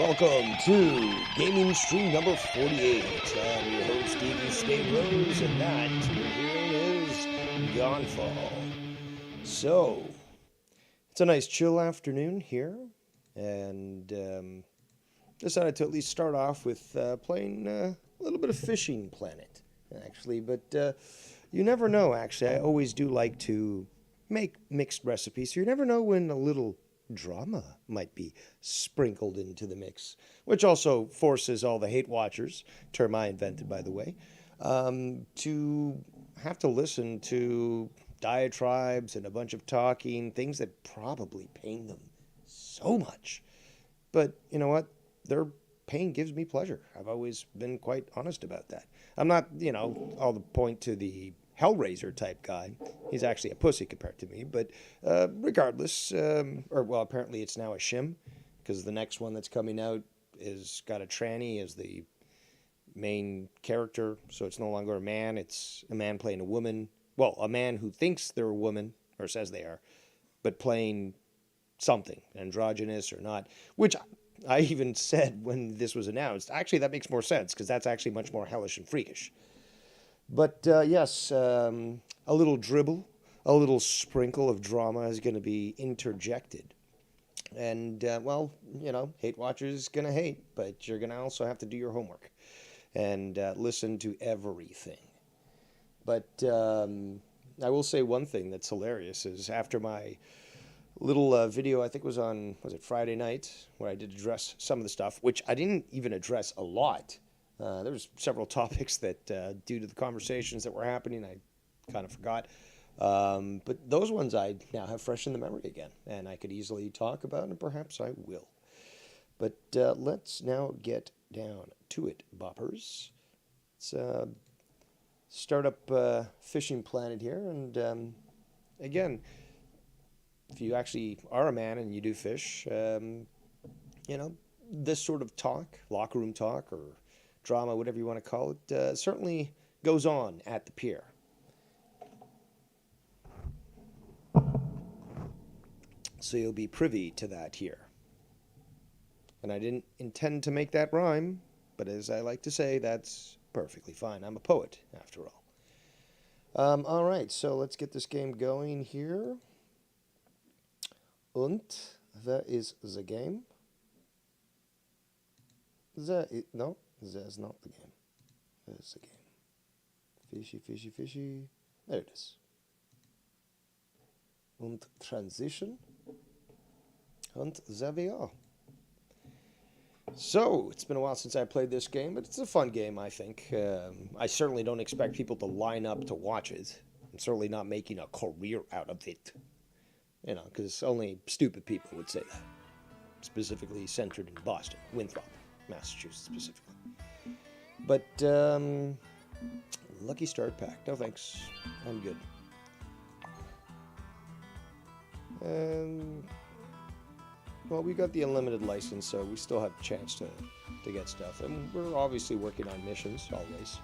Welcome to gaming stream number 48. I'm your host, Davey Stay Rose, and that you're hearing is Dawnfall. So, it's a nice chill afternoon here, and decided to at least start off with playing a little bit of Fishing Planet, actually. But you never know, actually. I always do like to make mixed recipes, so you never know when a little drama might be sprinkled into the mix, which also forces all the hate watchers, term I invented, by the way, to have to listen to diatribes and a bunch of talking, things that probably pain them so much. But you know what? Their pain gives me pleasure. I've always been quite honest about that. I'm not, all the point to the Hellraiser type guy. He's actually a pussy compared to me. But regardless, apparently it's now a shim because the next one that's coming out is got a tranny as the main character. So it's no longer a man, it's a man playing a woman. Well, a man who thinks they're a woman, or says they are, but playing something, androgynous or not, which I even said when this was announced, actually, that makes more sense because that's actually much more hellish and freakish. But yes, a little dribble, a little sprinkle of drama is going to be interjected. And, hate watchers is going to hate, but you're going to also have to do your homework and listen to everything. But I will say one thing that's hilarious is after my little video, I think was it Friday night, where I did address some of the stuff, which I didn't even address a lot. There was several topics that, due to the conversations that were happening, I kind of forgot. But those ones I now have fresh in the memory again, and I could easily talk about, and perhaps I will. But let's now get down to it, boppers. Let's start up Fishing Planet here, and again, if you actually are a man and you do fish, this sort of talk, locker room talk, or drama, whatever you want to call it, certainly goes on at the pier. So you'll be privy to that here. And I didn't intend to make that rhyme, but as I like to say, that's perfectly fine. I'm a poet, after all. All right, so let's get this game going here. Und that is the game. No, that is not the game. That is the game. Fishy, fishy, fishy. There it is. Und transition. Und there we are. So, it's been a while since I played this game, but it's a fun game, I think. I certainly don't expect people to line up to watch it. I'm certainly not making a career out of it. Because only stupid people would say that. Specifically centered in Boston, Winthrop, Massachusetts specifically. But, lucky start pack. No thanks. I'm good. Well, we got the unlimited license, so we still have a chance to get stuff. And we're obviously working on missions, always.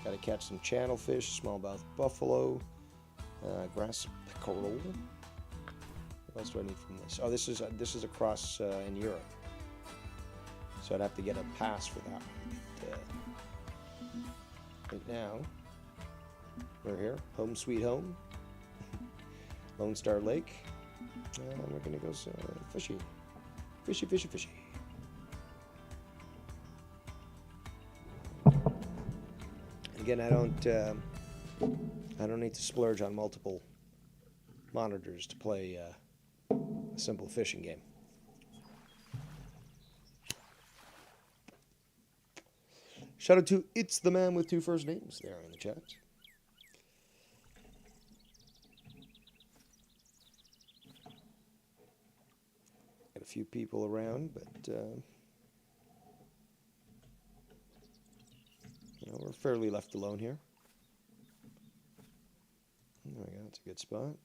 Got to catch some channel fish, smallmouth buffalo, grass pickerel. What else do I need from this? Oh, this is across in Europe, so I'd have to get a pass for that one. But, right now, we're here, home sweet home, Lone Star Lake, and we're gonna go fishing, fishy, fishy, fishy. Again, I don't need to splurge on multiple monitors to play a simple fishing game. Shout out to It's the Man with Two First Names there in the chat. Got a few people around, but we're fairly left alone here. There we go, that's a good spot.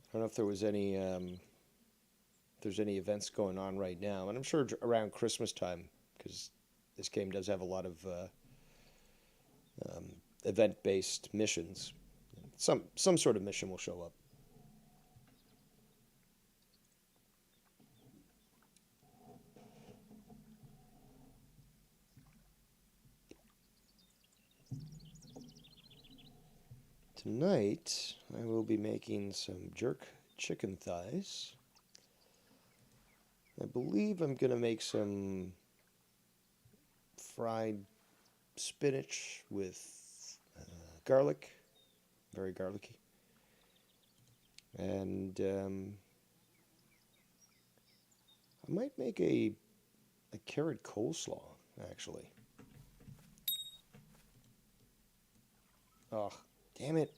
I don't know if there was any, if there's any events going on right now, and I'm sure around Christmas time, because this game does have a lot of event-based missions. some sort of mission will show up. Tonight, I will be making some jerk chicken thighs. I believe I'm going to make some fried spinach with garlic, very garlicky. And I might make a carrot coleslaw, actually. Oh, damn it.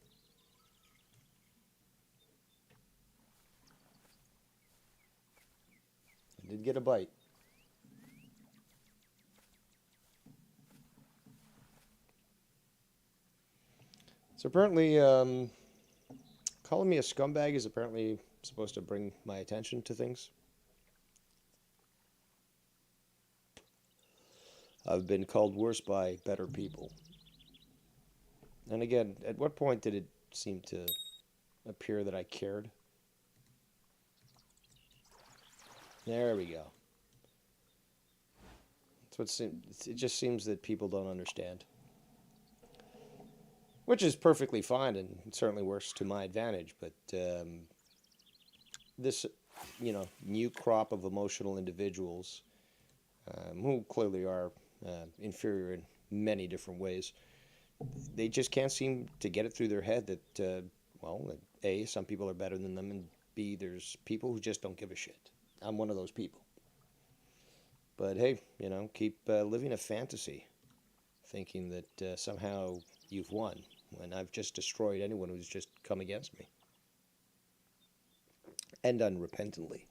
I did get a bite. So apparently, calling me a scumbag is apparently supposed to bring my attention to things. I've been called worse by better people. And again, at what point did it seem to appear that I cared? There we go. That's what it just seems that people don't understand. Which is perfectly fine and certainly works to my advantage, but this, new crop of emotional individuals who clearly are inferior in many different ways, they just can't seem to get it through their head that, A, some people are better than them, and B, there's people who just don't give a shit. I'm one of those people. But hey, keep living a fantasy, thinking that somehow you've won, when I've just destroyed anyone who's just come against me. And unrepentantly.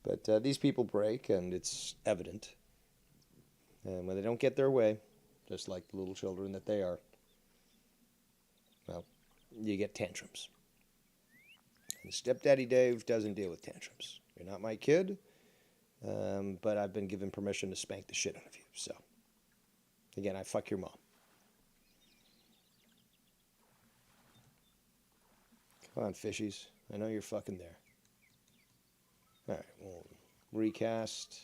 But these people break, and it's evident. And when they don't get their way, just like the little children that they are, well, you get tantrums. And Stepdaddy Dave doesn't deal with tantrums. You're not my kid, but I've been given permission to spank the shit out of you. So, again, I fuck your mom. Come on, fishies. I know you're fucking there. All right, we'll recast.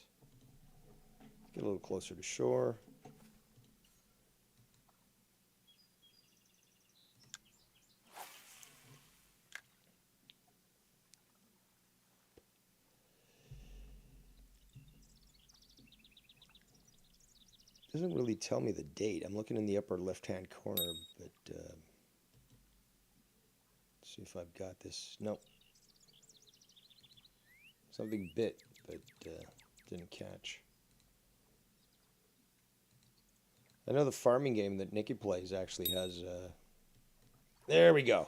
Get a little closer to shore. Doesn't really tell me the date. I'm looking in the upper left-hand corner, but see if I've got this. Nope. Something bit, but didn't catch. I know the farming game that Nikki plays actually has. There we go.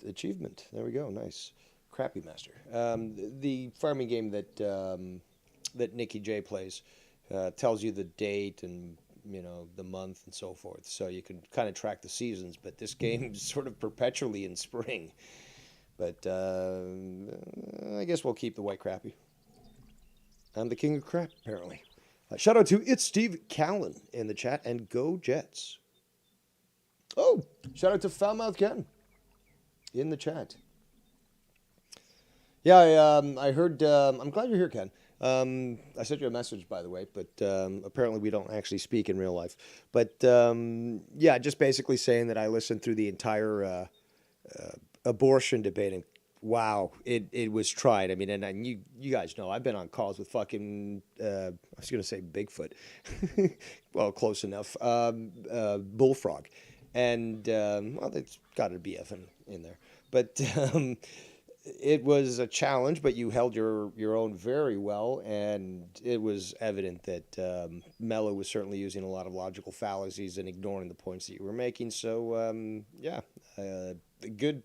Achievement. There we go. Nice. Crappy Master. The farming game that that Nikki J plays tells you the date and the month and so forth, so you can kind of track the seasons. But this game is sort of perpetually in spring. But I guess we'll keep the white crappie. I'm the king of crap, apparently. Shout out to It's Steve Callan in the chat, and Go Jets. Oh, shout out to Foulmouth Ken in the chat. Yeah, I heard. I'm glad you're here, Ken. I sent you a message, by the way, but apparently we don't actually speak in real life. But yeah, just basically saying that I listened through the entire abortion debate, and wow, it was tried. I mean, and you guys know I've been on calls with fucking I was gonna say Bigfoot, well, close enough. Bullfrog, and well, there's got to be F in there, but. It was a challenge, but you held your own very well, and it was evident that Mello was certainly using a lot of logical fallacies and ignoring the points that you were making. So, yeah, good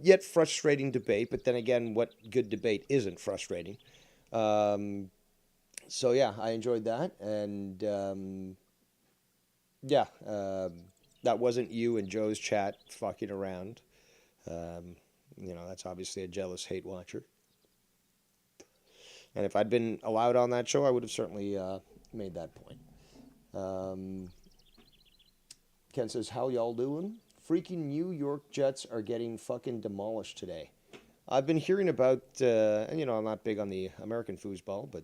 yet frustrating debate. But then again, what good debate isn't frustrating? So, yeah, I enjoyed that, and yeah, that wasn't you and Joe's chat fucking around. That's obviously a jealous hate watcher. And if I'd been allowed on that show, I would have certainly made that point. Ken says, how y'all doing? Freaking New York Jets are getting fucking demolished today. I've been hearing about, and I'm not big on the American foosball, but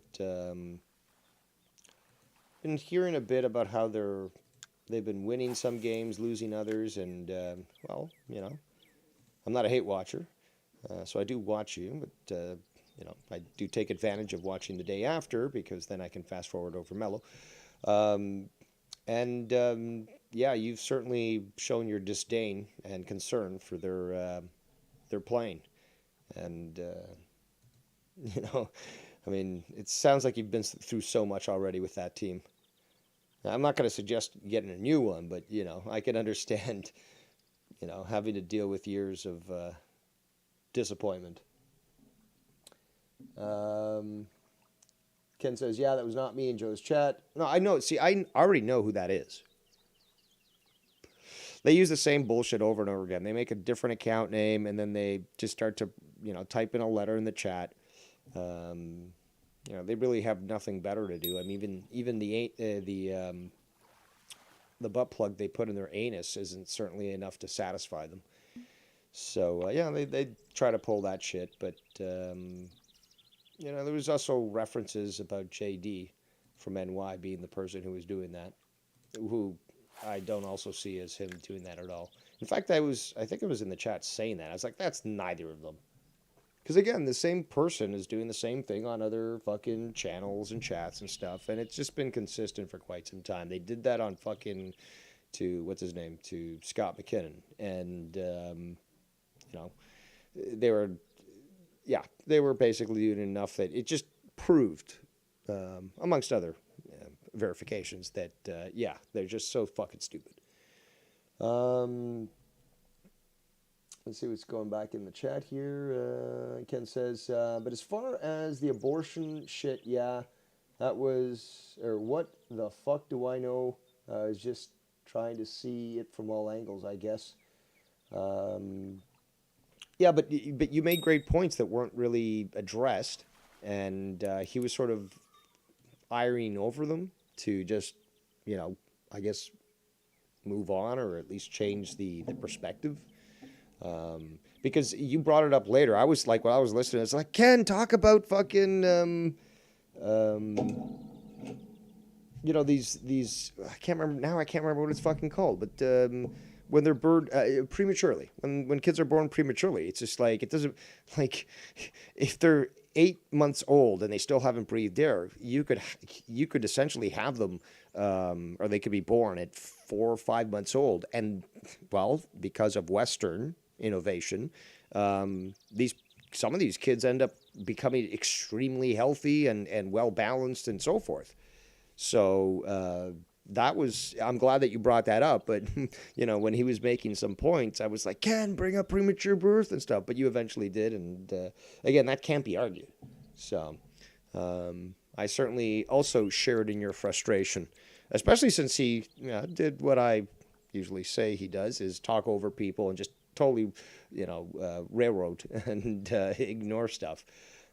been hearing a bit about how they've been winning some games, losing others, and I'm not a hate watcher, so I do watch you, but I do take advantage of watching the day after because then I can fast forward over Mello. Yeah, you've certainly shown your disdain and concern for their playing, and I mean, it sounds like you've been through so much already with that team. Now, I'm not going to suggest getting a new one, but I can understand, having to deal with years of disappointment. Ken says, yeah, that was not me in Joe's chat. No, I know. See, I already know who that is. They use the same bullshit over and over again. They make a different account name, and then they just start to, type in a letter in the chat. They really have nothing better to do. I mean, even the butt plug they put in their anus isn't certainly enough to satisfy them. So they try to pull that shit, but there was also references about JD from NY being the person who was doing that, who I don't also see as him doing that at all. In fact, I think it was in the chat saying that. I was like, that's neither of them. Because again, the same person is doing the same thing on other fucking channels and chats and stuff, and it's just been consistent for quite some time. They did that on to Scott McKinnon, and they were basically doing enough that it just proved, amongst other verifications, that they're just so fucking stupid. Let's see what's going back in the chat here. Ken says, but as far as the abortion shit, that was, or what the fuck do I know? I was just trying to see it from all angles, I guess. But you made great points that weren't really addressed, and he was sort of ironing over them to just, I guess, move on or at least change the perspective. Because you brought it up later. I was like, while I was listening, it's like, Ken, talk about fucking, these, I can't remember what it's fucking called, but, when they're born prematurely, when kids are born prematurely, it's just like, it doesn't, like, if they're 8 months old and they still haven't breathed air, you could essentially have them, or they could be born at 4 or 5 months old. And well, because of Western innovation, some of these kids end up becoming extremely healthy and well balanced and so forth. So, I'm glad that you brought that up, but when he was making some points, I was like, Ken, bring up premature birth and stuff, but you eventually did, and again, that can't be argued. So I certainly also shared in your frustration, especially since he did what I usually say he does, is talk over people and just totally railroad and ignore stuff.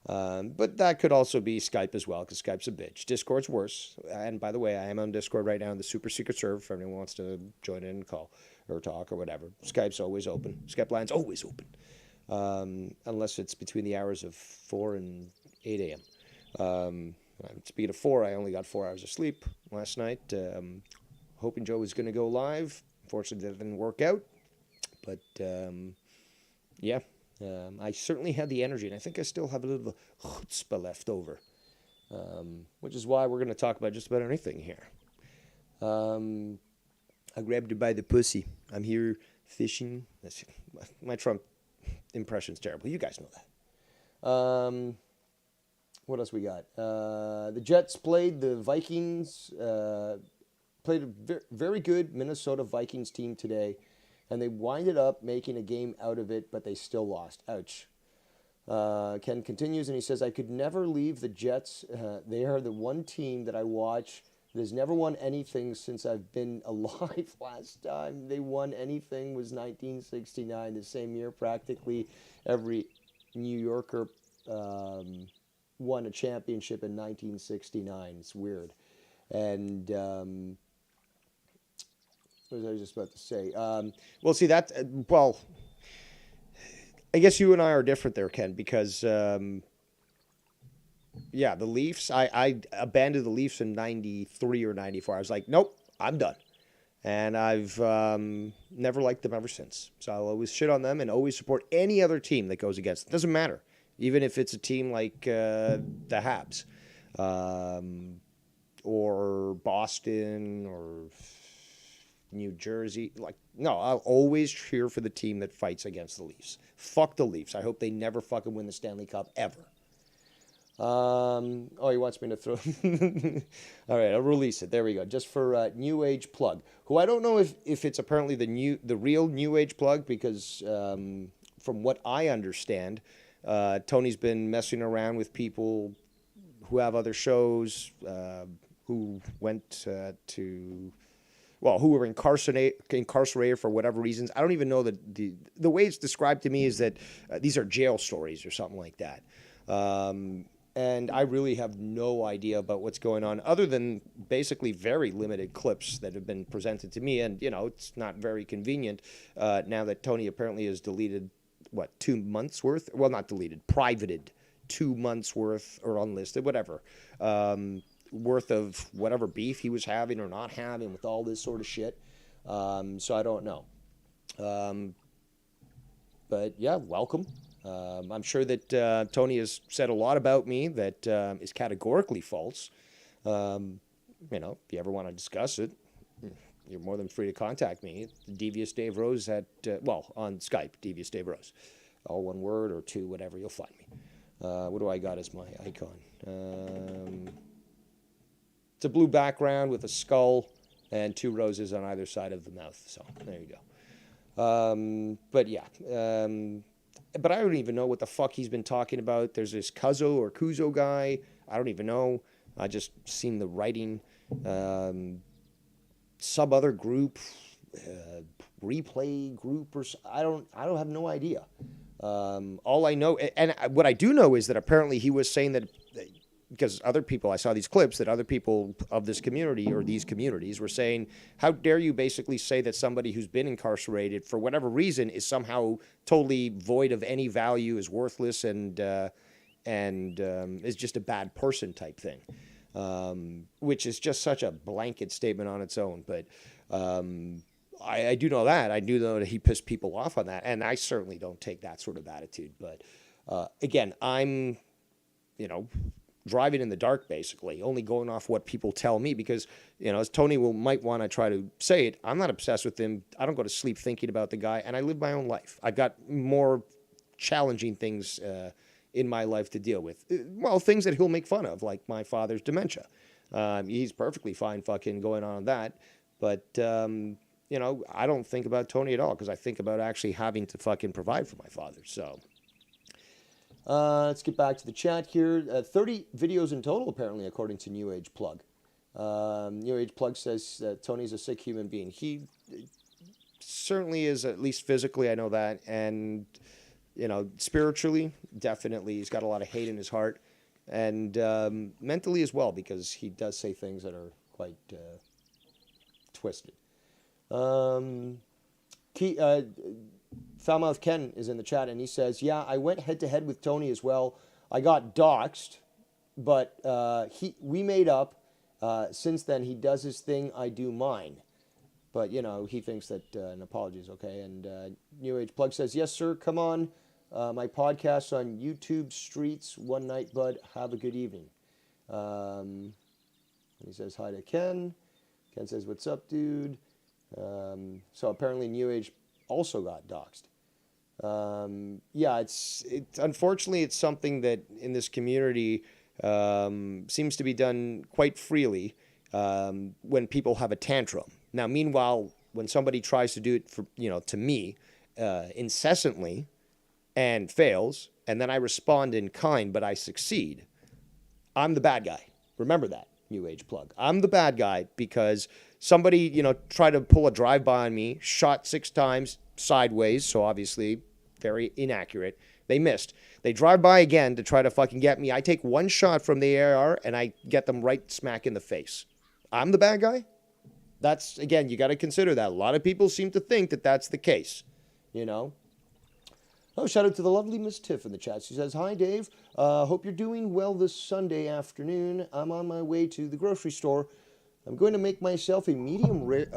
But that could also be Skype as well, because Skype's a bitch. Discord's worse. And by the way, I am on Discord right now in the super secret server if anyone wants to join in and call or talk or whatever. Skype's always open. Skype line's always open. Unless it's between the hours of 4 and 8 a.m. Speaking of 4, I only got 4 hours of sleep last night. Hoping Joe was going to go live. Unfortunately, that didn't work out. But, I certainly had the energy, and I think I still have a little chutzpah left over, which is why we're going to talk about just about anything here. I grabbed her by the pussy. I'm here fishing. My Trump impression's terrible. You guys know that. What else we got? The Jets played the Vikings, played a very good Minnesota Vikings team today. And they winded up making a game out of it, but they still lost. Ouch. Ken continues, and he says, I could never leave the Jets. They are the one team that I watch that has never won anything since I've been alive. Last time they won anything was 1969, the same year practically every New Yorker won a championship in 1969. It's weird. And what was I just about to say? Well, see that. Well, I guess you and I are different there, Ken, because yeah, the Leafs. I abandoned the Leafs in '93 or '94. I was like, nope, I'm done. And I've never liked them ever since. So I'll always shit on them and always support any other team that goes against them. Doesn't matter, even if it's a team like the Habs, or Boston or New Jersey. Like, no, I'll always cheer for the team that fights against the Leafs. Fuck the Leafs. I hope they never fucking win the Stanley Cup ever. Oh, he wants me to throw. All right, I'll release it. There we go. Just for New Age Plug, who I don't know if it's apparently the real New Age Plug, because from what I understand, Tony's been messing around with people who have other shows, who went who were incarcerated for whatever reasons. I don't even know that the way it's described to me is that these are jail stories or something like that. And I really have no idea about what's going on, other than basically very limited clips that have been presented to me. And, it's not very convenient now that Tony apparently has deleted, 2 months worth? Well, not deleted, privated 2 months worth, or unlisted, whatever, worth of whatever beef he was having or not having with all this sort of shit. So I don't know. But yeah, welcome. I'm sure that Tony has said a lot about me that is categorically false. If you ever want to discuss it, you're more than free to contact me. Devious Dave Rose on Skype, Devious Dave Rose. All one word or two, whatever, you'll find me. What do I got as my icon? It's a blue background with a skull and 2 roses on either side of the mouth. So there you go. But yeah. But I don't even know what the fuck he's been talking about. There's this Kuzo or Kuzo guy. I don't even know. I just seen the writing. Some other group, replay group, or I don't have no idea. All I know, and what I do know, is that apparently he was saying that, because other people, I saw these clips, that other people of this community or these communities were saying, how dare you basically say that somebody who's been incarcerated for whatever reason is somehow totally void of any value, is worthless, and is just a bad person type thing, which is just such a blanket statement on its own. But I do know that. I do know that he pissed people off on that, and I certainly don't take that sort of attitude. But again, I'm, driving in the dark, basically, only going off what people tell me, because, as Tony might want to try to say it, I'm not obsessed with him. I don't go to sleep thinking about the guy, and I live my own life. I've got more challenging things in my life to deal with. Well, things that he'll make fun of, like my father's dementia. He's perfectly fine fucking going on that. But, I don't think about Tony at all, because I think about actually having to fucking provide for my father. So let's get back to the chat here. 30 videos in total, apparently, according to New Age Plug. New Age Plug says that Tony's a sick human being. He certainly is, at least physically, I know that. And, spiritually, definitely, he's got a lot of hate in his heart. And mentally as well, because he does say things that are quite twisted. Foulmouth Ken is in the chat, and he says, yeah, I went head-to-head with Tony as well. I got doxxed, but we made up. Since then, he does his thing, I do mine. But, he thinks that an apology is okay. And New Age Plug says, yes, sir, come on. My podcast on YouTube Streets one night, bud. Have a good evening. He says hi to Ken. Ken says, what's up, dude? So apparently New Age also got doxxed. Yeah, it's unfortunately, it's something that in this community seems to be done quite freely when people have a tantrum. Now, meanwhile, when somebody tries to do it for, to me, incessantly and fails, and then I respond in kind, but I succeed, I'm the bad guy. Remember that, New Age Plug. I'm the bad guy because somebody, tried to pull a drive-by on me, shot 6 times sideways, so obviously very inaccurate. They missed. They drive by again to try to fucking get me. I take 1 shot from the AR and I get them right smack in the face. I'm the bad guy? That's, again, you got to consider that. A lot of people seem to think that that's the case, you know? Oh, shout out to the lovely Miss Tiff in the chat. She says, "Hi, Dave. Hope you're doing well this Sunday afternoon. I'm on my way to the grocery store. I'm going to make myself a medium rare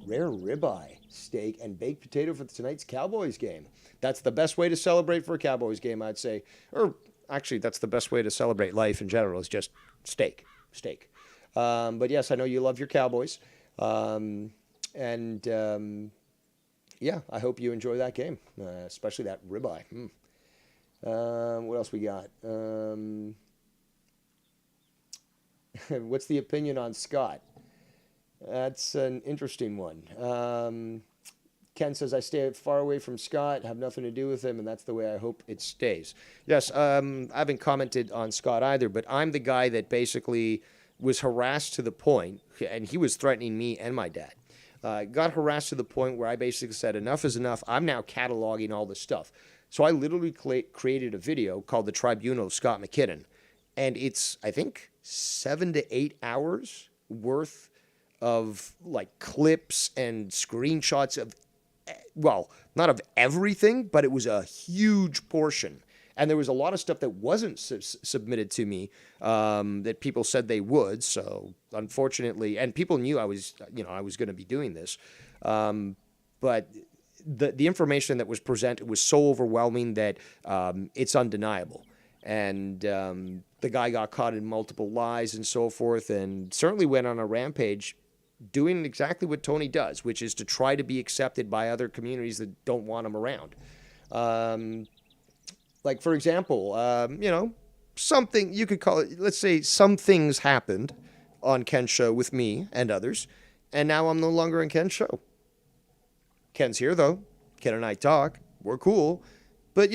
ribeye steak and baked potato for tonight's Cowboys game." That's the best way to celebrate for a Cowboys game, I'd say. Or actually, that's the best way to celebrate life in general, is just steak. But yes, I know you love your Cowboys. Yeah, I hope you enjoy that game, especially that ribeye. What else we got? What's the opinion on Scott? That's an interesting one. Ken says, "I stay far away from Scott, have nothing to do with him, and that's the way I hope it stays." Yes, I haven't commented on Scott either, but I'm the guy that basically was harassed to the point, and he was threatening me and my dad. Got harassed to the point where I basically said, enough is enough. I'm now cataloging all this stuff. So I literally created a video called The Tribunal of Scott McKinnon. And it's, I think, 7 to 8 hours worth of like clips and screenshots of, well, not of everything, but it was a huge portion. And there was a lot of stuff that wasn't submitted to me that people said they would. So unfortunately, and people knew I was going to be doing this. But the information that was presented was so overwhelming that it's undeniable. And the guy got caught in multiple lies and so forth, and certainly went on a rampage doing exactly what Tony does, which is to try to be accepted by other communities that don't want him around. Like, for example, something you could call it, let's say some things happened on Ken's show with me and others, and now I'm no longer on Ken's show. Ken's here, though. Ken and I talk. We're cool. But,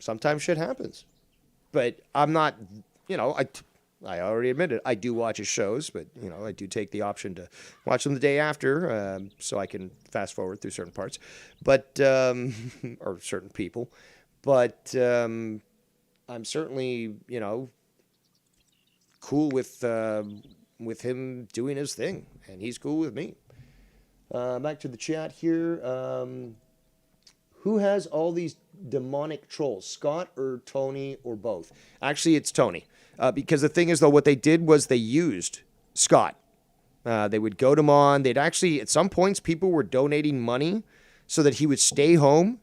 sometimes shit happens. But I'm not, I already admitted I do watch his shows, but, I do take the option to watch them the day after so I can fast forward through certain parts, but or certain people. But I'm certainly, cool with him doing his thing, and he's cool with me. Back to the chat here. Who has all these demonic trolls, Scott or Tony or both? Actually, it's Tony. Because the thing is, though, what they did was they used Scott. They would goad him on. They'd actually, at some points, people were donating money so that he would stay home,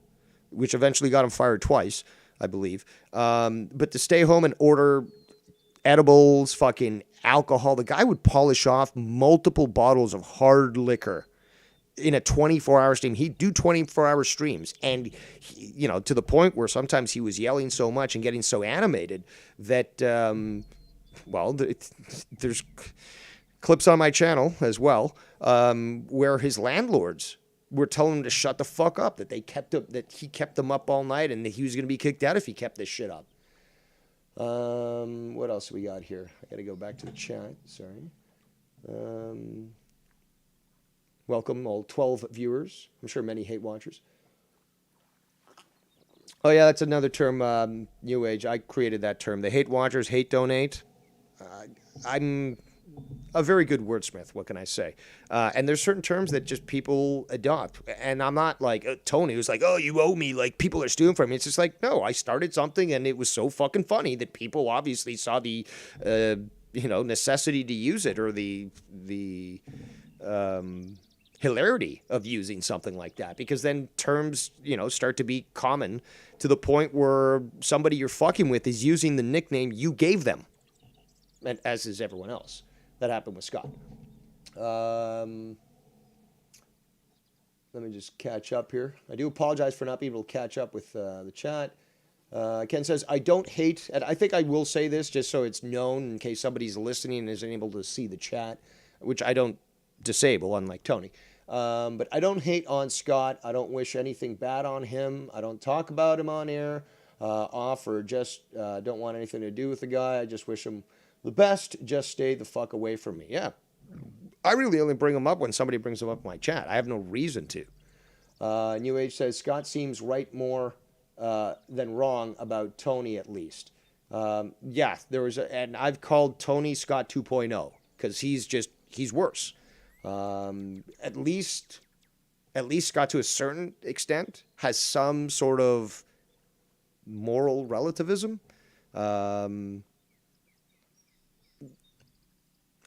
which eventually got him fired twice, I believe. But to stay home and order edibles, fucking alcohol. The guy would polish off multiple bottles of hard liquor in a 24-hour stream. He'd do 24-hour streams. And, to the point where sometimes he was yelling so much and getting so animated that, there's clips on my channel as well, where his landlords were telling him to shut the fuck up, that he kept them up all night, and that he was going to be kicked out if he kept this shit up. What else do we got here? I got to go back to the chat. Sorry. Welcome, all 12 viewers. I'm sure many hate watchers. Oh, yeah, that's another term, New Age. I created that term. The hate watchers, hate donate. I'm a very good wordsmith, what can I say? And there's certain terms that just people adopt. And I'm not like Tony, who's like, oh, you owe me, like people are stealing from me. It's just like, no, I started something and it was so fucking funny that people obviously saw the, necessity to use it, or the hilarity of using something like that, because then terms, start to be common to the point where somebody you're fucking with is using the nickname you gave them, and as is everyone else. That happened with Scott. Let me just catch up here. I do apologize for not being able to catch up with the chat. Ken says, I don't hate, and I think I will say this just so it's known in case somebody's listening and isn't able to see the chat, which I don't disable, unlike Tony. But I don't hate on Scott. I don't wish anything bad on him. I don't talk about him on air, off, or just don't want anything to do with the guy. I just wish him the best. Just stay the fuck away from me. Yeah. I really only bring him up when somebody brings him up in my chat. I have no reason to. New Age says, Scott seems right more than wrong about Tony, at least. Yeah, there was and I've called Tony Scott 2.0. because he's worse. At least Scott, to a certain extent, has some sort of moral relativism. I'm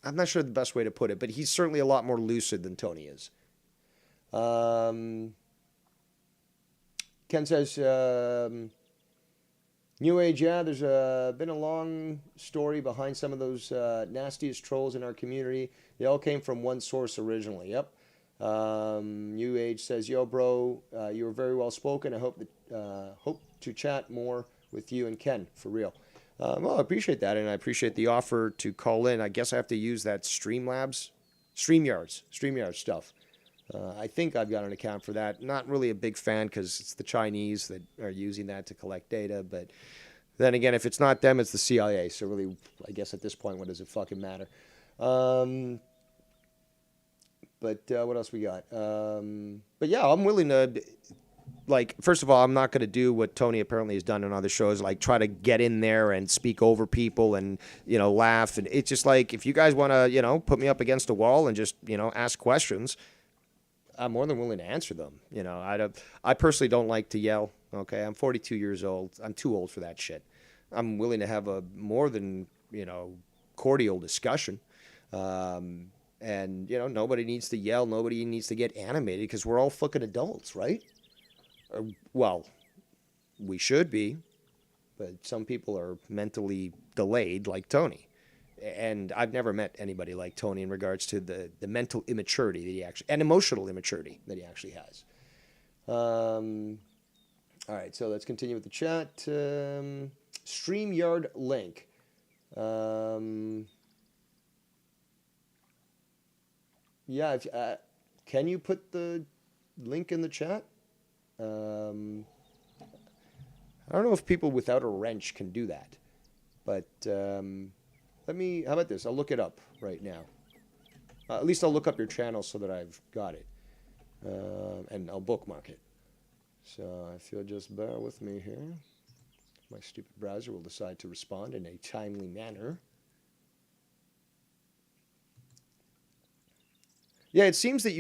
not sure the best way to put it, but he's certainly a lot more lucid than Tony is. Ken says, New Age, yeah, there's been a long story behind some of those nastiest trolls in our community. They all came from one source originally. Yep. New Age says, yo, bro, you were very well spoken. I hope to chat more with you and Ken, for real. Well, I appreciate that, and I appreciate the offer to call in. I guess I have to use that StreamYards stuff. I think I've got an account for that. Not really a big fan because it's the Chinese that are using that to collect data. But then again, if it's not them, it's the CIA. So really, I guess at this point, what does it fucking matter? But what else we got? But yeah, I'm willing to, like, first of all, I'm not going to do what Tony apparently has done on other shows, like try to get in there and speak over people and, laugh. And it's just like, if you guys want to, put me up against a wall and just, ask questions, I'm more than willing to answer them. I personally don't like to yell. Okay, I'm 42 years old. I'm too old for that shit. I'm willing to have a more than, cordial discussion. And, nobody needs to yell. Nobody needs to get animated because we're all fucking adults, right? Well, we should be, but some people are mentally delayed like Tony. And I've never met anybody like Tony in regards to the mental immaturity that he actually, and emotional immaturity that he actually has. All right, so let's continue with the chat. StreamYard link. Yeah, can you put the link in the chat? I don't know if people without a wrench can do that, but how about this? I'll look it up right now. At least I'll look up your channel so that I've got it, and I'll bookmark it. So if you'll just bear with me here, my stupid browser will decide to respond in a timely manner. Yeah, it seems that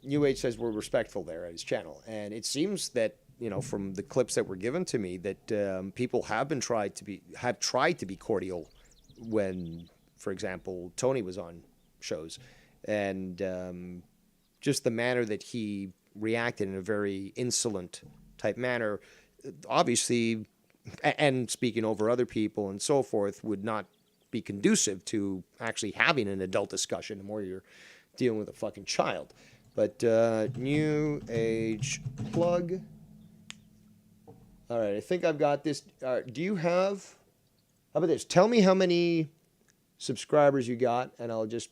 New Age says we're respectful there at his channel, and it seems that from the clips that were given to me that people have tried to be cordial when, for example, Tony was on shows, and just the manner that he reacted in a very insolent type manner, obviously, and speaking over other people and so forth, would not be conducive to actually having an adult discussion. The more you're dealing with a fucking child. But New Age plug. All right, I think I've got this. Do you have, how about this? Tell me how many subscribers you got, and I'll just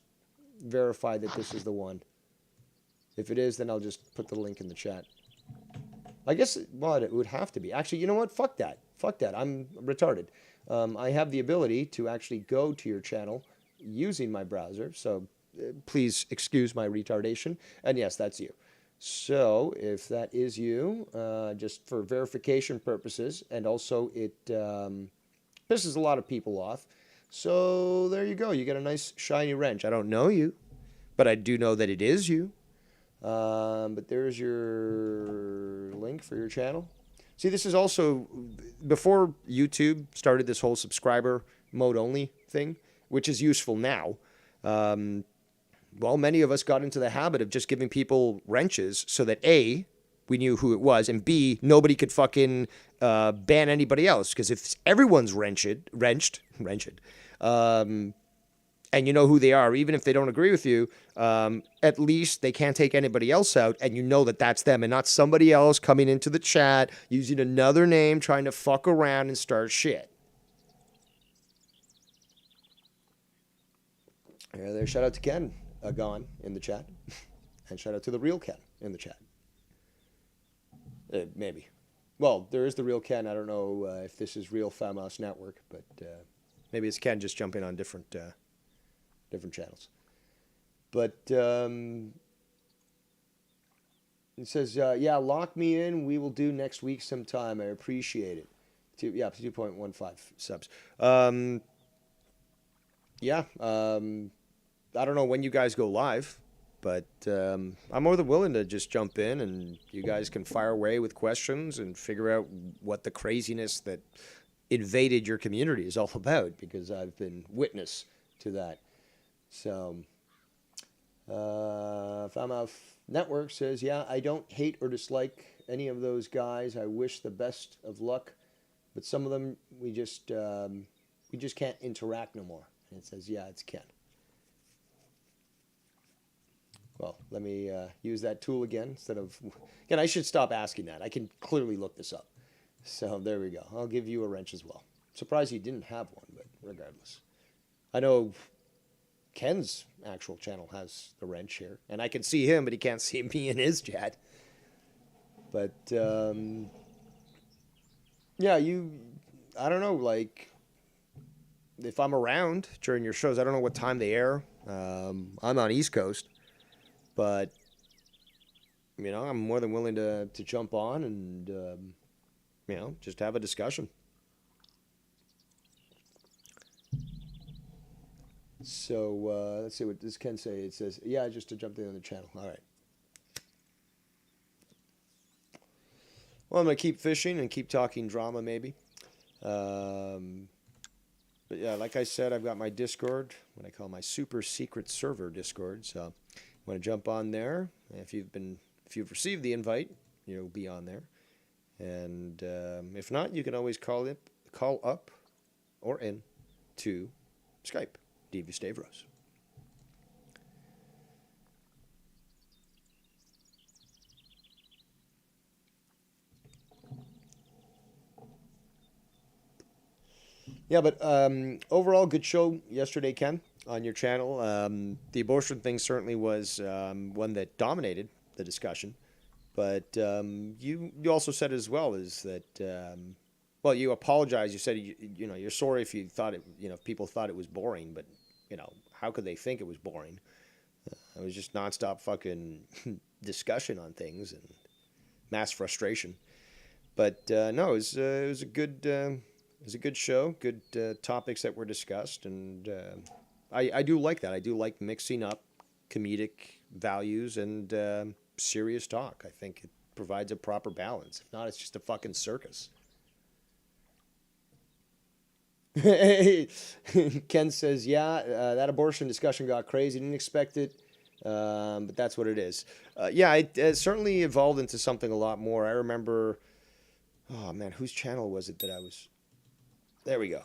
verify that this is the one. If it is, then I'll just put the link in the chat. I guess, well, it would have to be. Actually, you know what? Fuck that. Fuck that. I'm retarded. I have the ability to actually go to your channel using my browser, so please excuse my retardation. And yes, that's you. So if that is you, just for verification purposes, and also it pisses a lot of people off. So there you go. You get a nice shiny wrench. I don't know you, but I do know that it is you. But there's your link for your channel. See, this is also, before YouTube started this whole subscriber mode only thing, which is useful now. Well, many of us got into the habit of just giving people wrenches so that A, we knew who it was, and B, nobody could fucking ban anybody else. Because if everyone's wrenched, and you know who they are, even if they don't agree with you, at least they can't take anybody else out, and you know that that's them and not somebody else coming into the chat using another name, trying to fuck around and start shit. There, shout out to Ken. Gone in the chat, and shout out to the real Ken in the chat. Maybe. Well, there is the real Ken. I don't know if this is Real FAMAS Network, but maybe it's Ken just jumping on different channels. But it says, yeah, lock me in. We will do next week sometime. I appreciate it. 2.15 subs. yeah, I don't know when you guys go live, but I'm more than willing to just jump in and you guys can fire away with questions and figure out what the craziness that invaded your community is all about because I've been witness to that. So, Famaf Network says, yeah, I don't hate or dislike any of those guys. I wish the best of luck, but some of them we just can't interact no more. And it says, yeah, it's Ken. Well, let me use that tool again instead of. Again, I should stop asking that. I can clearly look this up. So there we go. I'll give you a wrench as well. Surprised you didn't have one, but regardless. I know Ken's actual channel has the wrench here, and I can see him, but he can't see me in his chat. But yeah, I don't know, like if I'm around during your shows, I don't know what time they air. I'm on East Coast, but I'm more than willing to jump on and just have a discussion. So let's see what this can say. It says, yeah, just to jump in on the channel. All right. Well, I'm going to keep fishing and keep talking drama maybe. But yeah, like I said, I've got my Discord, what I call my super secret server Discord. So you want to jump on there. If you've received the invite, you'll be on there. And if not, you can always call up or in to Skype, Devious Stavros. Yeah, but overall, good show yesterday, Ken, on your channel. The abortion thing certainly was one that dominated the discussion. But you also said as well is that well, you apologize. You said you're sorry if you thought if people thought it was boring, but how could they think it was boring? It was just nonstop fucking discussion on things and mass frustration. But no, it was a good show. Good topics that were discussed, and I do like that. I do like mixing up comedic values and serious talk. I think it provides a proper balance. If not, it's just a fucking circus. Ken says, yeah, that abortion discussion got crazy. Didn't expect it, but that's what it is. Yeah, it certainly evolved into something a lot more. I remember, oh man, whose channel was it that I was? There we go.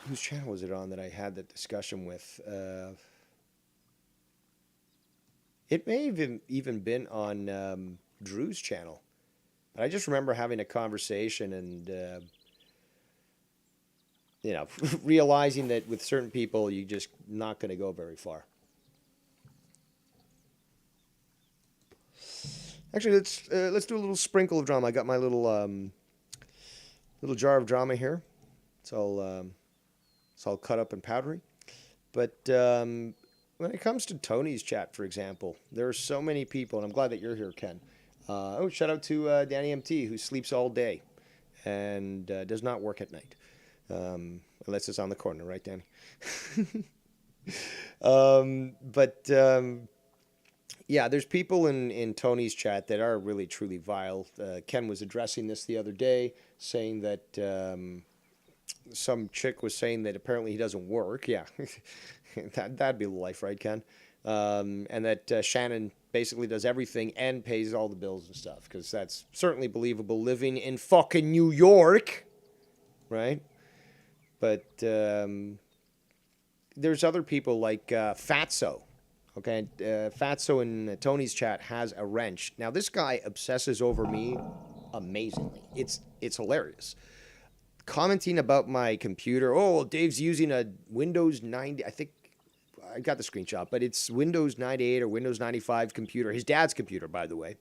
Whose channel was it on that I had that discussion with? It may have even been on Drew's channel. But I just remember having a conversation and, realizing that with certain people, you're just not going to go very far. Actually, let's do a little sprinkle of drama. I got my little jar of drama here. It's all cut up and powdery. But when it comes to Tony's chat, for example, there are so many people, and I'm glad that you're here, Ken. Shout out to Danny MT, who sleeps all day and does not work at night. Unless it's on the corner, right, Danny? Yeah, there's people in Tony's chat that are really, truly vile. Ken was addressing this the other day, saying that some chick was saying that apparently he doesn't work. Yeah, that'd be the life, right, Ken? And that Shannon basically does everything and pays all the bills and stuff, because that's certainly believable living in fucking New York, right? But there's other people like Fatso. Okay, Fatso in Tony's chat has a wrench. Now this guy obsesses over me amazingly. It's hilarious. Commenting about my computer. Oh, Dave's using a Windows 90. I think I got the screenshot, but it's Windows 98 or Windows 95 computer. His dad's computer, by the way.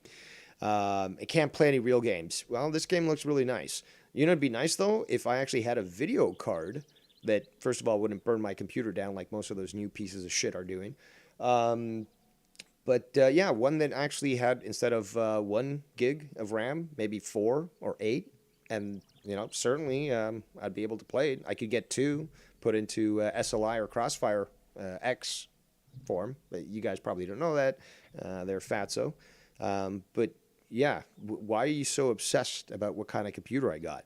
It can't play any real games. Well, this game looks really nice. It'd be nice though if I actually had a video card that, first of all, wouldn't burn my computer down like most of those new pieces of shit are doing. Yeah, one that actually had, instead of 1 gig of RAM, maybe 4 or 8, and certainly I'd be able to play it. I could get 2, put into SLI or Crossfire X form. But you guys probably don't know that. They're fatso. But yeah, why are you so obsessed about what kind of computer I got?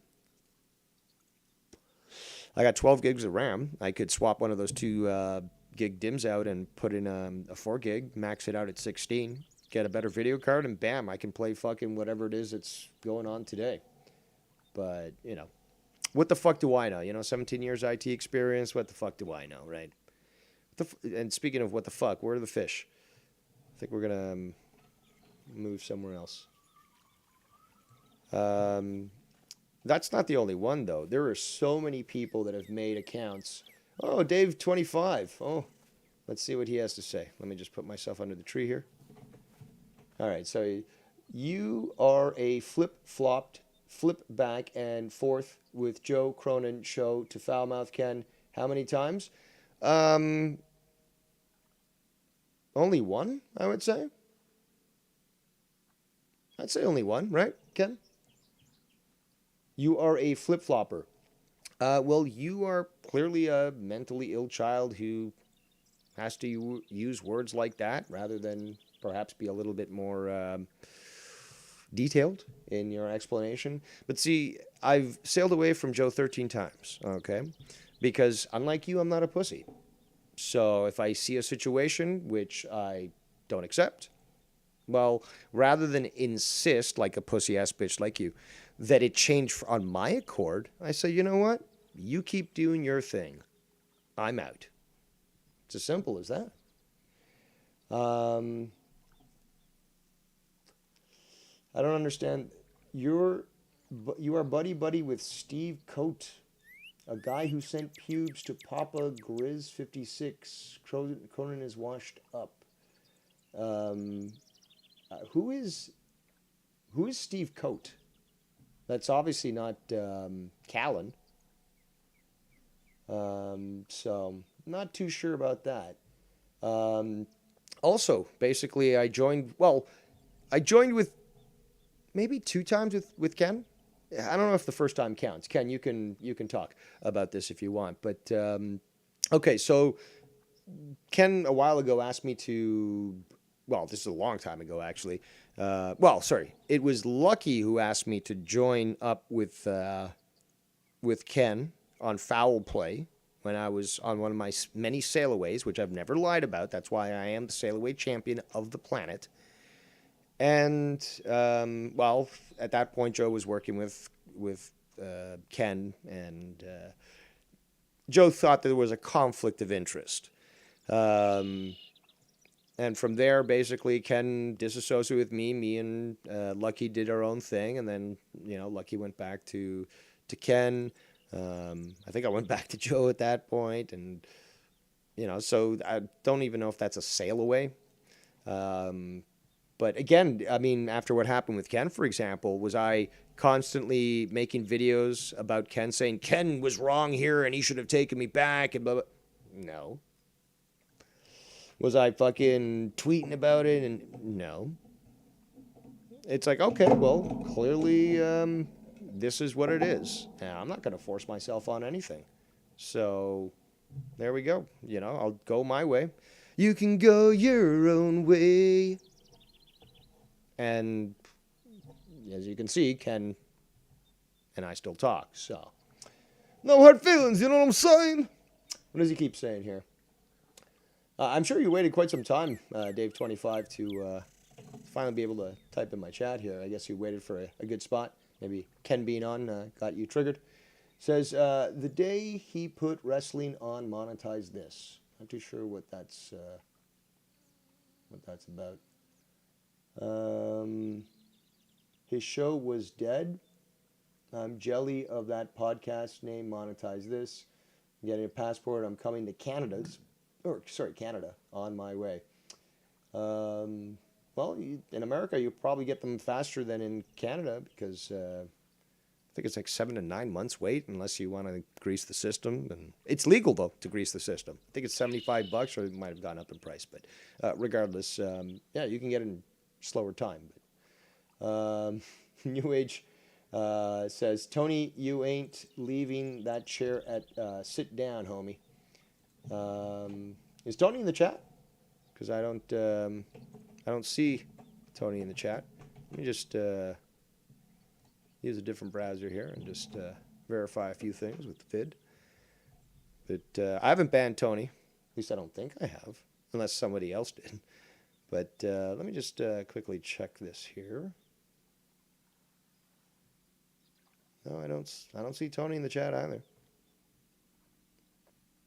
I got 12 gigs of RAM. I could swap one of those 2 gig DIMMs out and put in a 4 gig, max it out at 16, get a better video card, and bam, I can play fucking whatever it is that's going on today. But, you know, what the fuck do I know? You know, 17 years IT experience, what the fuck do I know, right? And speaking of what the fuck, where are the fish? I think we're going to move somewhere else. That's not the only one, though. There are so many people that have made accounts. Oh, Dave25. Oh, let's see what he has to say. Let me just put myself under the tree here. All right, so you are a flip-flopped, flip back and forth with Joe Cronin show to Foulmouth Ken. How many times? Only one, I would say. I'd say only one, right, Ken? You are a flip-flopper. Well, you are clearly a mentally ill child who has to use words like that rather than perhaps be a little bit more detailed in your explanation. But see, I've sailed away from Joe 13 times, okay? Because unlike you, I'm not a pussy. So if I see a situation which I don't accept, well, rather than insist like a pussy-ass bitch like you, that it changed on my accord, I say, you know what? You keep doing your thing. I'm out. It's as simple as that. I don't understand. You are buddy with Steve Coate, a guy who sent pubes to Papa Grizz 56. Cronin is washed up. Who is Steve Coate? That's obviously not Callan. So not too sure about that. Also, basically, I joined with maybe 2 times with Ken. I don't know if the first time counts. Ken, you can talk about this if you want. But okay, so Ken a while ago asked me to. Well, this is a long time ago, actually. It was Lucky who asked me to join up with Ken on Foul Play when I was on one of my many sail-aways, which I've never lied about. That's why I am the sail-away champion of the planet. And, at that point, Joe was working with Ken, and Joe thought there was a conflict of interest. And from there, basically, Ken disassociated with me. Me and Lucky did our own thing, and then, Lucky went back to Ken. I think I went back to Joe at that point, and, so I don't even know if that's a sail away. But again, I mean, after what happened with Ken, for example, was I constantly making videos about Ken saying, Ken was wrong here and he should have taken me back and blah, blah. No. Was I fucking tweeting about it? And no. It's like, okay, well, clearly this is what it is. Now, I'm not going to force myself on anything. So there we go. I'll go my way. You can go your own way. And as you can see, Ken and I still talk. So no hard feelings, you know what I'm saying? What does he keep saying here? I'm sure you waited quite some time, Dave25, to finally be able to type in my chat here. I guess you waited for a good spot. Maybe Ken being on got you triggered. Says, the day he put wrestling on, monetize this. Not too sure what that's about. His show was dead. I'm jelly of that podcast name, monetize this. I'm getting a passport. I'm coming to Canada, on my way. In America, you probably get them faster than in Canada because I think it's like 7 to 9 months wait unless you want to grease the system. And it's legal, though, to grease the system. I think it's $75 or it might have gone up in price. But regardless, you can get it in slower time. But New Age Says, Tony, you ain't leaving that chair at sit down, homie. Is Tony in the chat? Because I don't see Tony in the chat. Let me just use a different browser here and just verify a few things with the vid. But I haven't banned Tony. At least I don't think I have, unless somebody else did. But let me just quickly check this here. No, I don't see Tony in the chat either.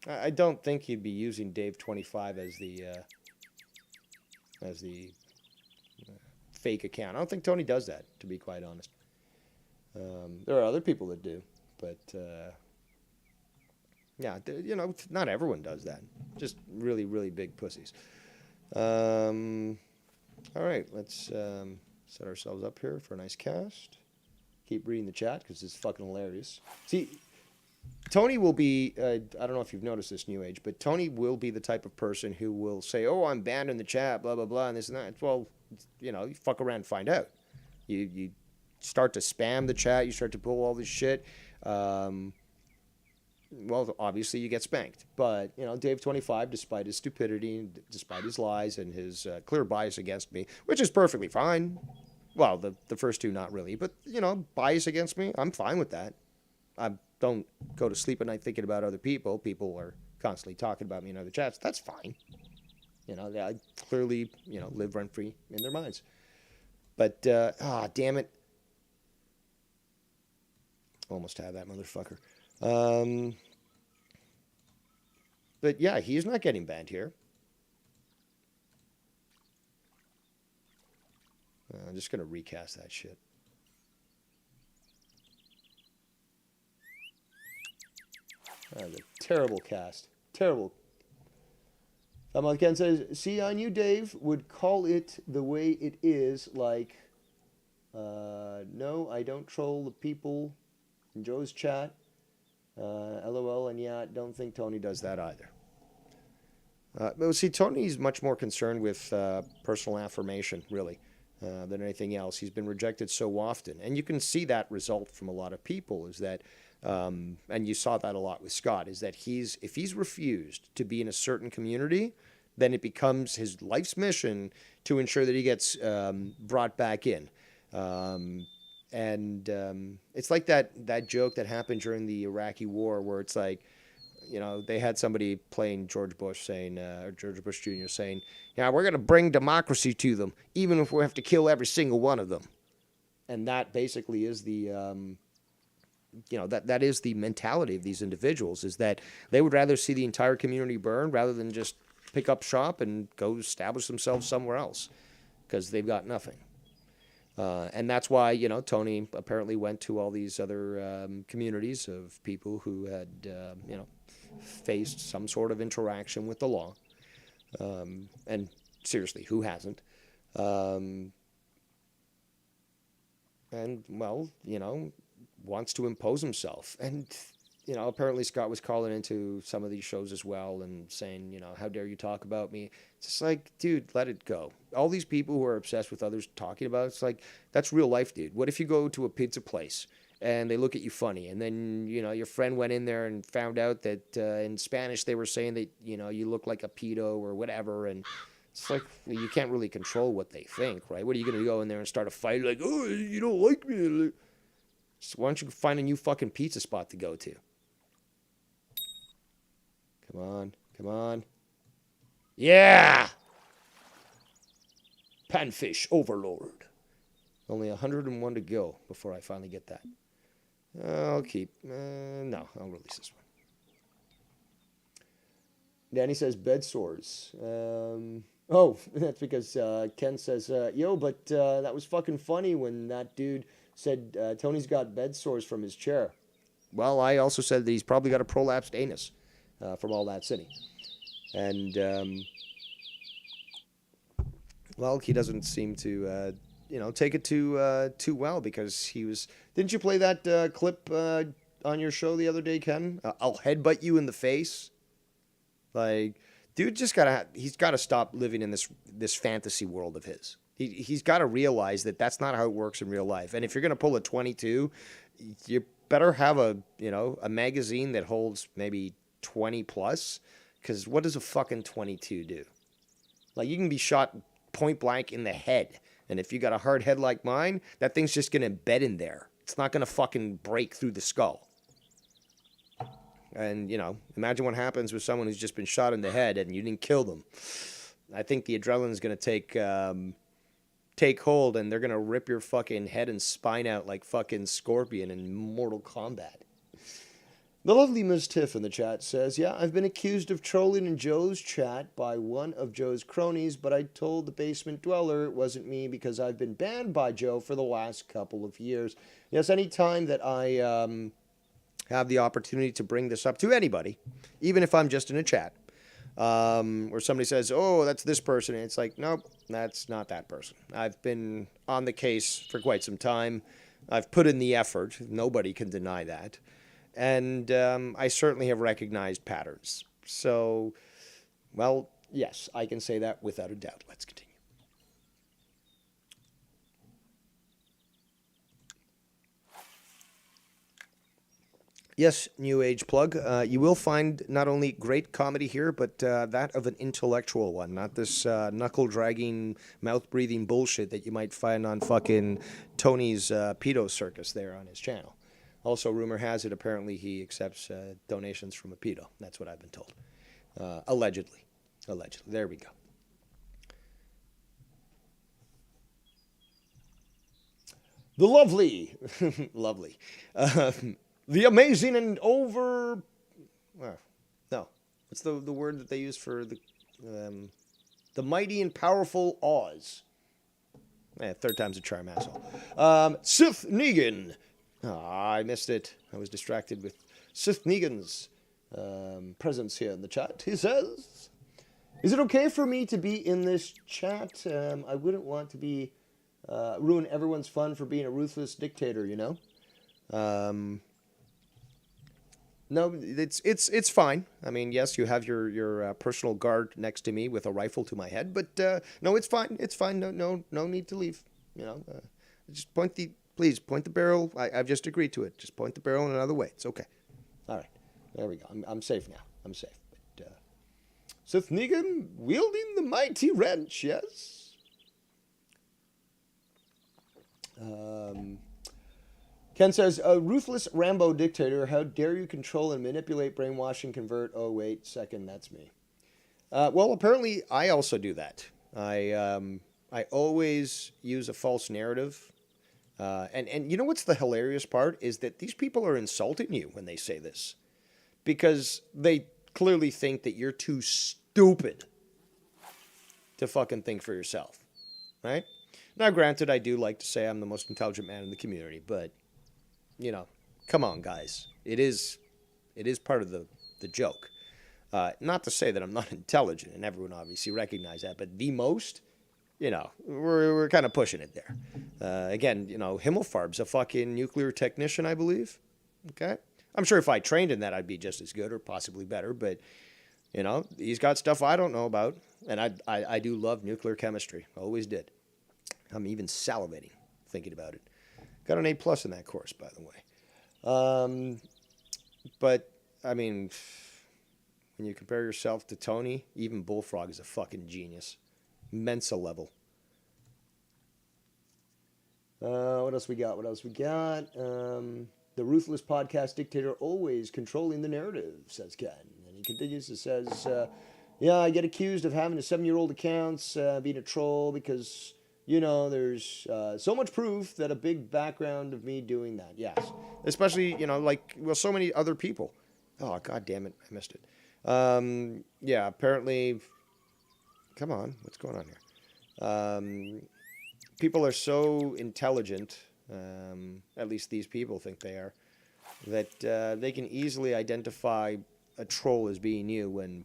I don't think he'd be using Dave25 as the fake account. I don't think Tony does that, to be quite honest. There are other people that do, but yeah, you know, not everyone does that. Just really, really big pussies. All right, let's set ourselves up here for a nice cast. Keep reading the chat because it's fucking hilarious. See, Tony will be, I don't know if you've noticed this, New Age, but Tony will be the type of person who will say, oh, I'm banned in the chat, blah, blah, blah, and this and that. Well, you know, you fuck around and find out. You start to spam the chat, you start to pull all this shit. Well, obviously you get spanked. But, you know, Dave25, despite his stupidity, despite his lies and his clear bias against me, which is perfectly fine. Well, the first two, not really. But, you know, bias against me, I'm fine with that. I don't go to sleep at night thinking about other people. People are constantly talking about me in other chats. That's fine. You know, I clearly, you know, live rent-free in their minds. But, damn it. Almost had that motherfucker. But, yeah, he's not getting banned here. I'm just going to recast that shit. That was a terrible cast. Terrible. Ken says, see, I knew Dave would call it the way it is, like, no, I don't troll the people in Joe's chat. LOL, and yeah, I don't think Tony does that either. But see, Tony's much more concerned with personal affirmation, really, than anything else. He's been rejected so often. And you can see that result from a lot of people is that, and you saw that a lot with Scott, is that if he's refused to be in a certain community, then it becomes his life's mission to ensure that he gets brought back in. It's like that joke that happened during the Iraqi war where it's like, you know, they had somebody playing George Bush saying, or George Bush Jr. saying, yeah, we're going to bring democracy to them, even if we have to kill every single one of them. And that basically is the, you know, that is the mentality of these individuals, is that they would rather see the entire community burn rather than just pick up shop and go establish themselves somewhere else because they've got nothing. And that's why, you know, Tony apparently went to all these other communities of people who had, you know, faced some sort of interaction with the law. And seriously, who hasn't? And, well, you know, wants to impose himself. And, you know, apparently Scott was calling into some of these shows as well and saying, you know, how dare you talk about me? It's just like, dude, let it go. All these people who are obsessed with others talking about it, it's like, that's real life, dude. What if you go to a pizza place and they look at you funny, and then, you know, your friend went in there and found out that in Spanish they were saying that, you know, you look like a pedo or whatever, and it's like, well, you can't really control what they think, right? What are you going to go in there and start a fight like, oh, you don't like me? So why don't you find a new fucking pizza spot to go to? Come on, come on. Yeah! Panfish Overlord. Only 101 to go before I finally get that. I'll keep... no, I'll release this one. Danny says bed sores. Oh, that's because Ken says, yo, but that was fucking funny when that dude said Tony's got bed sores from his chair. Well, I also said that he's probably got a prolapsed anus from all that sitting. And, well, he doesn't seem to... you know, take it too well because he was... Didn't you play that clip on your show the other day, Ken? I'll headbutt you in the face. Like, dude, he's got to stop living in this fantasy world of his. He's got to realize that that's not how it works in real life. And if you're going to pull a 22, you better have a magazine that holds maybe 20 plus. Because what does a fucking 22 do? Like, you can be shot point blank in the head. And if you got a hard head like mine, that thing's just going to embed in there. It's not going to fucking break through the skull. And, imagine what happens with someone who's just been shot in the head and you didn't kill them. I think the adrenaline's going to take hold, and they're going to rip your fucking head and spine out like fucking Scorpion in Mortal Kombat. The lovely Ms. Tiff in the chat says, yeah, I've been accused of trolling in Joe's chat by one of Joe's cronies, but I told the basement dweller it wasn't me because I've been banned by Joe for the last couple of years. Yes, anytime that I have the opportunity to bring this up to anybody, even if I'm just in a chat, where somebody says, oh, that's this person, and it's like, nope, that's not that person. I've been on the case for quite some time. I've put in the effort. Nobody can deny that. And I certainly have recognized patterns. So, well, yes, I can say that without a doubt. Let's continue. Yes, New Age plug. You will find not only great comedy here, but that of an intellectual one, not this knuckle-dragging, mouth-breathing bullshit that you might find on fucking Tony's pedo circus there on his channel. Also, rumor has it, apparently he accepts donations from a pedo. That's what I've been told. Allegedly. Allegedly. There we go. The lovely, the amazing and no. What's the word that they use for the mighty and powerful Oz? Third time's a charm, asshole. Sith Negan. I missed it. I was distracted with Sith Negan's presence here in the chat. He says, is it okay for me to be in this chat? I wouldn't want to be ruin everyone's fun for being a ruthless dictator, No, it's fine. I mean, yes, you have your personal guard next to me with a rifle to my head, but no, it's fine. It's fine. No need to leave. Just please point the barrel. I've just agreed to it. Just point the barrel in another way. It's okay. All right, there we go. I'm safe now. I'm safe. But Sith Negan wielding the mighty wrench. Yes. Ken says, a ruthless Rambo dictator, how dare you control and manipulate, brainwash, and convert? Oh, wait, second, that's me. Well, apparently I also do that. I always use a false narrative. And you know what's the hilarious part? Is that these people are insulting you when they say this. Because they clearly think that you're too stupid to fucking think for yourself. Right? Now, granted, I do like to say I'm the most intelligent man in the community, but come on, guys. It is part of the joke. Not to say that I'm not intelligent, and everyone obviously recognizes that, but the most, we're kind of pushing it there. Again, Himmelfarb's a fucking nuclear technician, I believe. Okay? I'm sure if I trained in that, I'd be just as good or possibly better, but, he's got stuff I don't know about, and I do love nuclear chemistry. Always did. I'm even salivating thinking about it. Got an A+ in that course, by the way. But, I mean, when you compare yourself to Tony, even Bullfrog is a fucking genius. Mensa level. What else we got? The ruthless podcast dictator always controlling the narrative, says Ken. And he continues to says, yeah, I get accused of having a 7-year-old accounts, being a troll because... there's so much proof that a big background of me doing that. Yes. Especially, so many other people. Oh, God damn it. I missed it. Yeah, apparently, come on. What's going on here? People are so intelligent, at least these people think they are, that they can easily identify a troll as being you and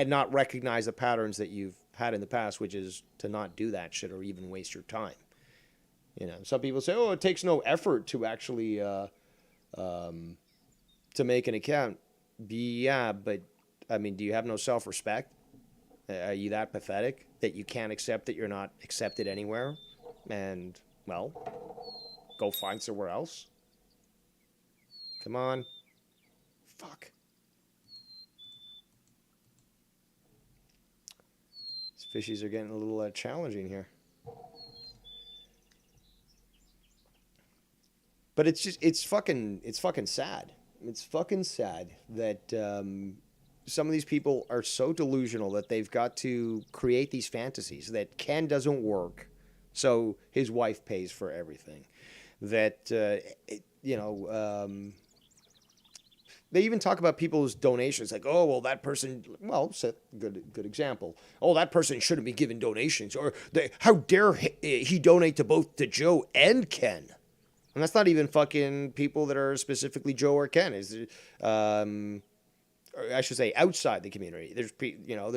not recognize the patterns that you've had in the past, which is to not do that shit or even waste your time. Some people say, oh, it takes no effort to actually to make an account. Yeah, but I mean, do you have no self-respect? Are you that pathetic that you can't accept that you're not accepted anywhere? And, well, go find somewhere else? Come on. Fuck. These fishies are getting a little challenging here. But it's fucking sad. It's fucking sad that some of these people are so delusional that they've got to create these fantasies that Ken doesn't work, so his wife pays for everything. That they even talk about people's donations, like, oh, well, that person, well, good example. Oh, that person shouldn't be giving donations, or how dare he donate to Joe and Ken. And that's not even fucking people that are specifically Joe or Ken. Or I should say, outside the community. There's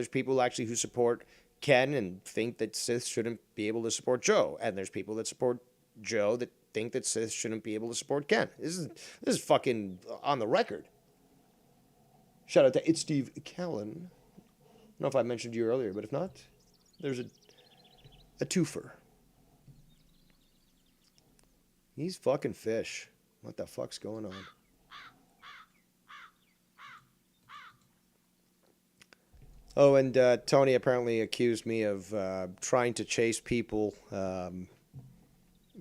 people actually who support Ken and think that Sith shouldn't be able to support Joe, and there's people that support Joe that think that Sith shouldn't be able to support Ken. This is fucking on the record. Shout out to It's Steve Callan. I don't know if I mentioned you earlier, but if not, there's a twofer. These fucking fish. What the fuck's going on? Oh, and Tony apparently accused me of trying to chase people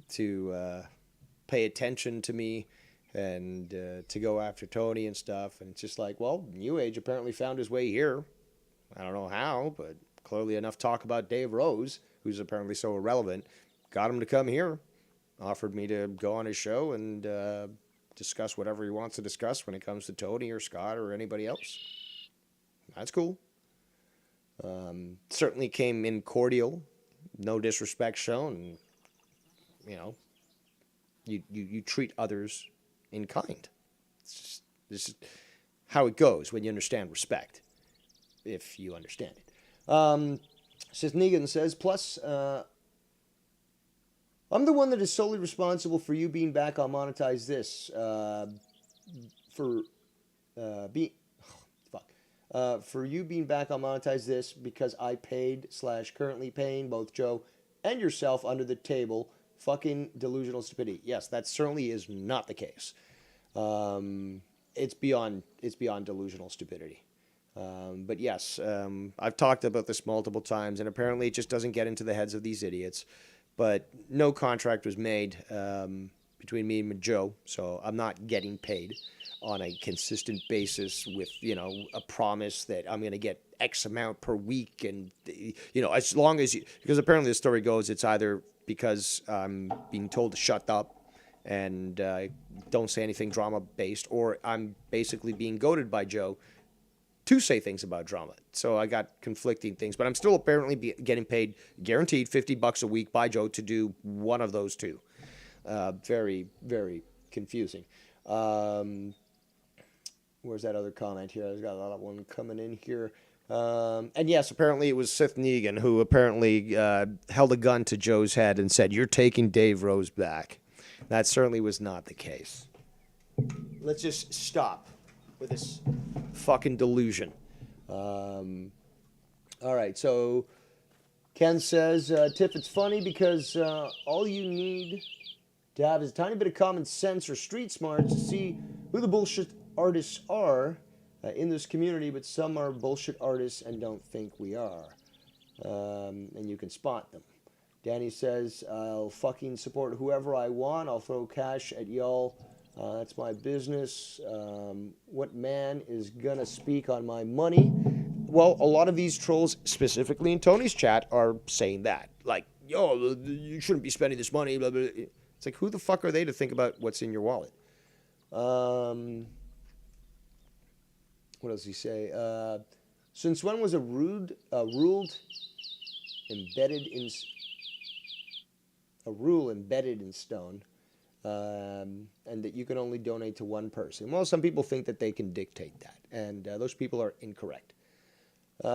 to pay attention to me and to go after Tony and stuff. And it's just like, well, New Age apparently found his way here. I don't know how, but clearly enough talk about Dave Rose, who's apparently so irrelevant, got him to come here. Offered me to go on his show and discuss whatever he wants to discuss when it comes to Tony or Scott or anybody else. That's cool. Certainly came in cordial, no disrespect shown. You treat others in kind. This is how it goes when you understand respect, if you understand it. Says Negan says, plus, I'm the one that is solely responsible for you being back on Monetize This. For you being back on Monetize This because I paid / currently paying both Joe and yourself under the table. Fucking delusional stupidity. Yes, that certainly is not the case. It's beyond delusional stupidity. But yes, I've talked about this multiple times, and apparently it just doesn't get into the heads of these idiots. But no contract was made between me and Joe, so I'm not getting paid on a consistent basis with, a promise that I'm going to get X amount per week. And, as long as because apparently the story goes, it's either because I'm being told to shut up and don't say anything drama-based, or I'm basically being goaded by Joe to say things about drama. So I got conflicting things, but I'm still apparently getting paid guaranteed $50 a week by Joe to do one of those two. Very, very confusing. Where's that other comment here? I've got a lot of one coming in here. And yes, apparently it was Sith Negan who apparently held a gun to Joe's head and said, "You're taking Dave Rose back." That certainly was not the case. Let's just stop with this fucking delusion. All right, so Ken says, Tiff, it's funny because all you need to have is a tiny bit of common sense or street smarts to see who the bullshit artists are in this community, but some are bullshit artists and don't think we are. And you can spot them. Danny says, I'll fucking support whoever I want. I'll throw cash at y'all. That's my business. What man is going to speak on my money? Well, a lot of these trolls, specifically in Tony's chat, are saying that. Like, yo, you shouldn't be spending this money. Blah, blah. It's like, who the fuck are they to think about what's in your wallet? What else does he say? Since when was a rule embedded in stone? And that you can only donate to one person. Well, some people think that they can dictate that, and those people are incorrect. We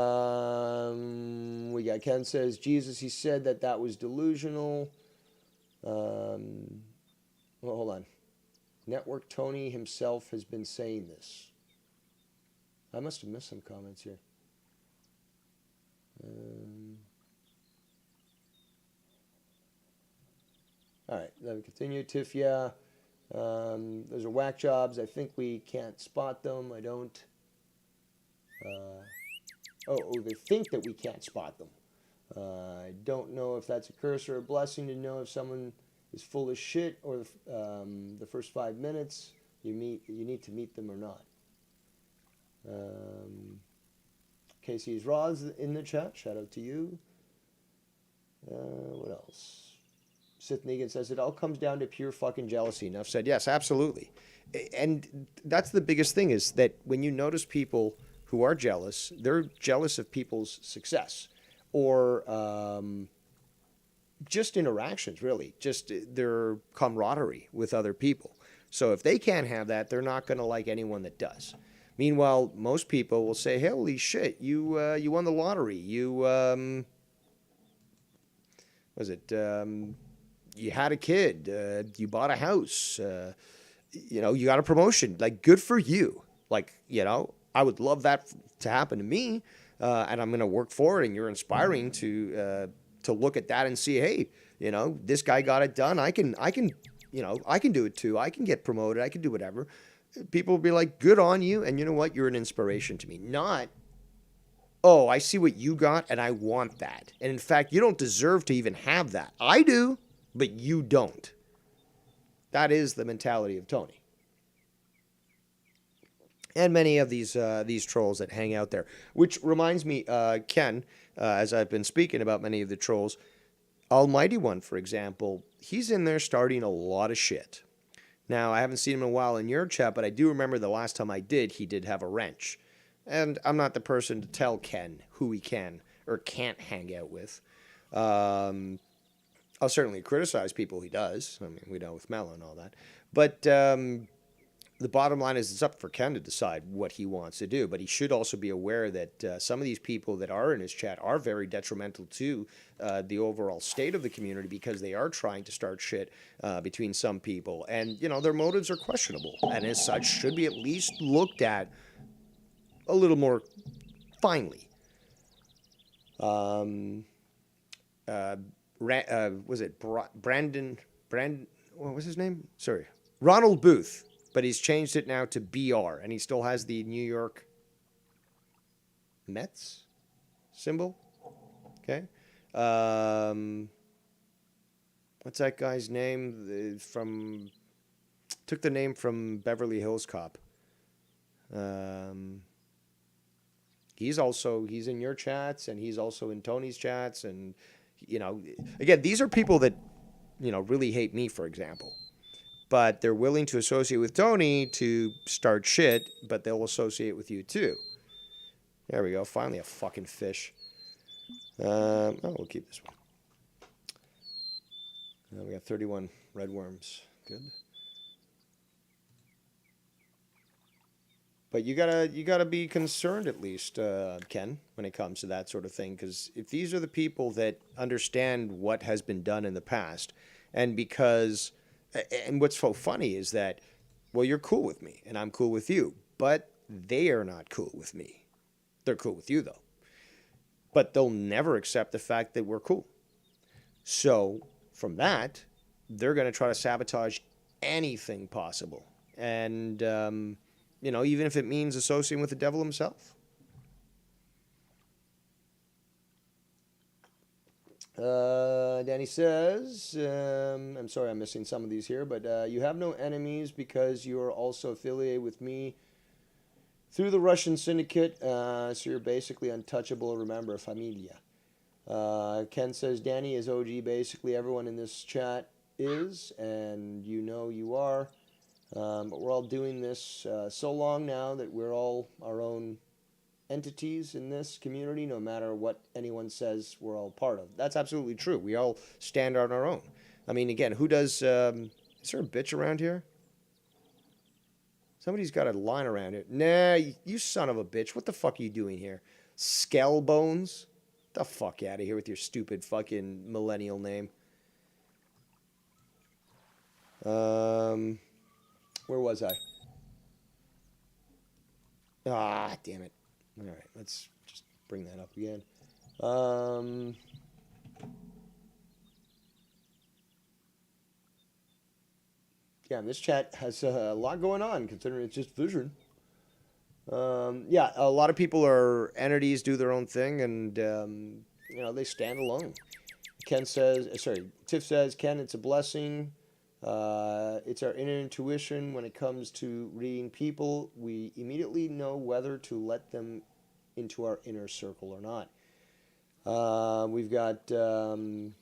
got Ken says, Jesus, he said that was delusional. Well, hold on. Network Tony himself has been saying this. I must have missed some comments here. All right, let me continue. Tiff, yeah. Those are whack jobs. I think we can't spot them. I don't. They think that we can't spot them. I don't know if that's a curse or a blessing to know if someone is full of shit or the first 5 minutes you need to meet them or not. Casey's Roz in the chat. Shout out to you. What else? Sith Negan says it all comes down to pure fucking jealousy. Enough said. Yes, absolutely. And that's the biggest thing is that when you notice people who are jealous, they're jealous of people's success or just interactions, really, just their camaraderie with other people. So if they can't have that, they're not going to like anyone that does. Meanwhile, most people will say, "Holy shit, you won the lottery. You you had a kid. You bought a house. You got a promotion. Like, good for you. Like, I would love that to happen to me, and I'm going to work for it. And you're inspiring to look at that and see, hey, this guy got it done. I can do it too. I can get promoted. I can do whatever. People will be like, good on you. And you know what? You're an inspiration to me. Not, oh, I see what you got and I want that. And in fact, you don't deserve to even have that. I do, but you don't. That is the mentality of Tony. And many of these trolls that hang out there. Which reminds me, Ken, as I've been speaking about many of the trolls, Almighty One, for example, he's in there starting a lot of shit. Now, I haven't seen him in a while in your chat, but I do remember the last time I did, he did have a wrench. And I'm not the person to tell Ken who he can or can't hang out with. I'll certainly criticize people he does. I mean, we know with Mello and all that. But the bottom line is it's up for Ken to decide what he wants to do. But he should also be aware that some of these people that are in his chat are very detrimental to the overall state of the community because they are trying to start shit between some people. And, their motives are questionable. And as such, should be at least looked at a little more finely. Was it Brandon, what was his name? Sorry. Ronald Booth. But he's changed it now to BR, and he still has the New York Mets symbol. Okay. What's that guy's name? Took the name from Beverly Hills Cop. He's in your chats, and he's also in Tony's chats, and again, these are people that really hate me, for example. But they're willing to associate with Tony to start shit, but they'll associate with you too. There we go. Finally a fucking fish. We'll keep this one. We got 31 red worms. Good. But you gotta be concerned at least, Ken, when it comes to that sort of thing. Because if these are the people that understand what has been done in the past, and what's so funny is that, well, you're cool with me, and I'm cool with you, but they are not cool with me. They're cool with you, though. But they'll never accept the fact that we're cool. So, from that, they're going to try to sabotage anything possible. And, even if it means associating with the devil himself. Danny says, I'm sorry I'm missing some of these here, but you have no enemies because you are also affiliated with me through the Russian syndicate, so you're basically untouchable. Remember, familia. Ken says, Danny is OG. Basically, everyone in this chat is, and you are. But we're all doing this so long now that we're all our own entities in this community. No matter what anyone says, we're all part of. That's absolutely true. We all stand on our own. I mean, again, who does... is there a bitch around here? Somebody's got a line around here. Nah, you son of a bitch. What the fuck are you doing here? Skellbones? Get the fuck out of here with your stupid fucking millennial name. Where was I? Ah, damn it. All right, let's just bring that up again. Um, yeah, this chat has a lot going on considering it's just vision. Yeah, a lot of people are entities, do their own thing, and they stand alone. Ken says, sorry, Tiff says, Ken, it's a blessing. It's our inner intuition when it comes to reading people. We immediately know whether to let them into our inner circle or not. We've got Ken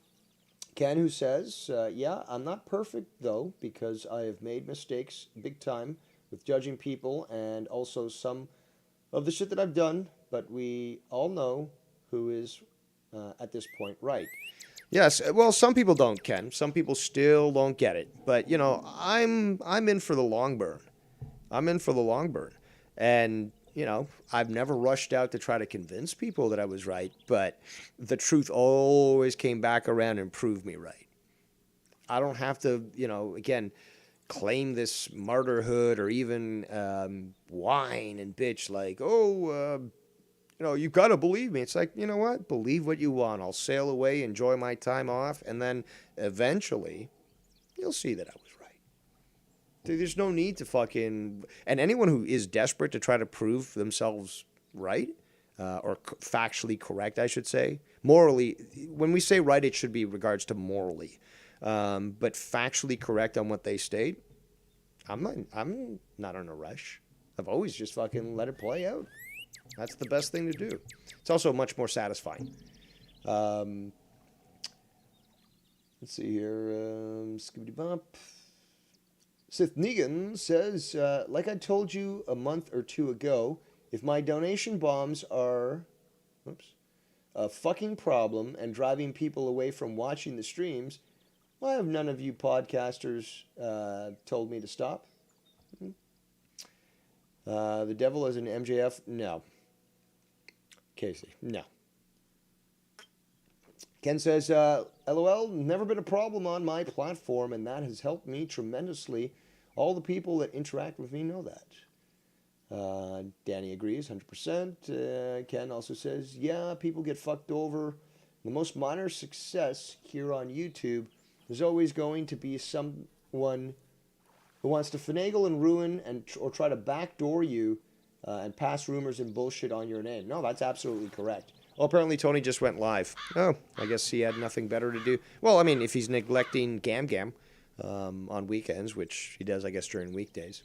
who says, yeah, I'm not perfect though, because I have made mistakes big time with judging people and also some of the shit that I've done, but we all know who is at this point right. Yes, well, some people don't, Ken. Some people still don't get it. But I'm in for the long burn. I'm in for the long burn, and I've never rushed out to try to convince people that I was right. But the truth always came back around and proved me right. I don't have to, again, claim this martyrhood or even whine and bitch like, you've got to believe me. It's like, you know what? Believe what you want. I'll sail away, enjoy my time off, and then eventually you'll see that I was right. There's no need to fucking. And anyone who is desperate to try to prove themselves right, or factually correct, I should say, morally, when we say right, it should be regards to morally. But factually correct on what they state, I'm not in a rush. I've always just fucking let it play out. That's the best thing to do. It's also much more satisfying. Let's see here. Skibbity bop. Sith Negan says, like I told you a month or two ago, if my donation bombs are a fucking problem and driving people away from watching the streams, why have none of you podcasters told me to stop? The devil is an MJF? No. Casey, no. Ken says, LOL, never been a problem on my platform, and that has helped me tremendously. All the people that interact with me know that. Danny agrees, 100%. Ken also says, yeah, people get fucked over. The most minor success here on YouTube, there's always going to be someone who wants to finagle and ruin or try to backdoor you and pass rumors and bullshit on your name. No, that's absolutely correct. Oh, apparently Tony just went live. Oh, I guess he had nothing better to do. Well, I mean, if he's neglecting Gam Gam on weekends, which he does, I guess, during weekdays,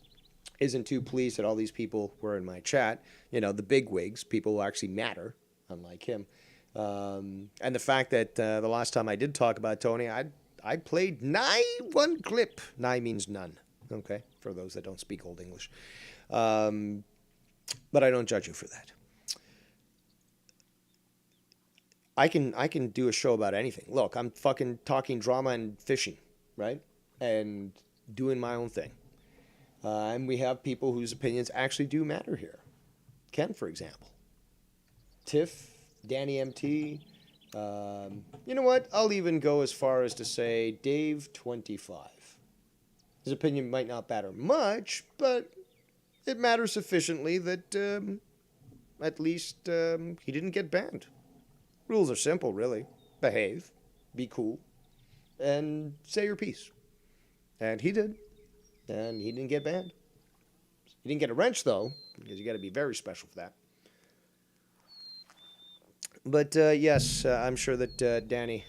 isn't too pleased that all these people were in my chat, the big wigs, people who actually matter, unlike him. And the fact that the last time I did talk about Tony, I played one clip. Nigh means none, okay, for those that don't speak Old English. But I don't judge you for that. I can do a show about anything. Look, I'm fucking talking drama and fishing, right? And doing my own thing. And we have people whose opinions actually do matter here. Ken, for example. Tiff, Danny MT. You know what? I'll even go as far as to say Dave 25. His opinion might not matter much, but it matters sufficiently that at least he didn't get banned. Rules are simple, really. Behave, be cool, and say your piece. And he did. And he didn't get banned. He didn't get a wrench, though, because you got to be very special for that. But yes, I'm sure that Tony,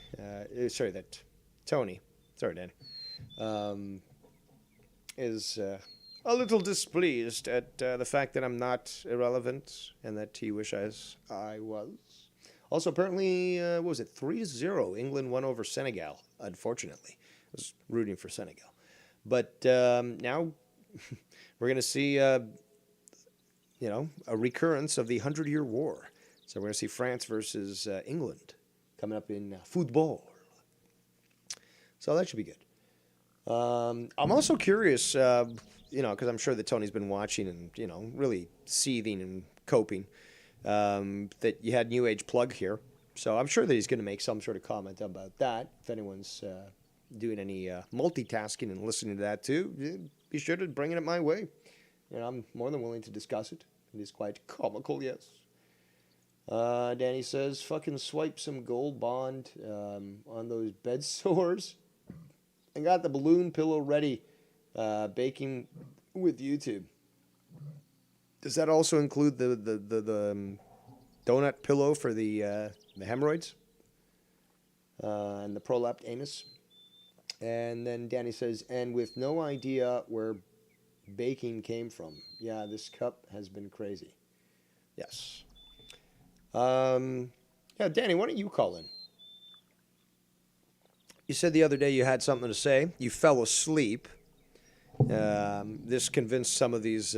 is a little displeased at the fact that I'm not irrelevant and that he wishes I was. Also, apparently, what was it, 3-0, England won over Senegal, unfortunately. I was rooting for Senegal. But now we're going to see, a recurrence of the 100-Year War. So we're going to see France versus England coming up in football. So that should be good. I'm also curious, because I'm sure that Tony's been watching and, really seething and coping, that you had New Age Plug here. So I'm sure that he's going to make some sort of comment about that. If anyone's doing any multitasking and listening to that too, be sure to bring it my way. I'm more than willing to discuss it. It is quite comical, yes. Danny says, fucking swipe some gold bond on those bed sores. And got the balloon pillow ready, baking with YouTube. Does that also include the donut pillow for the hemorrhoids and the prolapsed anus? And then Danny says, and with no idea where baking came from. Yeah, this cup has been crazy. Yes. Yeah, Danny, why don't you call in? You said the other day you had something to say. You fell asleep. This convinced some of these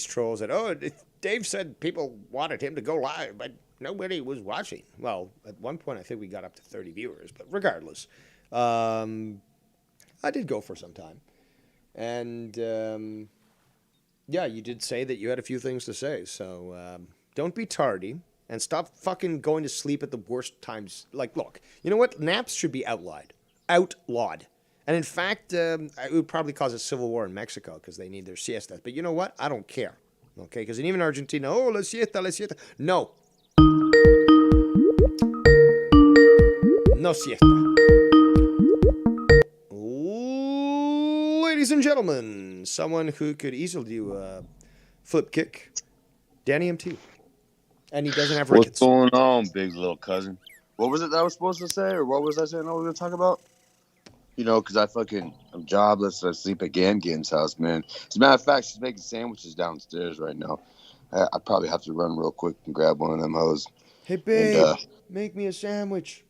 trolls that, Dave said people wanted him to go live, but nobody was watching. Well, at one point I think we got up to 30 viewers, but regardless, I did go for some time. And yeah, you did say that you had a few things to say, so don't be tardy. And stop fucking going to sleep at the worst times. Like, look, you know what? Naps should be outlawed. Outlawed. And in fact, it would probably cause a civil war in Mexico because they need their siestas. But you know what? I don't care. Okay? Because even Argentina, la siesta, la siesta. No. No siesta. Ladies and gentlemen, someone who could easily do a flip kick, Danny M2. And he doesn't have rickets. What's going on, big little cousin? What was it that I was supposed to say? Or what was I saying I was going to talk about? You know, because I'm jobless. I sleep at Gan's house, man. As a matter of fact, she's making sandwiches downstairs right now. I probably have to run real quick and grab one of them hoes. Hey, babe, make me a sandwich.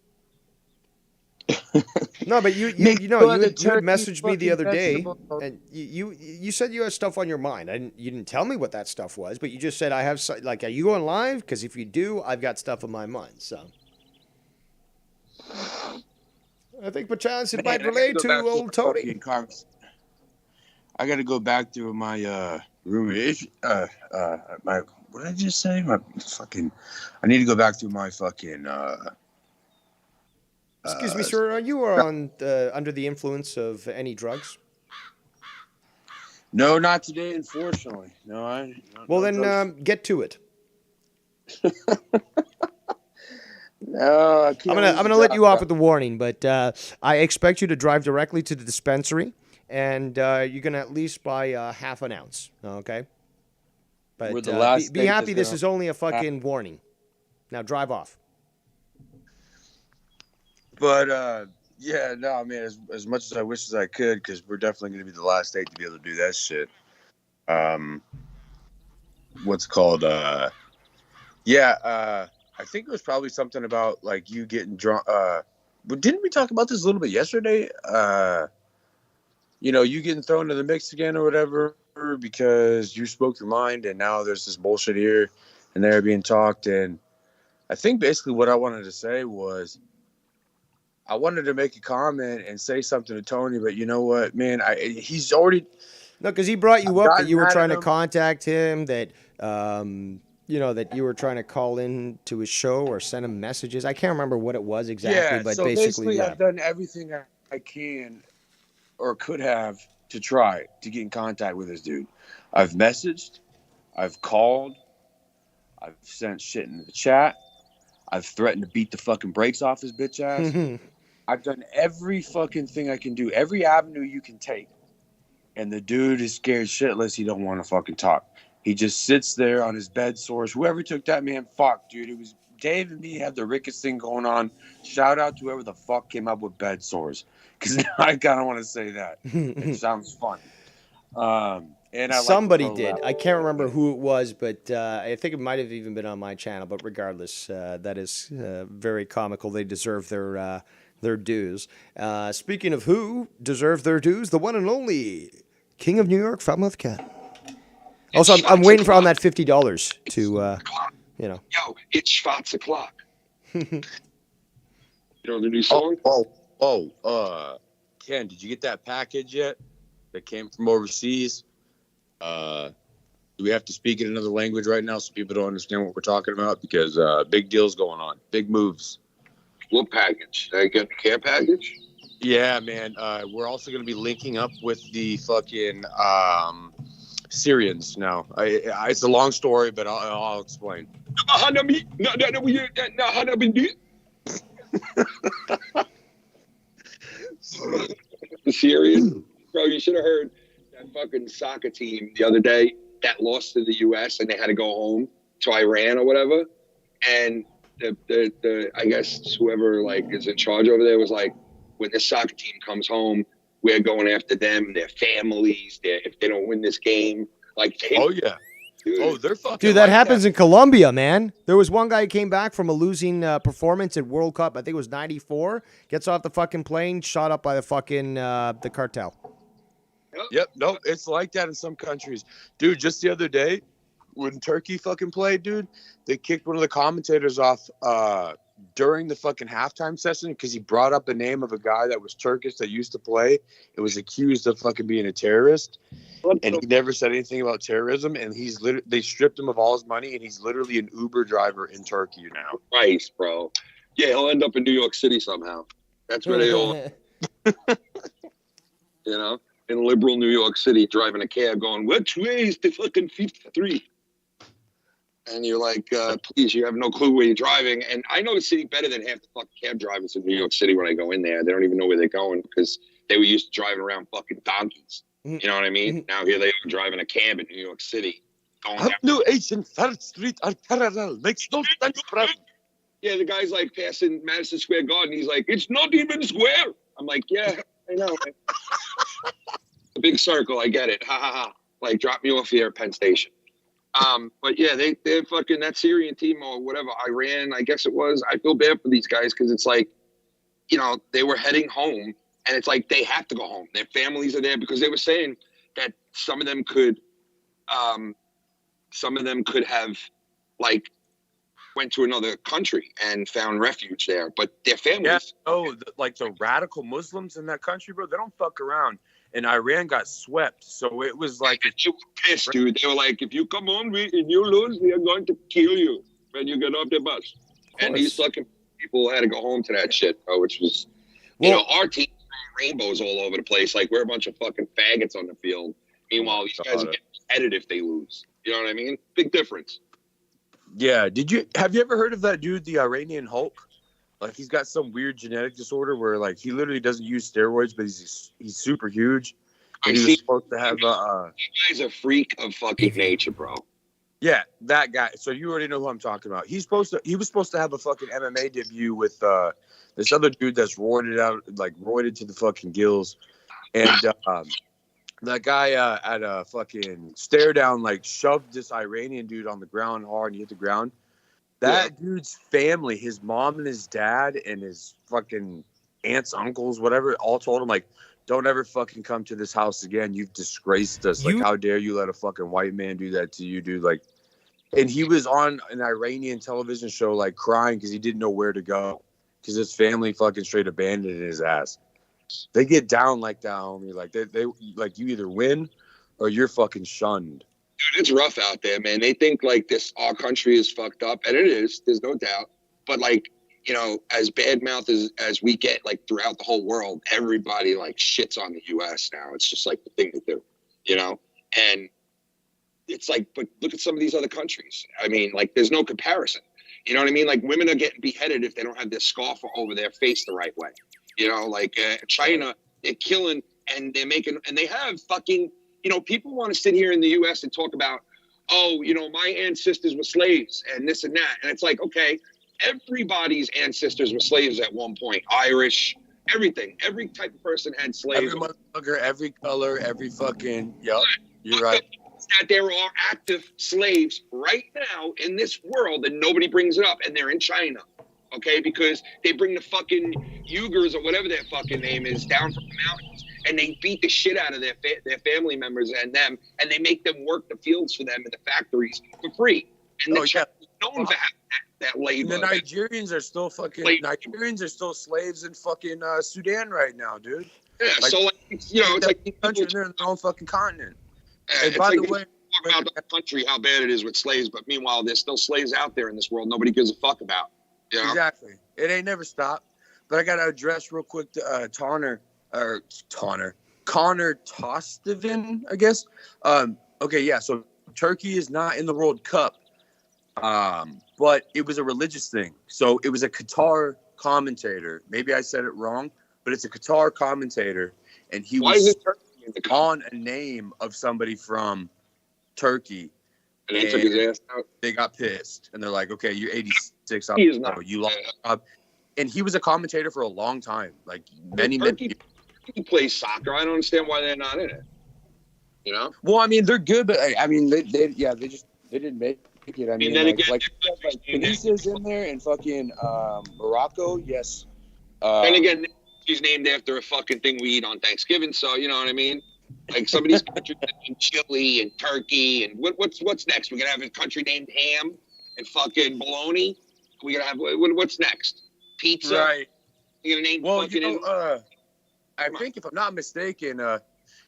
No, but you had messaged me the other day, and you said you had stuff on your mind. You didn't tell me what that stuff was, but you just said I have are you going live? Because if you do, I've got stuff on my mind. So I think perchance it might relate to old Tony. I got to go back through my room. What did I just say? I need to go back through my fucking. Excuse me, sir. Are you under the influence of any drugs? No, not today, unfortunately. No, well, then get to it. No, I can't. I'm gonna let you off with the warning, but I expect you to drive directly to the dispensary, and you're gonna at least buy half an ounce. Okay. But be happy. This is only a fucking warning. Now drive off. But, yeah, no, I mean, as much as I wish as I could, because we're definitely going to be the last state to be able to do that shit. What's called, I think it was probably something about, like, you getting drunk. Didn't we talk about this a little bit yesterday? You getting thrown into the mix again or whatever because you spoke your mind, and now there's this bullshit here and there being talked. And I think basically what I wanted to say was, I wanted to make a comment and say something to Tony, but you know what, man? He's already... No, because he brought you up that you were trying to contact him, that, that you were trying to call in to his show or send him messages. I can't remember what it was exactly, but so basically I've done everything I can or could have to try to get in contact with this dude. I've messaged, I've called, I've sent shit in the chat, I've threatened to beat the fucking brakes off his bitch ass. I've done every fucking thing I can do, every avenue you can take. And the dude is scared shitless. He don't want to fucking talk. He just sits there on his bed sores. Whoever took that man, fuck, dude. It was Dave and me had the rickets thing going on. Shout out to whoever the fuck came up with bed sores. Because now I kind of want to say that. It sounds fun. And somebody did. I can't remember who it was, but I think it might have even been on my channel. But regardless, that is very comical. They deserve their dues. Speaking of who deserve their dues, the one and only King of New York, Falmouth Cat. Also, I'm waiting for on that $50 to, Yo, it's Schwartz o'clock. You know the new song? Ken, did you get that package yet? That came from overseas? Do we have to speak in another language right now so people don't understand what we're talking about? Because big deals going on, big moves. What package? Did I get the care package? Yeah, man. We're also going to be linking up with the fucking Syrians now. It's a long story, but I'll explain. Serious, bro. You should have heard that fucking soccer team the other day that lost to the U.S. and they had to go home to Iran or whatever. And the I guess whoever like is in charge over there was like, when this soccer team comes home, we're going after them, their families. If they don't win this game, like Oh yeah. dude, Oh, they're fucking. Dude, that like happens in Colombia, man. There was one guy who came back from a losing performance at World Cup. I think it was '94. Gets off the fucking plane, shot up by the fucking the cartel. Yep. No, it's like that in some countries, dude. Just the other day, when Turkey fucking played, dude, they kicked one of the commentators off during the fucking halftime session because he brought up the name of a guy that was Turkish that used to play. It was accused of fucking being a terrorist. And he never said anything about terrorism, and they stripped him of all his money, and he's literally an Uber driver in Turkey now. Christ, bro. Yeah, he'll end up in New York City somehow. That's where they all, you know, in liberal New York City, driving a cab, going, "Which way is the fucking 53?" And you're like, please, you have no clue where you're driving. And I know the city better than half the fucking cab drivers in New York City when I go in there. They don't even know where they're going because they were used to driving around fucking donkeys. You know what I mean? Now here they are driving a cab in New York City. New H and Third Street are parallel. Makes no sense, bro. Yeah, the guy's like passing Madison Square Garden. He's like, it's not even square. I'm like, yeah, I know. A big circle. I get it. Ha ha ha. Like, drop me off here at Penn Station. But yeah, they're fucking that Syrian team or whatever, Iran, I guess it was. I feel bad for these guys because it's like, you know, they were heading home. And it's like they have to go home. Their families are there because they were saying that some of them could have like went to another country and found refuge there. But their families. Yeah. Oh, like the radical Muslims in that country, bro, they don't fuck around. And Iran got swept. So it was like. You were pissed, dude. They were like, if you come home and you lose, we are going to kill you when you get off the bus. And these fucking people had to go home to that shit, bro, which was, you know, our team. Rainbows all over the place, like we're a bunch of fucking faggots on the field. Meanwhile, these guys are getting headed if they lose. You know what I mean? Big difference. Yeah. Have you ever heard of that dude, the Iranian Hulk? Like he's got some weird genetic disorder where like he literally doesn't use steroids, but he's super huge. And he was supposed to have that guy's a freak of fucking nature, bro. Yeah, that guy. So you already know who I'm talking about. He was supposed to have a fucking MMA debut with this other dude that's roided to the fucking gills. And that guy at a fucking stare down, like shoved this Iranian dude on the ground hard and he hit the ground. That dude's family, his mom and his dad and his fucking aunts, uncles, whatever, all told him like, don't ever fucking come to this house again. You've disgraced us. Like, how dare you let a fucking white man do that to you, dude? Like, and he was on an Iranian television show, like crying because he didn't know where to go because his family fucking straight abandoned his ass. They get down like that, homie. Like they like you either win or you're fucking shunned. Dude, it's rough out there, man. They think like our country is fucked up, and it is. There's no doubt. But like, you know, as badmouth as we get, like throughout the whole world, everybody like shits on the U.S. now. It's just like the thing to do, you know. And it's like, but look at some of these other countries. I mean, like, there's no comparison. You know what I mean? Like, women are getting beheaded if they don't have their scarf over their face the right way. You know, like China, they're killing and they're making, and they have fucking, you know, people want to sit here in the U.S. and talk about, oh, you know, my ancestors were slaves and this and that. And it's like, okay, everybody's ancestors were slaves at one point. Irish, everything. Every type of person had slaves. Every motherfucker, every color, every fucking, yep, you're right. That there are active slaves right now in this world and nobody brings it up, and they're in China, okay? Because they bring the fucking Uyghurs or whatever their fucking name is down from the mountains, and they beat the shit out of their family members and them, and they make them work the fields for them in the factories for free. And the Chinese known to have that labor. The Nigerians are still fucking Nigerians are still slaves in fucking Sudan right now, dude. Yeah, like, so like, you know, it's like country, they're in their own fucking continent. And by the way, talk about that country, how bad it is with slaves, but meanwhile, there's still slaves out there in this world nobody gives a fuck about. You know? Exactly. It ain't never stopped. But I got to address real quick Connor Tostevin, I guess. Okay, yeah, so Turkey is not in the World Cup. But it was a religious thing. So it was a Qatar commentator. Maybe I said it wrong, but it's a Qatar commentator, and he Why is was it Turkey in the cup? on a name of somebody from Turkey. And they took his ass out. They got pissed, and they're like, "Okay, you're 86. He is not. You lost." And he was a commentator for a long time, like many. Turkey plays soccer. I don't understand why they're not in it. You know? Well, I mean, they're good, but I mean, they didn't make it. I mean, then like, again, like Tunisia's in there and fucking Morocco, yes. And again, she's named after a fucking thing we eat on Thanksgiving, so you know what I mean. Like some of these countries named Chile and Turkey, and what's next? We're gonna have a country named ham and fucking bologna. We're gonna have what's next? Pizza. Right. You're gonna name Well, fucking. I think if I'm not mistaken, you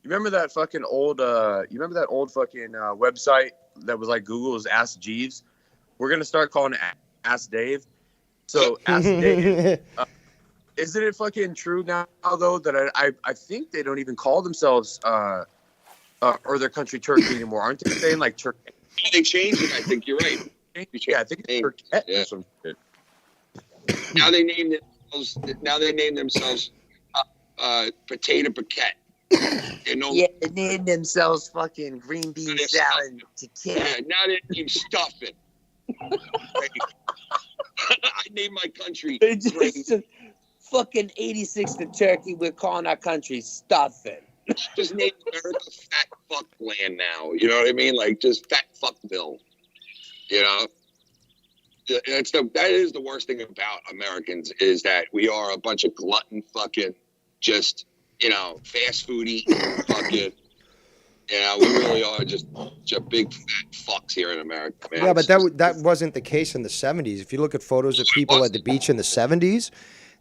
remember that fucking old fucking website that was like Google's Ask Jeeves? We're gonna start calling it Ask Dave. So Ask Dave. Isn't it fucking true now though that I think they don't even call themselves or their country Turkey anymore? Aren't they saying like Turkey? They changed it. I think you're right. Yeah, I think it's Turkey. Yeah. Or some shit. Now they name themselves potato paquette. They named themselves fucking green bean salad to Yeah, now they name stuffing. I named my country. They just fucking 86 to Turkey. We're calling our country stuffing. Just name America Fat Fuck Land now. You know what I mean? Like just Fat Fuckville. You know? That is the worst thing about Americans is that we are a bunch of glutton fucking just, you know, fast food eating fucking. Yeah, we really are just big fat fucks here in America, man. Yeah, but that wasn't the case in the 70s. If you look at photos of people at the beach in the 70s,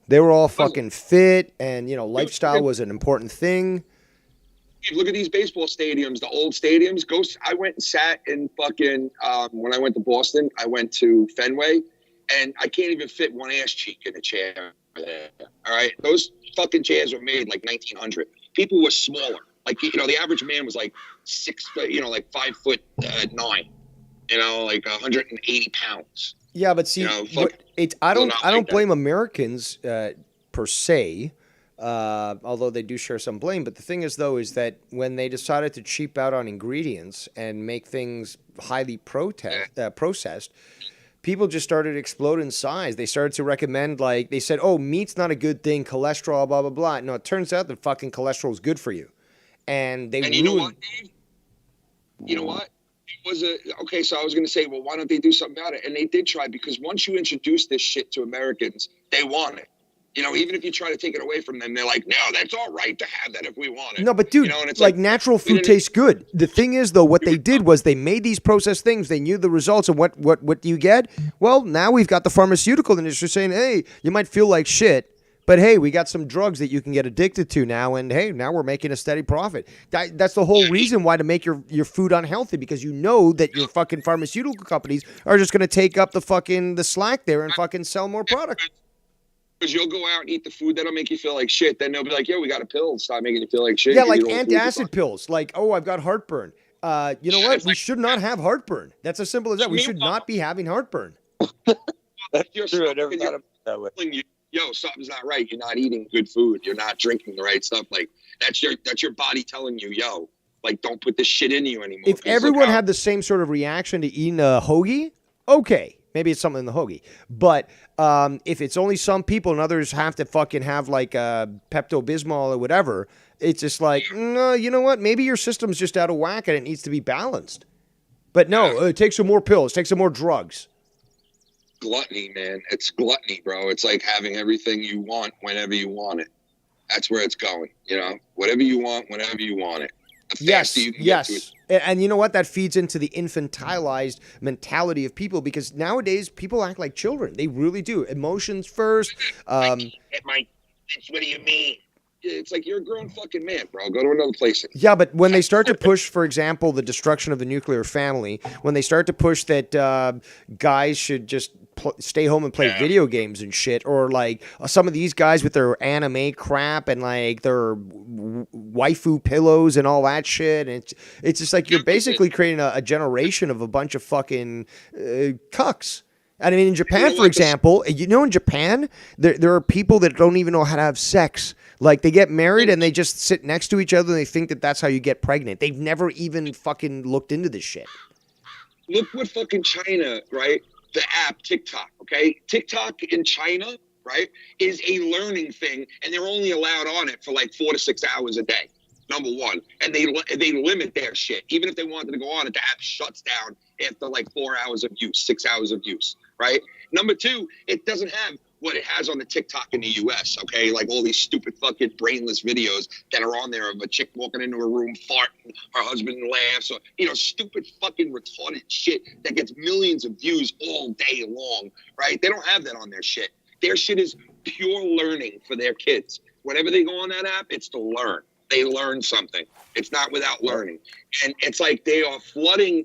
they were all fucking fit, and you know, lifestyle was an important thing. Look at these baseball stadiums, the old stadiums. I went and sat in fucking when I went to Boston. I went to Fenway, and I can't even fit one ass cheek in a chair there. All right, those fucking chairs were made like 1900. People were smaller. Like, you know, the average man was like 6 foot, you know, like 5'9", you know, like 180 pounds. Yeah, but see, You know, I don't like blame Americans per se, although they do share some blame. But the thing is, though, is that when they decided to cheap out on ingredients and make things highly processed, people just started to explode in size. They started to recommend, like, they said, oh, meat's not a good thing, cholesterol, blah, blah, blah. No, it turns out that fucking cholesterol is good for you. And you know what, Dave? You know what? It was okay. So I was going to say, well, why don't they do something about it? And they did try, because once you introduce this shit to Americans, they want it. You know, even if you try to take it away from them, they're like, no, that's all right to have that if we want it. No, but dude, you know, and it's like natural food tastes good. The thing is, though, what they did was they made these processed things. They knew the results, and what do you get? Well, now we've got the pharmaceutical industry saying, hey, you might feel like shit, but hey, we got some drugs that you can get addicted to now, and hey, now we're making a steady profit. That's the whole reason why to make your food unhealthy, because you know that your fucking pharmaceutical companies are just going to take up the slack there and fucking sell more product. Because you'll go out and eat the food that'll make you feel like shit. Then they'll be like, yo, we got a pill. Stop making you feel like shit. Yeah, like antacid pills. Like, oh, I've got heartburn. You know what? We like, should not have heartburn. That's as simple as that. We should not be having heartburn. That's true. I never thought of it that way. Yo, something's not right. You're not eating good food. You're not drinking the right stuff. Like that's your body telling you, yo, like don't put this shit in you anymore. If everyone had the same sort of reaction to eating a hoagie, okay, maybe it's something in the hoagie. But if it's only some people and others have to fucking have like Pepto-Bismol or whatever, it's just like, no, you know what? Maybe your system's just out of whack and it needs to be balanced. But no, take some more pills, take some more drugs. Gluttony, man. It's gluttony, bro. It's like having everything you want whenever you want it. That's where it's going, you know? Whatever you want, whenever you want it. Yes. And you know what? That feeds into the infantilized mentality of people, because nowadays people act like children. They really do. Emotions first. What do you mean? It's like you're a grown fucking man, bro. Go to another place. Yeah, but when they start to push, for example, the destruction of the nuclear family, when they start to push that guys should just stay home and play video games and shit, or like some of these guys with their anime crap and like their waifu pillows and all that shit. And it's just like you're basically creating a generation of a bunch of fucking cucks. And I mean, in Japan, for example, in Japan, there are people that don't even know how to have sex. Like, they get married and they just sit next to each other and they think that that's how you get pregnant. They've never even fucking looked into this shit. Look what fucking China, right? The app TikTok, okay? TikTok in China, right, is a learning thing, and they're only allowed on it for like 4 to 6 hours a day. Number one, and they limit their shit. Even if they wanted to go on it, the app shuts down after like 4 hours of use, 6 hours of use, right? Number two, it doesn't have what it has on the TikTok in the US, okay? Like all these stupid fucking brainless videos that are on there of a chick walking into a room, farting, her husband laughs, or, you know, stupid fucking retarded shit that gets millions of views all day long, right? They don't have that on their shit. Their shit is pure learning for their kids. Whenever they go on that app, it's to learn. They learn something. It's not without learning. And it's like they are flooding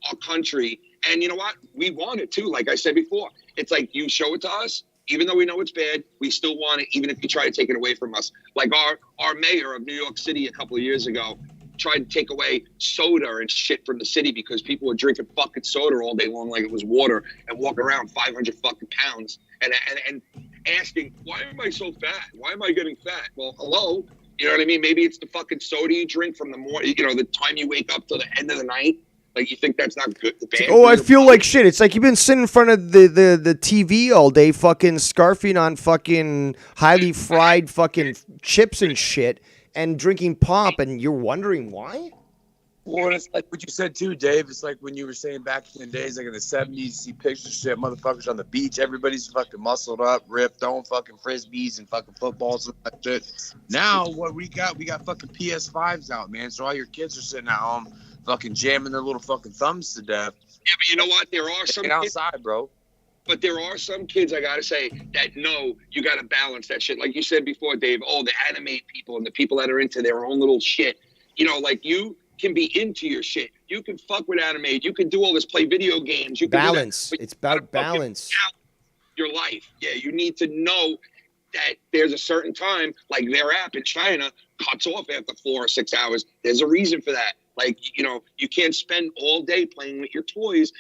our country. And you know what? We want it too. Like I said before, it's like you show it to us, even though we know it's bad, we still want it, even if you try to take it away from us. Like our mayor of New York City a couple of years ago tried to take away soda and shit from the city because people were drinking fucking soda all day long like it was water and walking around 500 fucking pounds and asking, why am I so fat? Why am I getting fat? Well, hello. You know what I mean? Maybe it's the fucking soda you drink from the morning, you know, the time you wake up to the end of the night. Like, you think that's not good? Bad I feel like shit. It's like you've been sitting in front of the TV all day, fucking scarfing on fucking highly fried fucking chips and shit, and drinking pop, and you're wondering why? Well, it's like what you said too, Dave. It's like when you were saying back in the days, like in the 70s, you see pictures of shit, motherfuckers on the beach. Everybody's fucking muscled up, ripped, throwing fucking frisbees and fucking footballs and that shit. Now, what we got fucking PS5s out, man. So all your kids are sitting at home fucking jamming their little fucking thumbs to death. Yeah, but you know what? There are some kids outside, bro. But there are some kids, I gotta say, that know you gotta balance that shit. Like you said before, Dave, the anime people and the people that are into their own little shit. You know, like you can be into your shit. You can fuck with anime. You can do all this, play video games. You can balance. It's about balance. Your life. Yeah, you need to know that there's a certain time, like their app in China cuts off after 4 or 6 hours. There's a reason for that. Like, you know, you can't spend all day playing with your toys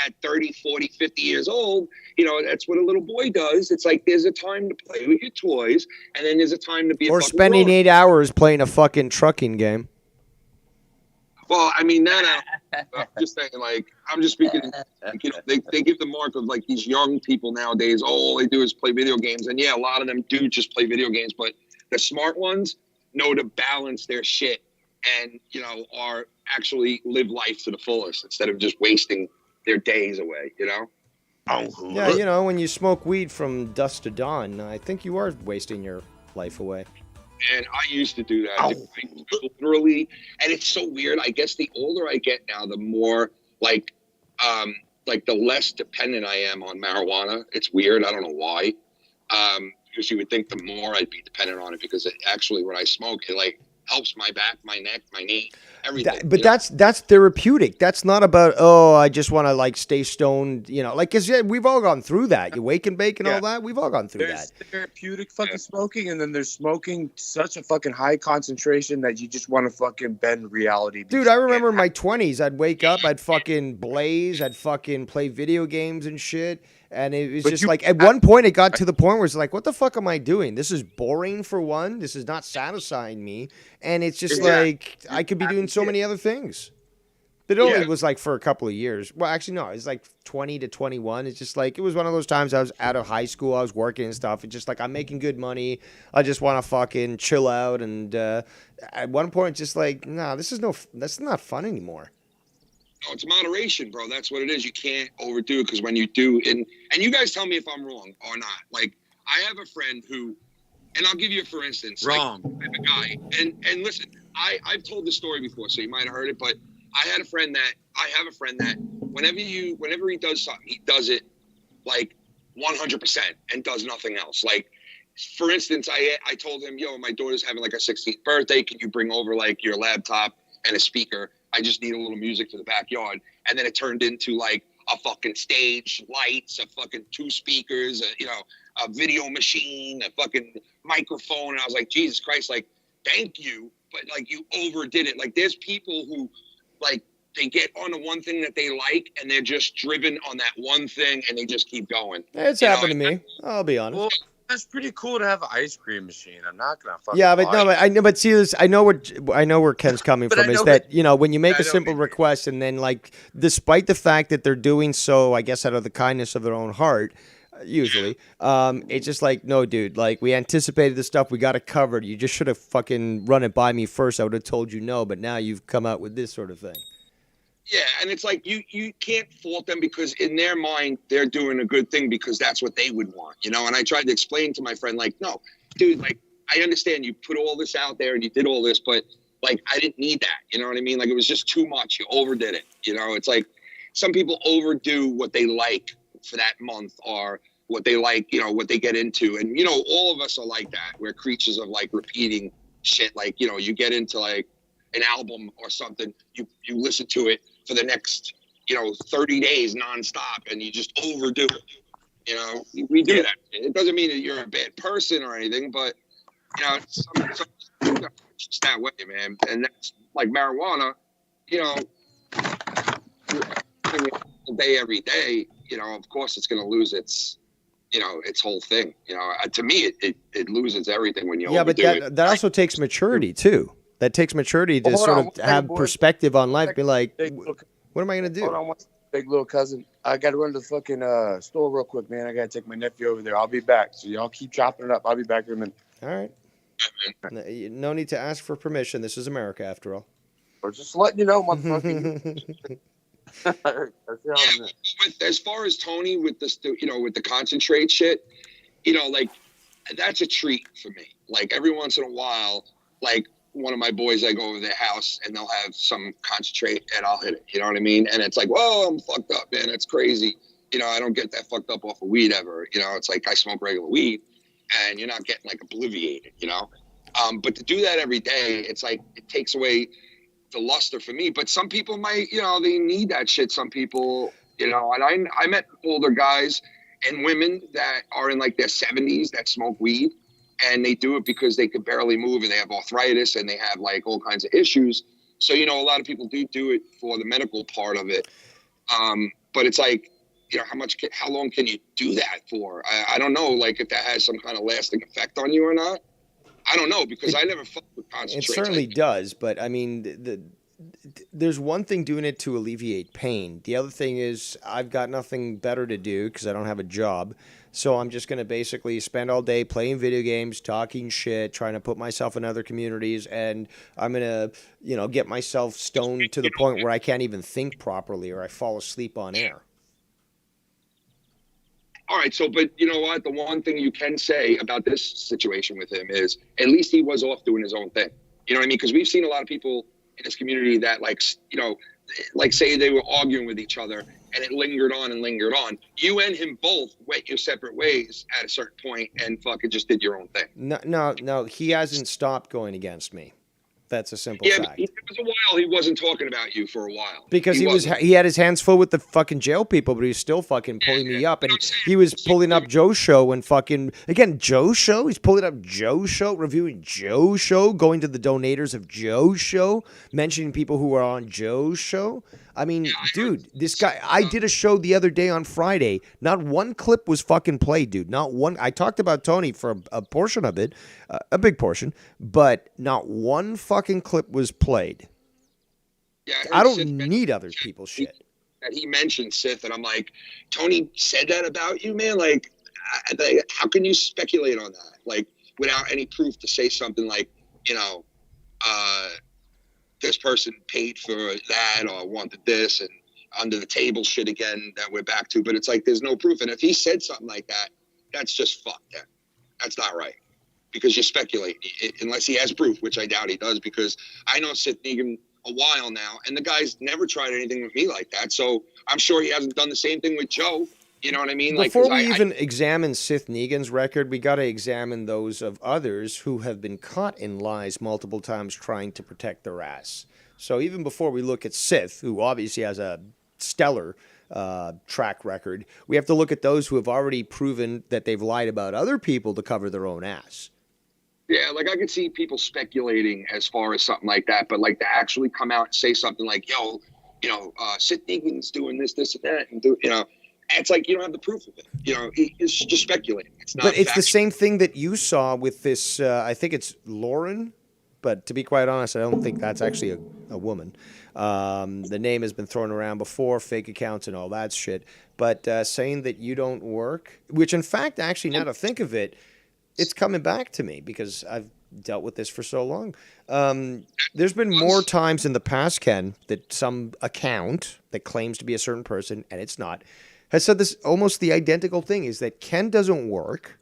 at 30, 40, 50 years old. You know, that's what a little boy does. It's like there's a time to play with your toys, and then there's a time to be or spending 8 hours playing a fucking trucking game. Well, I mean, I'm just saying, like, I'm just speaking, like, you know, they give the mark of, like, these young people nowadays, all they do is play video games. And, yeah, a lot of them do just play video games, but the smart ones know to balance their shit and, you know, are actually live life to the fullest instead of just wasting their days away, you know? Yeah, you know, when you smoke weed from dusk to dawn, I think you are wasting your life away. And I used to do that, literally. And it's so weird. I guess the older I get now, the more like the less dependent I am on marijuana. It's weird. I don't know why. Because you would think the more I'd be dependent on it, because it actually, when I smoke, it like helps my back, my neck, my knee, everything. But that's therapeutic. That's not about, I just want to like stay stoned, you know, like, cause we've all gone through that. You wake and bake and all that. We've all gone through there's that. Therapeutic fucking smoking, and then there's smoking such a fucking high concentration that you just want to fucking bend reality. Dude, I remember in my 20s, I'd wake up, I'd fucking blaze, I'd fucking play video games and shit. And it was just like, at one point, it got to the point where it's like, what the fuck am I doing? This is boring for one. This is not satisfying me. And it's just like, I could be doing so many other things. But it only was like for a couple of years. Well, actually, no, it was like 20 to 21. It's just like, it was one of those times I was out of high school. I was working and stuff. It's just like, I'm making good money. I just want to fucking chill out. And at one point, just like, nah, that's not fun anymore. No, it's moderation, bro. That's what it is. You can't overdo it, because when you do, and you guys tell me if I'm wrong or not. Like, I have a friend who, and I'll give you a for instance. Wrong. Like, I have a guy, and listen, I've told this story before, so you might have heard it, but I have a friend that whenever he does something, he does it like 100% and does nothing else. Like, for instance, I told him, my daughter's having like a 16th birthday. Can you bring over like your laptop and a speaker? I just need a little music for the backyard. And then it turned into like a fucking stage, lights, a fucking 2 speakers, a video machine, a fucking microphone. And I was like, Jesus Christ, like, thank you. But like, you overdid it. Like, there's people who like, they get on the one thing that they like and they're just driven on that one thing and they just keep going. It's happened to me. I'll be honest. Well, that's pretty cool to have an ice cream machine. I'm not gonna fucking Yeah, but lie. no, but I know. But see, this, I know where Ken's coming But from. I Is know that that- when you make I a know simple that- request and then like, despite the fact that they're doing so, I guess out of the kindness of their own heart, usually, it's just like, no, dude. Like, we anticipated the stuff, we got it covered. You just should have fucking run it by me first. I would have told you no, but now you've come out with this sort of thing. Yeah, and it's like you can't fault them because in their mind they're doing a good thing because that's what they would want, And I tried to explain to my friend, like, no, dude, like, I understand you put all this out there and you did all this, but like, I didn't need that. You know what I mean? Like, it was just too much. You overdid it. It's like some people overdo what they like for that month or what they like, what they get into, and all of us are like that. We're creatures of like repeating shit. Like, you get into like an album or something, you listen to it for the next 30 days nonstop and you just overdo it. We do that. It doesn't mean that you're a bad person or anything, but some it's just that way, man. And that's like marijuana, day every day, of course it's going to lose its its whole thing. To me it loses everything when you But overdo it. that also takes maturity too. That takes maturity to Hold sort on, of one second, have boys. perspective on life. Be like, Big little- what am I going to Hold do? on, one second, big little cousin. I got to run to the fucking store real quick, man. I got to take my nephew over there. I'll be back. So y'all keep chopping it up. I'll be back in a minute. All right. No need to ask for permission. This is America, after all. Or just letting you know, motherfucker. That's it. As far as Tony with this, with the concentrate shit, like, that's a treat for me. Like, every once in a while, like, one of my boys, I go over their house and they'll have some concentrate and I'll hit it. You know what I mean? And it's like, whoa, I'm fucked up, man. It's crazy. I don't get that fucked up off of weed ever. It's like I smoke regular weed and you're not getting like obliviated, But to do that every day, it's like, it takes away the luster for me. But some people might, they need that shit. Some people, and I met older guys and women that are in like their 70s that smoke weed. And they do it because they could barely move and they have arthritis and they have like all kinds of issues. So, a lot of people do it for the medical part of it. But it's like, how long can you do that for? I don't know, like if that has some kind of lasting effect on you or not. I don't know because I never fucked with concentrates. It certainly does, but I mean, there's one thing doing it to alleviate pain. The other thing is I've got nothing better to do because I don't have a job. So I'm just going to basically spend all day playing video games, talking shit, trying to put myself in other communities, and I'm going to, get myself stoned to the point where I can't even think properly or I fall asleep on air. All right, so, but you know what? The one thing you can say about this situation with him is at least he was off doing his own thing. You know what I mean? Because we've seen a lot of people in this community that like say they were arguing with each other and it lingered on and lingered on. You and him both went your separate ways at a certain point and fucking just did your own thing. No, he hasn't stopped going against me. That's a simple Yeah, fact. but it was a while he wasn't talking about you for a while. Because he had his hands full with the fucking jail people, but he was still fucking pulling me up. And he was pulling up Joe's show and fucking, again, Joe's show? He's pulling up Joe's show, reviewing Joe's show, going to the donators of Joe's show, mentioning people who are on Joe's show. I mean, dude, this guy, I did a show the other day on Friday. Not one clip was fucking played, dude. Not one. I talked about Tony for a portion of it, a big portion, but not one fucking clip was played. Yeah, I don't need other people's shit. That he mentioned Sith, and I'm like, Tony said that about you, man? Like, how can you speculate on that? Like, without any proof to say something like, this person paid for that or wanted this and under the table shit again that we're back to. But it's like, there's no proof. And if he said something like that, that's just fucked. That's not right. Because you're speculating, unless he has proof, which I doubt he does, because I know Sith Negan a while now, and the guy's never tried anything with me like that. So I'm sure he hasn't done the same thing with Joe. You know what I mean? Before we even examine Sith Negan's record, we got to examine those of others who have been caught in lies multiple times trying to protect their ass. So even before we look at Sith, who obviously has a stellar track record. We have to look at those who have already proven that they've lied about other people to cover their own ass. Yeah, like I could see people speculating as far as something like that, but like to actually come out and say something like, yo, Sid Deegan's doing this, and that, and it's like you don't have the proof of it. It's just speculating. It's not. But it's the factual. same thing that you saw with this, I think it's Lauren, but to be quite honest, I don't think that's actually a woman. The name has been thrown around before, fake accounts and all that shit. But saying that you don't work, which in fact, actually, now to think of it, it's coming back to me because I've dealt with this for so long. There's been more times in the past, Ken, that some account that claims to be a certain person, and it's not, has said this almost the identical thing, is that Ken doesn't work,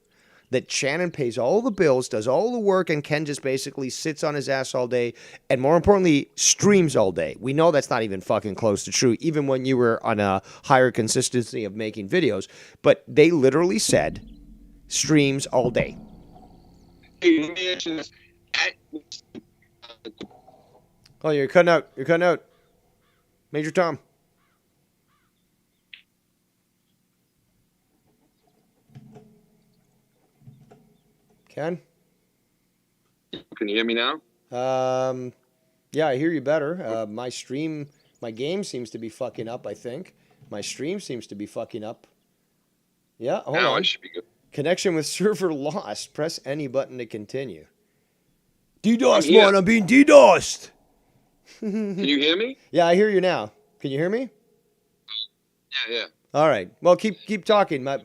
that Shannon pays all the bills, does all the work, and Ken just basically sits on his ass all day, and more importantly, streams all day. We know that's not even fucking close to true, even when you were on a higher consistency of making videos. But they literally said streams all day. Hey, let me ask you this. Oh, you're cutting out. You're cutting out. Major Tom. Ken? Can you hear me now? Yeah, I hear you better. My game seems to be fucking up, I think. My stream seems to be fucking up. Yeah, hold Now on. it should be good. Connection with server lost. Press any button to continue. DDoS, here. man. I'm being DDoSed. Can you hear me? Yeah, I hear you now. Can you hear me? Yeah. All right. Well, keep talking. I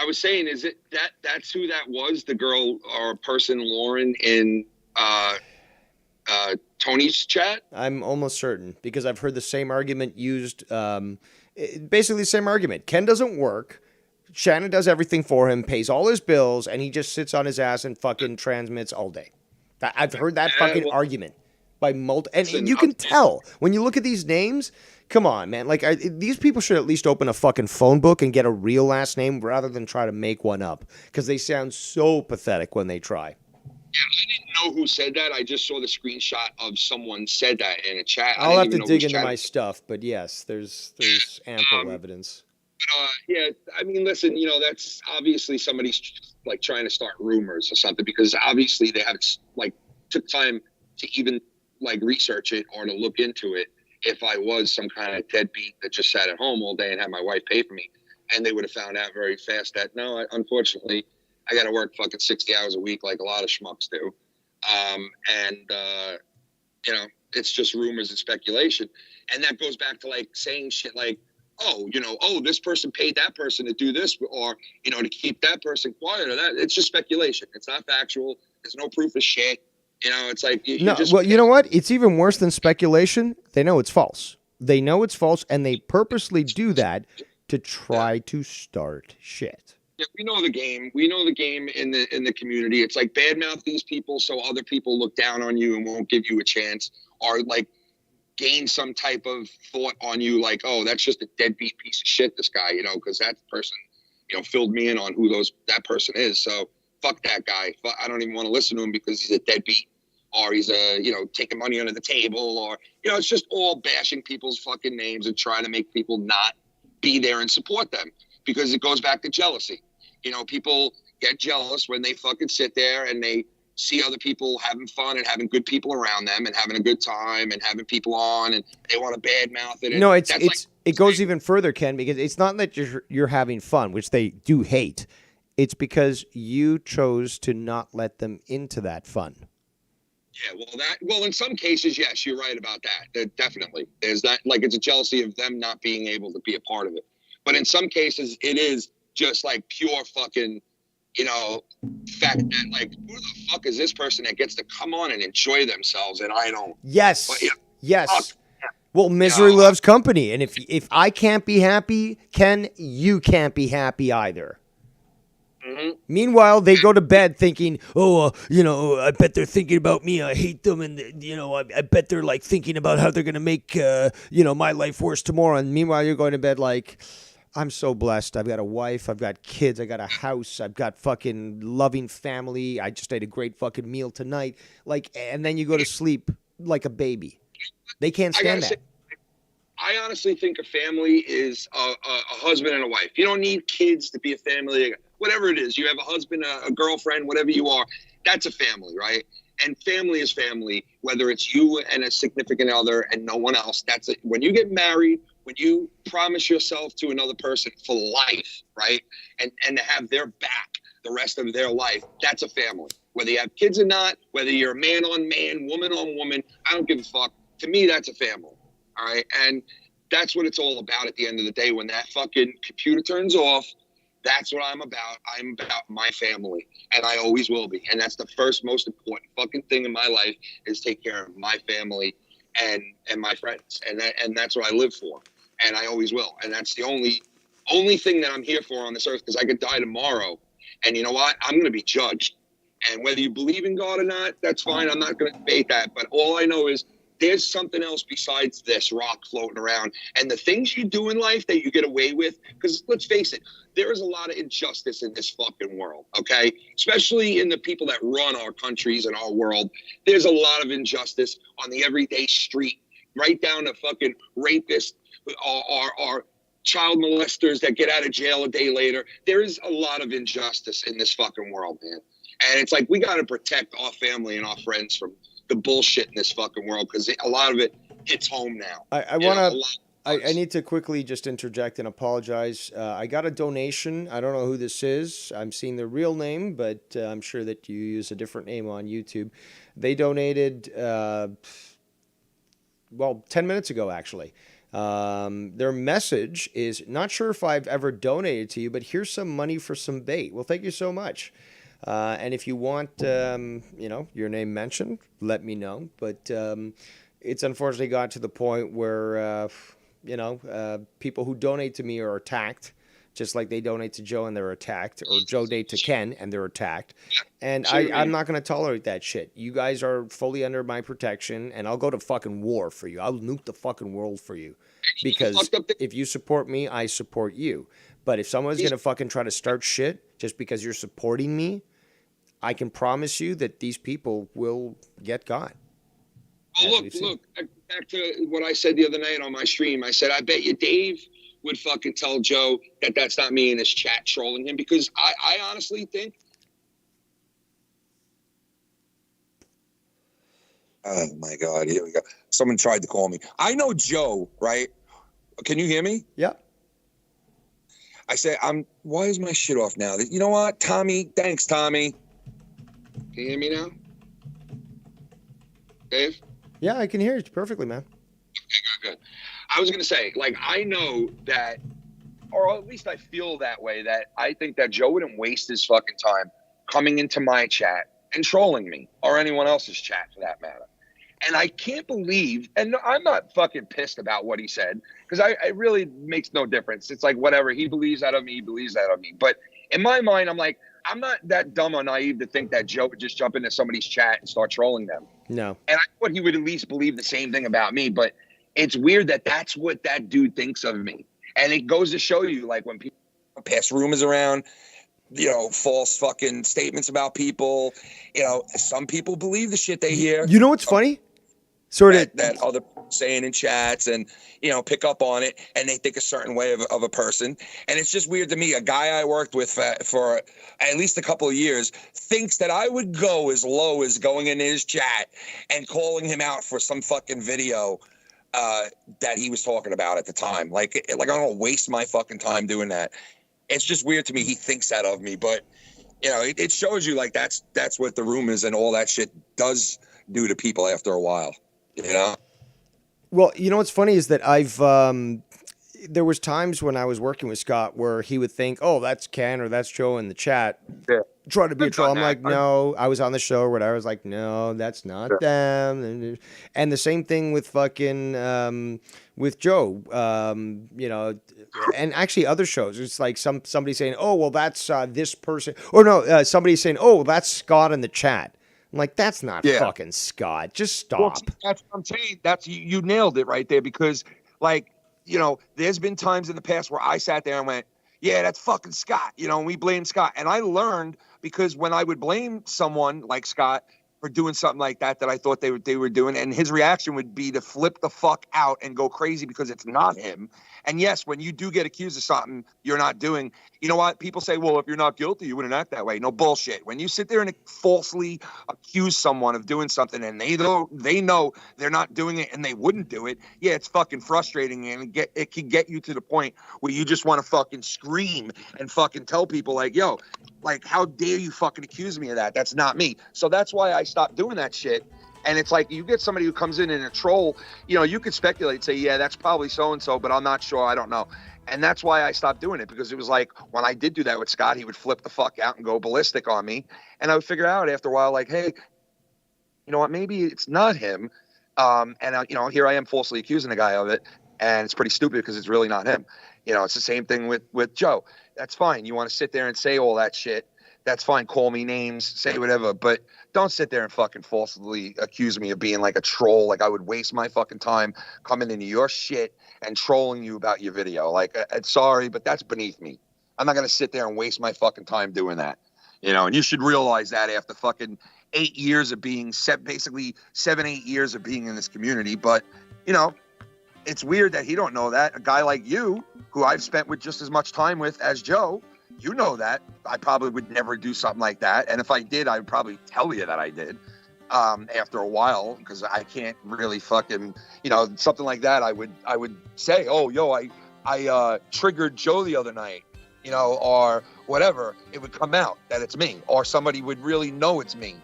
was saying, is it that's who that was? The girl or person, Lauren, in Tony's chat? I'm almost certain because I've heard the same argument used. Basically, the same argument. Ken doesn't work. Shannon does everything for him, pays all his bills, and he just sits on his ass and fucking transmits all day. I've heard that fucking argument by and you can tell when you look at these names. Come on, man. Like, these people should at least open a fucking phone book and get a real last name rather than try to make one up because they sound so pathetic when they try. Yeah, I didn't know who said that. I just saw the screenshot of someone said that in a chat. I'll have to dig into my stuff, but yes, there's ample evidence. Yeah, I mean, listen, that's obviously somebody's like trying to start rumors or something because obviously they haven't like took time to even like research it or to look into it. If I was some kind of deadbeat that just sat at home all day and had my wife pay for me, and they would have found out very fast that no, unfortunately, I got to work fucking 60 hours a week like a lot of schmucks do. It's just rumors and speculation. And that goes back to like saying shit like, this person paid that person to do this or, to keep that person quiet or that. It's just speculation. It's not factual. There's no proof of shit. It's like you know what? It's even worse than speculation. They know it's false. They know it's false, and they purposely do that to try to start shit. Yeah, we know the game. We know the game in the community. It's like badmouth these people so other people look down on you and won't give you a chance, or like gain some type of thought on you, like, oh, that's just a deadbeat piece of shit. This guy, because that person, filled me in on who that person is. So. Fuck that guy. I don't even want to listen to him because he's a deadbeat or he's taking money under the table or, it's just all bashing people's fucking names and trying to make people not be there and support them because it goes back to jealousy. People get jealous when they fucking sit there and they see other people having fun and having good people around them and having a good time and having people on and they want to badmouth it. No, it goes even further, Ken, because it's not that you're having fun, which they do hate. It's because you chose to not let them into that fun. Yeah, well, in some cases, yes, you're right about that. Definitely. There's that, like, it's a jealousy of them not being able to be a part of it. But in some cases, it is just like pure fucking, fact that, like, who the fuck is this person that gets to come on and enjoy themselves and I don't? Yes. But, yes. Well, misery loves company. And if I can't be happy, Ken, you can't be happy either. Mm-hmm. Meanwhile, they go to bed thinking, I bet they're thinking about me. I hate them. And, I bet they're like thinking about how they're going to make, my life worse tomorrow. And meanwhile, you're going to bed like, I'm so blessed. I've got a wife. I've got kids. I got a house. I've got fucking loving family. I just ate a great fucking meal tonight. Like, and then you go to sleep like a baby. They can't stand that. I honestly think a family is a husband and a wife. You don't need kids to be a family. Whatever it is, you have a husband, a girlfriend, whatever you are, that's a family, right? And family is family, whether it's you and a significant other and no one else. That's it. When you get married, when you promise yourself to another person for life, right? And to have their back the rest of their life, that's a family. Whether you have kids or not, whether you're man on man, woman on woman, I don't give a fuck. To me, that's a family. All right. And that's what it's all about at the end of the day. When that fucking computer turns off, that's what I'm about. I'm about my family, and I always will be. And that's the first most important fucking thing in my life is take care of my family and my friends. And that's what I live for. And I always will. And that's the only thing that I'm here for on this earth, because I could die tomorrow. And you know what? I'm going to be judged. And whether you believe in God or not, that's fine. I'm not going to debate that. But all I know is there's something else besides this rock floating around. And the things you do in life that you get away with, because let's face it, there is a lot of injustice in this fucking world, okay? Especially in the people that run our countries and our world. There's a lot of injustice on the everyday street, right down to fucking rapists or child molesters that get out of jail a day later. There is a lot of injustice in this fucking world, man. And it's like we got to protect our family and our friends from the bullshit in this fucking world, because a lot of it hits home now. I need to quickly just interject and apologize. I got a donation. I don't know who this is. I'm seeing the real name, but I'm sure that you use a different name on YouTube. They donated, 10 minutes ago, actually. Their message is, not sure if I've ever donated to you, but here's some money for some bait. Well, thank you so much. And if you want, your name mentioned, let me know. But it's unfortunately got to the point where, people who donate to me are attacked, just like they donate to Joe and they're attacked, or Joe donate to Ken and they're attacked. And I'm not going to tolerate that shit. You guys are fully under my protection, and I'll go to fucking war for you. I'll nuke the fucking world for you. Because if you support me, I support you. But if someone's going to fucking try to start shit just because you're supporting me, I can promise you that these people will get got. Well, look, back to what I said the other night on my stream. I said, I bet you Dave would fucking tell Joe that that's not me in his chat trolling him, because I honestly think. Oh, my God. Here we go. Someone tried to call me. I know Joe, right? Can you hear me? Yeah. I say, why is my shit off now? You know what, Tommy? Thanks, Tommy. Can you hear me now? Dave? Yeah, I can hear you perfectly, man. Okay, good. I was going to say, I know that, or at least I feel that way, that I think that Joe wouldn't waste his fucking time coming into my chat and trolling me, or anyone else's chat for that matter. And I can't believe, and I'm not fucking pissed about what he said, because it really makes no difference. It's like, whatever, he believes that of me, he believes that of me. But in my mind, I'm like, I'm not that dumb or naive to think that Joe would just jump into somebody's chat and start trolling them. No. And I thought he would at least believe the same thing about me, but it's weird that that's what that dude thinks of me. And it goes to show you, when people pass rumors around, false fucking statements about people, some people believe the shit they hear. You know what's funny? That other saying in chats, and pick up on it, and they think a certain way of a person. And it's just weird to me. A guy I worked with for at least a couple of years thinks that I would go as low as going in his chat and calling him out for some fucking video that he was talking about at the time. I don't waste my fucking time doing that. It's just weird to me. He thinks that of me, but it shows you that's what the rumors and all that shit does do to people after a while. Well, what's funny is that there was times when I was working with Scott where he would think, oh, that's Ken or that's Joe in the chat. Yeah. Try to be a troll. I'm like, no, I was on the show or whatever. I was like, no, that's not them. And the same thing with fucking, with Joe, and actually other shows. It's like somebody saying, oh, well, that's this person. Or no, somebody saying, oh, well, that's Scott in the chat. I'm like, that's not fucking Scott. Just stop. Well, that's what I'm saying. You nailed it right there, because there's been times in the past where I sat there and went, yeah, that's fucking Scott, and we blame Scott. And I learned, because when I would blame someone like Scott, for doing something like that I thought they were doing, and his reaction would be to flip the fuck out and go crazy because it's not him. And yes, when you do get accused of something you're not doing, you know what? People say, well, if you're not guilty, you wouldn't act that way. No bullshit. When you sit there and falsely accuse someone of doing something and they know they're not doing it and they wouldn't do it, yeah, it's fucking frustrating, and it can get you to the point where you just want to fucking scream and fucking tell people like, yo, like, how dare you fucking accuse me of that? That's not me. So that's why I stopped doing that shit. And it's like, you get somebody who comes in and a troll, you know, you could speculate, say, yeah, that's probably so-and-so, but I'm not sure. I don't know. And that's why I stopped doing it, because it was like, when I did do that with Scott, he would flip the fuck out and go ballistic on me. And I would figure out after a while, like, hey, you know what, maybe it's not him. You know, here I am falsely accusing the guy of it. And it's pretty stupid because it's really not him. You know, it's the same thing with Joe. That's fine. You want to sit there and say all that shit. That's fine. Call me names, say whatever, but don't sit there and fucking falsely accuse me of being like a troll. Like, I would waste my fucking time coming into your shit and trolling you about your video. Like, sorry, but that's beneath me. I'm not going to sit there and waste my fucking time doing that. You know, and you should realize that after fucking 8 years of being basically 7-8 years of being in this community. But, you know, it's weird that he don't know that. A guy like you, who I've spent with just as much time with as Joe, you know that I probably would never do something like that. And if I did, I would probably tell you that I did after a while, because I can't really fucking, you know, something like that. I would say, oh, yo, I triggered Joe the other night, you know, or whatever. It would come out that it's me, or somebody would really know it's me.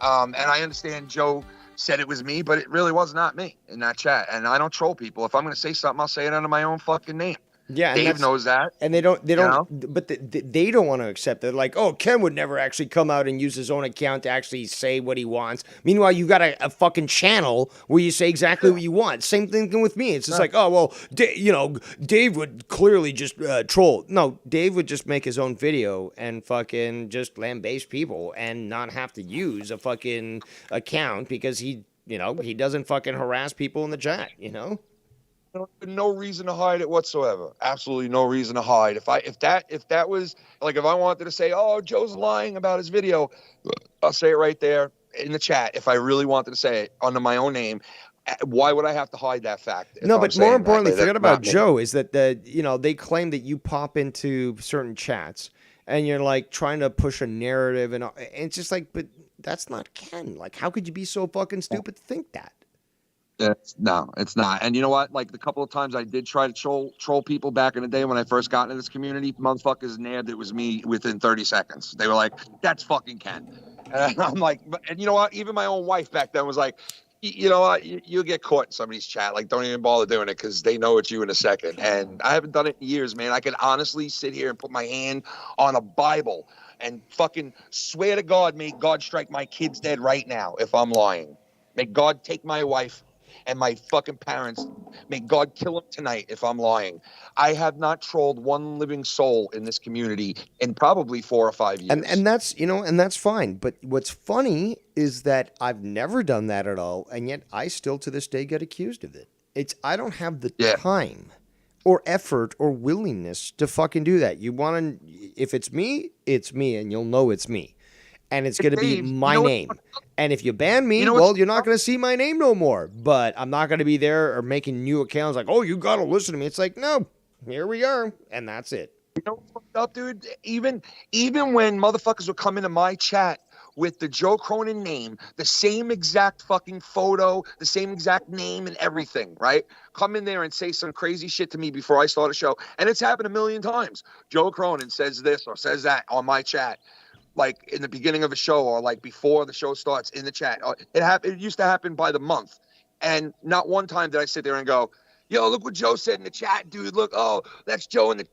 And I understand Joe said it was me, but it really was not me in that chat. And I don't troll people. If I'm going to say something, I'll say it under my own fucking name. Yeah, Dave knows that, and they don't, know? but they don't want to accept it. Like, oh, Ken would never actually come out and use his own account to actually say what he wants. Meanwhile, you got a fucking channel where you say exactly what you want. Same thing with me. It's just like, oh, well, you know, Dave would clearly just troll. No, Dave would just make his own video and fucking just lambaste people and not have to use a fucking account because he doesn't fucking harass people in the chat, you know? No reason to hide it whatsoever. Absolutely no reason to hide. If that was like, if I wanted to say, oh, Joe's lying about his video, I'll say it right there in the chat. If I really wanted to say it under my own name, why would I have to hide that fact? No, but more importantly, forget about Joe, is that they claim that you pop into certain chats and you're like trying to push a narrative, and it's just like, but that's not Ken. Like, how could you be so fucking stupid to think that? No, it's not. And you know what? Like, the couple of times I did try to troll people back in the day when I first got into this community, motherfuckers nabbed it was me within 30 seconds. They were like, that's fucking Ken. And I'm like, and you know what? Even my own wife back then was like, you know what? You'll get caught in somebody's chat. Like, don't even bother doing it because they know it's you in a second. And I haven't done it in years, man. I could honestly sit here and put my hand on a Bible and fucking swear to God, may God strike my kids dead right now if I'm lying. May God take my wife and my fucking parents. May God kill them tonight if I'm lying. I have not trolled one living soul in this community in probably 4 or 5 years. And that's, you know, and that's fine. But what's funny is that I've never done that at all, and yet I still to this day get accused of it. I don't have the time or effort or willingness to fucking do that. You want to, if it's me, and you'll know it's me. And it's going to be my name. And if you ban me, you're not going to see my name no more. But I'm not going to be there or making new accounts like, oh, you got to listen to me. It's like, no, here we are. And that's it. You know what's fucked up, dude? Even when motherfuckers would come into my chat with the Joe Cronin name, the same exact fucking photo, the same exact name and everything, right? Come in there and say some crazy shit to me before I start a show. And it's happened a million times. Joe Cronin says this or says that on my chat. Like in the beginning of a show or like before the show starts in the chat. It used to happen by the month. And not one time did I sit there and go, yo, look what Joe said in the chat, dude. Look, oh, that's Joe in the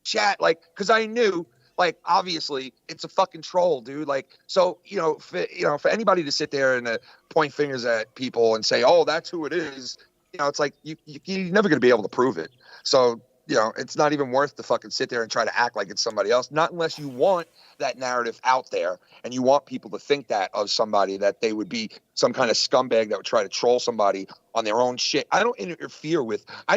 chat. Like, because I knew, like, obviously it's a fucking troll, dude. Like, so, for anybody to sit there and point fingers at people and say, oh, that's who it is, it's like you're never going to be able to prove it. So it's not even worth to fucking sit there and try to act like it's somebody else. Not unless you want that narrative out there and you want people to think that of somebody, that they would be some kind of scumbag that would try to troll somebody on their own shit. I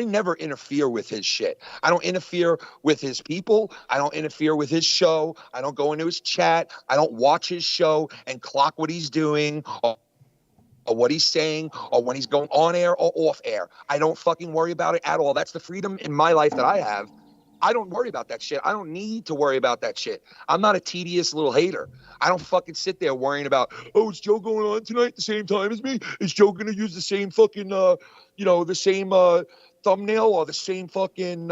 never interfere with his shit. I don't interfere with his people. I don't interfere with his show. I don't go into his chat. I don't watch his show and clock what he's doing or what he's saying, or when he's going on air or off air. I don't fucking worry about it at all. That's the freedom in my life that I have. I don't worry about that shit. I don't need to worry about that shit. I'm not a tedious little hater. I don't fucking sit there worrying about, oh, is Joe going on tonight at the same time as me? Is Joe going to use the same fucking, the same thumbnail or the same fucking,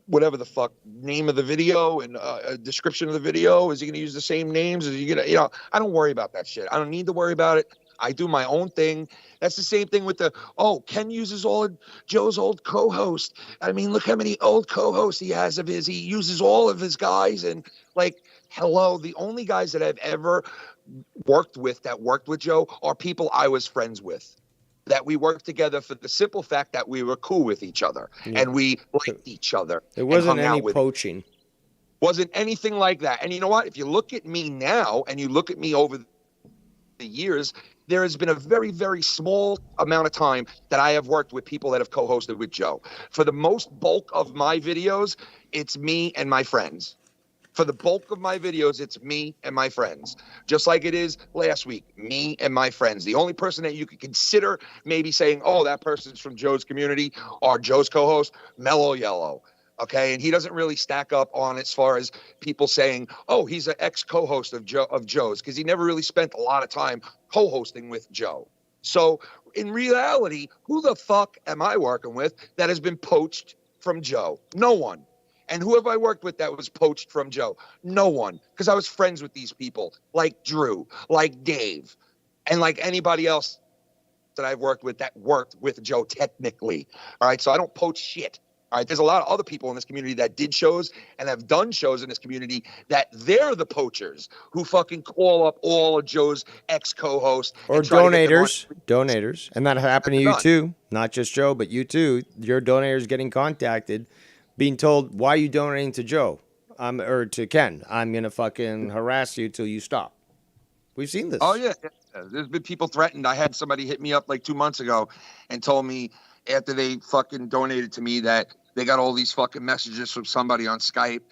whatever the fuck name of the video and a description of the video? Is he going to use the same names? Is he going to, I don't worry about that shit. I don't need to worry about it. I do my own thing. That's the same thing with Ken uses all of Joe's old co-host. I mean, look how many old co-hosts he has of his. He uses all of his guys. And hello, the only guys that I've ever worked with Joe are people I was friends with, that we worked together for the simple fact that we were cool with each other and we liked each other. There wasn't any poaching. Wasn't anything like that. And you know what? If you look at me now and you look at me over the years, there has been a very, very small amount of time that I have worked with people that have co-hosted with Joe. For the most bulk of my videos, it's me and my friends. For the bulk of my videos, it's me and my friends. Just like it is last week, me and my friends. The only person that you could consider maybe saying, oh, that person's from Joe's community or Joe's co-host, Mellow Yellow. Okay, and he doesn't really stack up on as far as people saying, oh, he's an ex-co-host of Joe's, because he never really spent a lot of time co-hosting with Joe. So in reality, who the fuck am I working with that has been poached from Joe? No one. And who have I worked with that was poached from Joe? No one, because I was friends with these people, like Drew, like Dave, and like anybody else that I've worked with that worked with Joe technically. All right, so I don't poach shit. All right, there's a lot of other people in this community that did shows and have done shows in this community that they're the poachers who fucking call up all of Joe's ex-co-hosts. Or donators. And that happened to you too. Not just Joe, but you too. Your donators getting contacted, being told, why are you donating to Joe? Or to Ken? I'm going to fucking harass you till you stop. We've seen this. Oh, yeah. There's been people threatened. I had somebody hit me up like 2 months ago and told me, after they fucking donated to me, that they got all these fucking messages from somebody on Skype,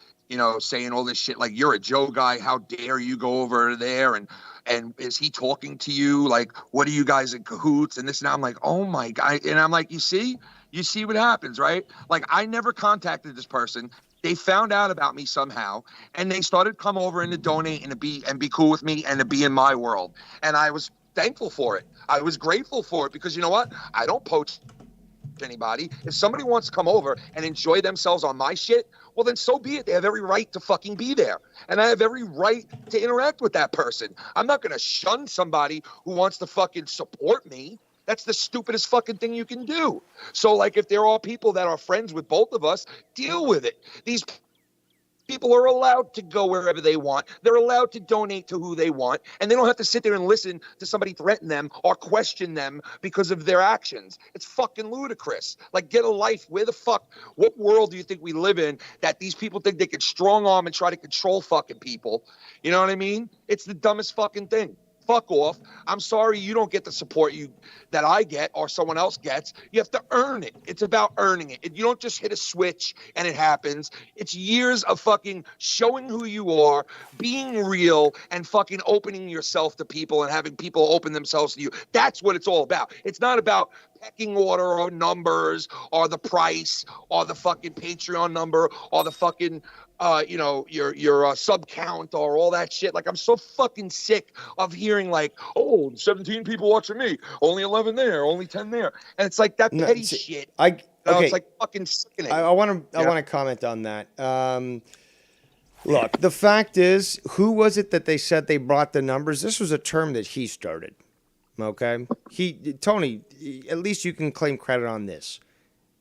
saying all this shit like, you're a Joe guy. How dare you go over there? And is he talking to you? Like, what are you guys in cahoots? And this and that. I'm like, oh my God. And I'm like, you see what happens, right? Like, I never contacted this person. They found out about me somehow, and they started come over and to donate and to be cool with me and to be in my world. And I was thankful for it. I was grateful for it, because you know what? I don't poach anybody. If somebody wants to come over and enjoy themselves on my shit, well, then so be it. They have every right to fucking be there. And I have every right to interact with that person. I'm not going to shun somebody who wants to fucking support me. That's the stupidest fucking thing you can do. So, like, if there are people that are friends with both of us, deal with it. These people are allowed to go wherever they want. They're allowed to donate to who they want. And they don't have to sit there and listen to somebody threaten them or question them because of their actions. It's fucking ludicrous. Like, get a life. What world do you think we live in that these people think they can strong arm and try to control fucking people? You know what I mean? It's the dumbest fucking thing. Fuck off. I'm sorry you don't get the support that I get or someone else gets. You have to earn it. It's about earning it. You don't just hit a switch and it happens. It's years of fucking showing who you are, being real, and fucking opening yourself to people and having people open themselves to you. That's what it's all about. It's not about pecking order or numbers or the price or the fucking Patreon number or the fucking your sub count or all that shit. Like, I'm so fucking sick of hearing like, oh, 17 people watching me, only 11 there, only 10 there, and it's like that petty shit. It's like fucking sickening. I want to comment on that. Look, the fact is, who was it that they said they brought the numbers? This was a term that he started. Okay, Tony, at least you can claim credit on this.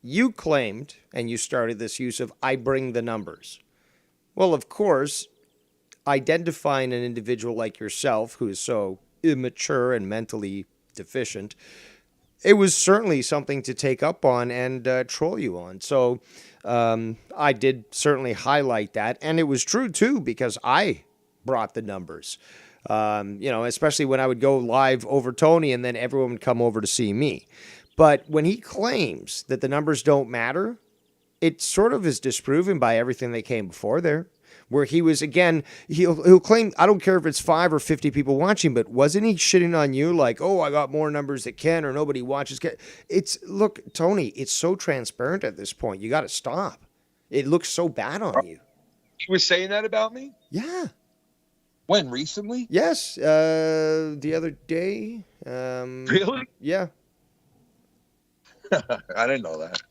You claimed and you started this use of "I bring the numbers." Well, of course, identifying an individual like yourself who is so immature and mentally deficient, it was certainly something to take up on and troll you on. So I did certainly highlight that, and it was true too because I brought the numbers. Especially when I would go live over Tony, and then everyone would come over to see me. But when he claims that the numbers don't matter, it sort of is disproven by everything that came before there. Where he was, again, he'll claim, I don't care if it's 5 or 50 people watching, but wasn't he shitting on you like, oh, I got more numbers that Ken or nobody watches Ken? Look, Tony, it's so transparent at this point. You got to stop. It looks so bad on you. He was saying that about me? Yeah. When? Recently? Yes. The other day. Really? Yeah. I didn't know that.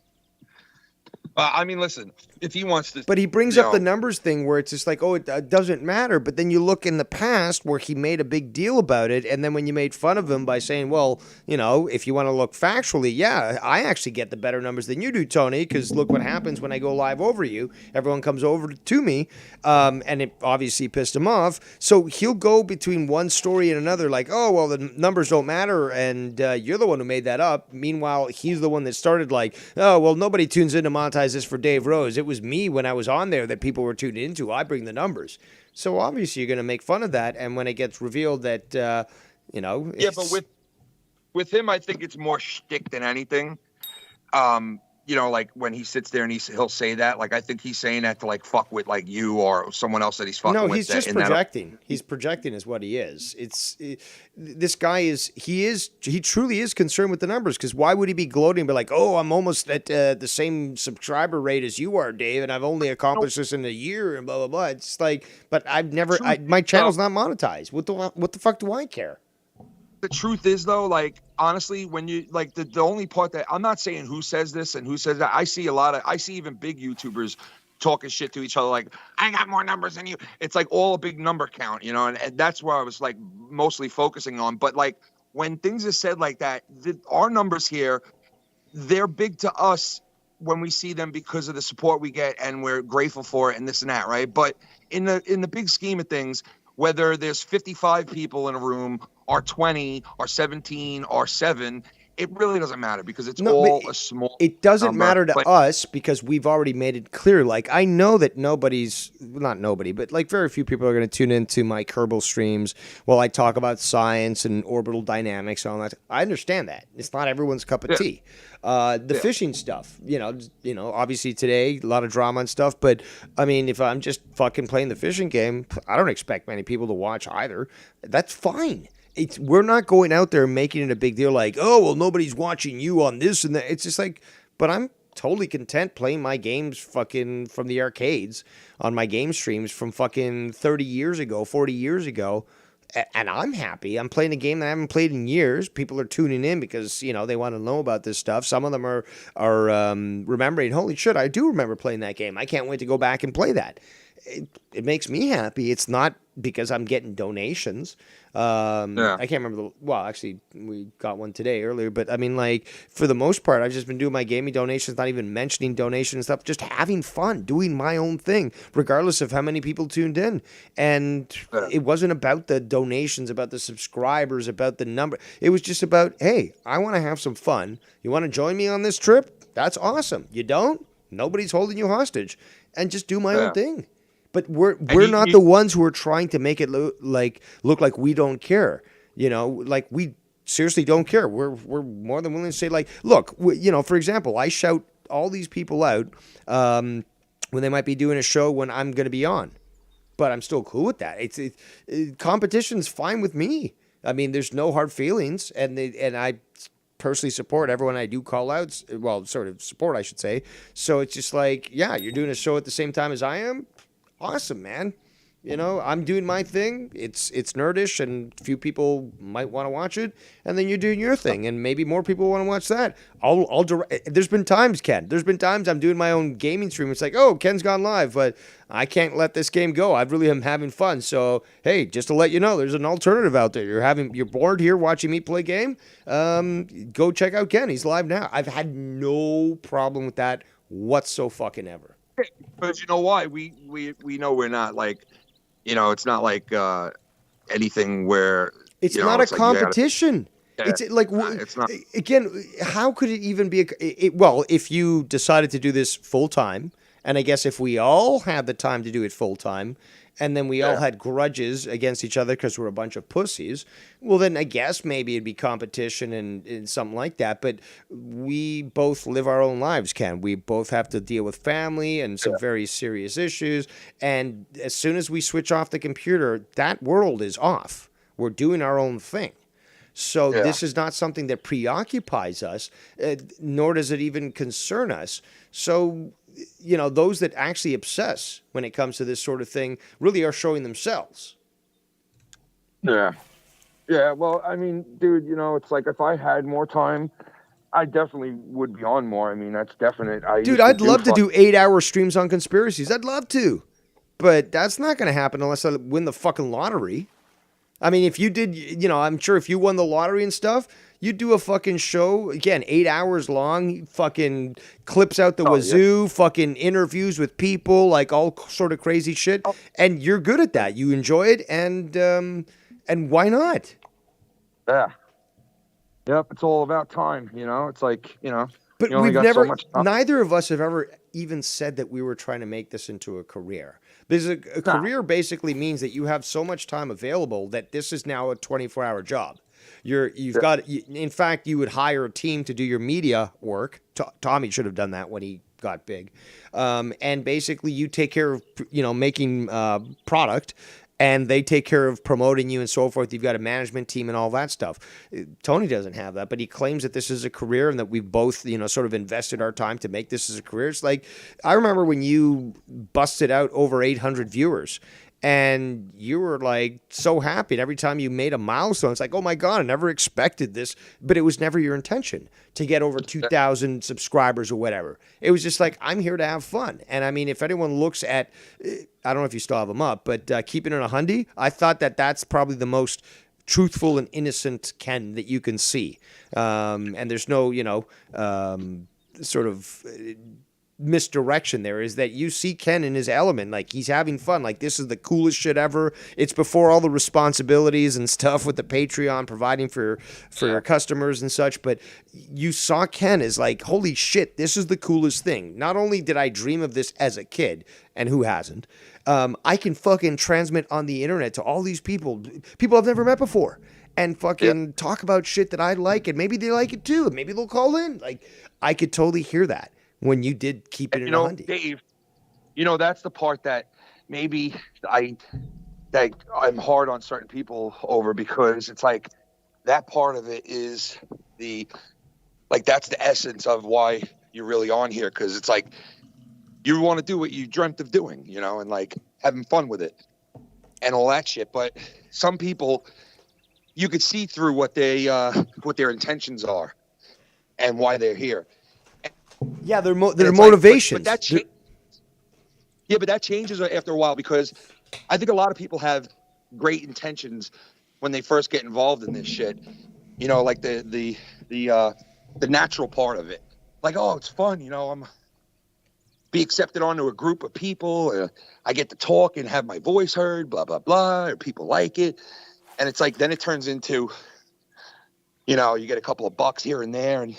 I mean, listen, if he wants to... But he brings up the numbers thing where it's just like, oh, it doesn't matter. But then you look in the past where he made a big deal about it. And then when you made fun of him by saying, well, if you want to look factually, yeah, I actually get the better numbers than you do, Tony, because look what happens when I go live over you. Everyone comes over to me. And it obviously pissed him off. So he'll go between one story and another like, oh, well, the numbers don't matter. And you're the one who made that up. Meanwhile, he's the one that started like, oh, well, nobody tunes in to monetize this for Dave Rose. It was me when I was on there that people were tuned into. I bring the numbers. So obviously you're going to make fun of that. And when it gets revealed that, Yeah, but with him, I think it's more shtick than anything. Like when he sits there and he'll say that, like, I think he's saying that to like fuck with like you or someone else that he's fucking with. No, he's just projecting. He's projecting is what he is. This guy he truly is concerned with the numbers, because why would he be gloating and be like, oh, I'm almost at the same subscriber rate as you are, Dave, and I've only accomplished this in a year and blah, blah, blah. It's like, but my channel's not monetized. What the fuck do I care? The truth is, though, like, honestly, when you like the only part that I'm not saying who says this and who says that, I see even big YouTubers talking shit to each other like, I got more numbers than you. It's like all a big number count, and that's where I was like mostly focusing on. But like when things are said like that, our numbers here, they're big to us when we see them because of the support we get, and we're grateful for it and this and that, right? But in the big scheme of things, whether there's 55 people in a room or 20 or 17 or 7, it really doesn't matter because it's all a small. It doesn't matter to us because we've already made it clear. Like, I know that not nobody, but like very few people are going to tune into my Kerbal streams while I talk about science and orbital dynamics and all that. I understand that. It's not everyone's cup of tea. The fishing stuff, obviously today, a lot of drama and stuff. But I mean, if I'm just fucking playing the fishing game, I don't expect many people to watch either. That's fine. We're not going out there making it a big deal like, oh, well, nobody's watching you on this and that. It's just like, but I'm totally content playing my games fucking from the arcades on my game streams from fucking 30 years ago, 40 years ago. And I'm happy. I'm playing a game that I haven't played in years. People are tuning in because, they want to know about this stuff. Some of them are remembering, holy shit, I do remember playing that game. I can't wait to go back and play that. It makes me happy. It's not because I'm getting donations. I can't remember actually we got one today earlier, but I mean, like, for the most part, I've just been doing my gaming donations, not even mentioning donations and stuff, just having fun, doing my own thing, regardless of how many people tuned in. And it wasn't about the donations, about the subscribers, about the number. It was just about, hey, I want to have some fun. You want to join me on this trip? That's awesome. You don't? Nobody's holding you hostage. And just do my own thing. But we're not the ones who are trying to make it look like we don't care. Like we seriously don't care. We're more than willing to say, like, look, for example, I shout all these people out when they might be doing a show when I'm going to be on, but I'm still cool with that. Competition's fine with me. I mean, there's no hard feelings, and I personally support everyone I do call outs. Well, sort of support, I should say. So it's just like, yeah, you're doing a show at the same time as I am. Awesome, man. I'm doing my thing. It's nerdish, and a few people might want to watch it. And then you're doing your thing, and maybe more people want to watch that. There's been times, Ken. There's been times I'm doing my own gaming stream. It's like, oh, Ken's gone live, but I can't let this game go. I really am having fun. So, hey, just to let you know, there's an alternative out there. You're bored here watching me play game. Go check out Ken. He's live now. I've had no problem with that whatsoever. But you know why? We know we're not like, it's not like anything where it's not a competition. It's like it's not. again. How could it even be? Well, if you decided to do this full time, and I guess if we all had the time to do it full time, and then we all had grudges against each other because we're a bunch of pussies, well, then I guess maybe it'd be competition and something like that. But we both live our own lives, Ken. We both have to deal with family and some very serious issues. And as soon as we switch off the computer, that world is off. We're doing our own thing. So this is not something that preoccupies us, nor does it even concern us. So, you know, those that actually obsess when it comes to this sort of thing really are showing themselves. Yeah. Yeah. Well, I mean, dude, you know, it's like if I had more time, I definitely would be on more. I mean, that's definite. Dude, I'd love to do 8-hour streams on conspiracies. I'd love to. But that's not going to happen unless I win the fucking lottery. I mean, if you did, you know, I'm sure if you won the lottery and stuff, you'd do a fucking show, again, 8 hours long, fucking clips out the wazoo, fucking interviews with people, like all sort of crazy shit. And you're good at that. You enjoy it, and why not? Yeah. Yep, it's all about time, you know? It's like, you know. But you only we've got never, so much time. neither of us have ever even said that we were trying to make this into a career. Because a career basically means that you have so much time available that this is now a 24-hour job. You've got, in fact, you would hire a team to do your media work. Tommy should have done that when he got big. And basically you take care of, you know, making product, and they take care of promoting you and so forth. You've got a management team and all that stuff. Tony doesn't have that, but he claims that this is a career and that we've both, you know, sort of invested our time to make this as a career. It's like, I remember when you busted out over 800 viewers, and you were like so happy. And every time you made a milestone, it's like, oh my God, I never expected this. But it was never your intention to get over 2,000 subscribers or whatever. It was just like, I'm here to have fun. And I mean, if anyone looks at, I don't know if you still have them up, but Keeping It a Hundy, I thought that that's probably the most truthful and innocent Ken that you can see. And there's no, you know, sort of misdirection there, is that you see Ken in his element, like he's having fun, like this is the coolest shit ever. It's before all the responsibilities and stuff with the Patreon providing for your customers and such, but you saw Ken as like, holy shit, this is the coolest thing. Not only did I dream of this as a kid, and who hasn't, I can fucking transmit on the internet to all these people I've never met before, and fucking talk about shit that I like, and maybe they like it too, and maybe they'll call in. Like, I could totally hear that when you did Keep It in a Hundy. Dave, you know, that's the part that maybe I'm hard on certain people over, because it's like that part of it is that's the essence of why you're really on here. Cause it's like, you want to do what you dreamt of doing, you know, and like having fun with it and all that shit. But some people, you could see through what their intentions are and why they're here. Yeah, their motivations. But that changes after a while, because I think a lot of people have great intentions when they first get involved in this shit. You know, like the natural part of it. Like, oh, it's fun, you know, I'm be accepted onto a group of people. I get to talk and have my voice heard, blah, blah, blah, or people like it. And it's like, then it turns into, you know, you get a couple of bucks here and there, and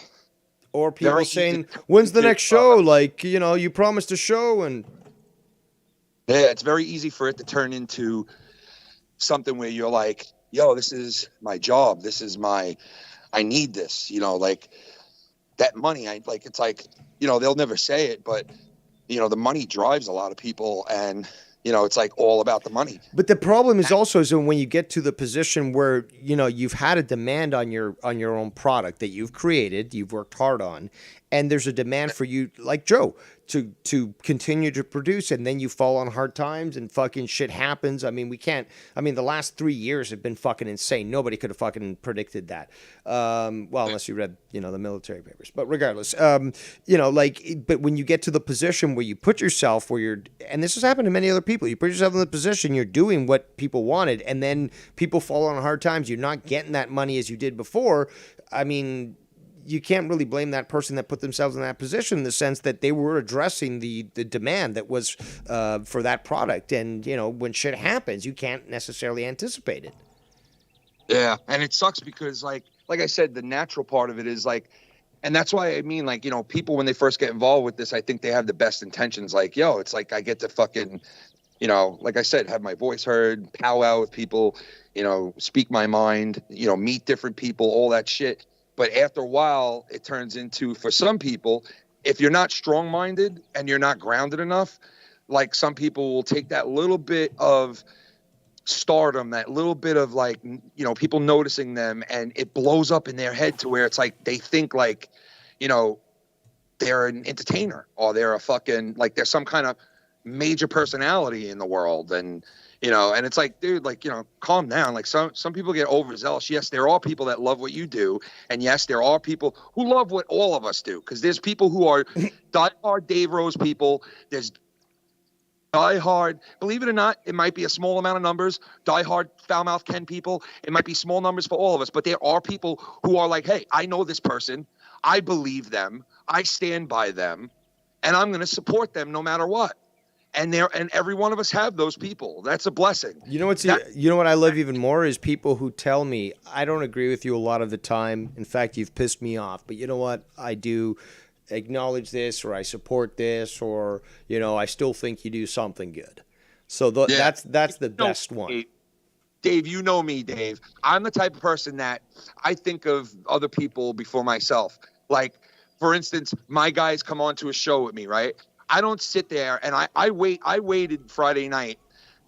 or people saying, when's the next show? Like, you know, you promised a show. And yeah, it's very easy for it to turn into something where you're like, yo, this is my job. I need this, you know, like that money. It's like, you know, they'll never say it, but you know, the money drives a lot of people, and you know, it's like all about the money. But the problem is also when you get to the position where, you know, you've had a demand on your own product that you've created, you've worked hard on, and there's a demand for you, like Joe, to continue to produce, and then you fall on hard times and fucking shit happens. I mean, the last 3 years have been fucking insane. Nobody could have fucking predicted that. Well, unless you read, you know, the military papers. But regardless, you know, like, but when you get to the position where you put yourself where you're, and this has happened to many other people, you put yourself in the position, you're doing what people wanted, and then people fall on hard times, you're not getting that money as you did before. I mean, you can't really blame that person that put themselves in that position, in the sense that they were addressing the demand that was for that product. And, you know, when shit happens, you can't necessarily anticipate it. Yeah. And it sucks because, like, like I said, the natural part of it is like, and that's why I mean, like, people when they first get involved with this, I think they have the best intentions. Like, yo, it's like I get to fucking, like I said, have my voice heard, powwow with people, speak my mind, meet different people, all that shit. But after a while, it turns into, for some people, if you're not strong-minded and you're not grounded enough, like some people will take that little bit of stardom, that little bit of like, people noticing them, and it blows up in their head to where it's like they think like, they're an entertainer, or they're a fucking, like they're some kind of major personality in the world. And and it's like, dude, like, calm down. Like some people get overzealous. Yes, there are people that love what you do, and yes, there are people who love what all of us do, because there's people who are diehard Dave Rose people. There's diehard, believe it or not, it might be a small amount of numbers, diehard Foulmouth Ken people. It might be small numbers for all of us, but there are people who are like, hey, I know this person, I believe them, I stand by them, and I'm going to support them no matter what. And every one of us have those people. That's a blessing. You know what I love even more is people who tell me, I don't agree with you a lot of the time. In fact, you've pissed me off, but you know what? I do acknowledge this, or I support this, or I still think you do something good. So that's the best one. Dave, you know me, Dave. I'm the type of person that I think of other people before myself. Like, for instance, my guys come on to a show with me, right? I don't sit there and I waited Friday night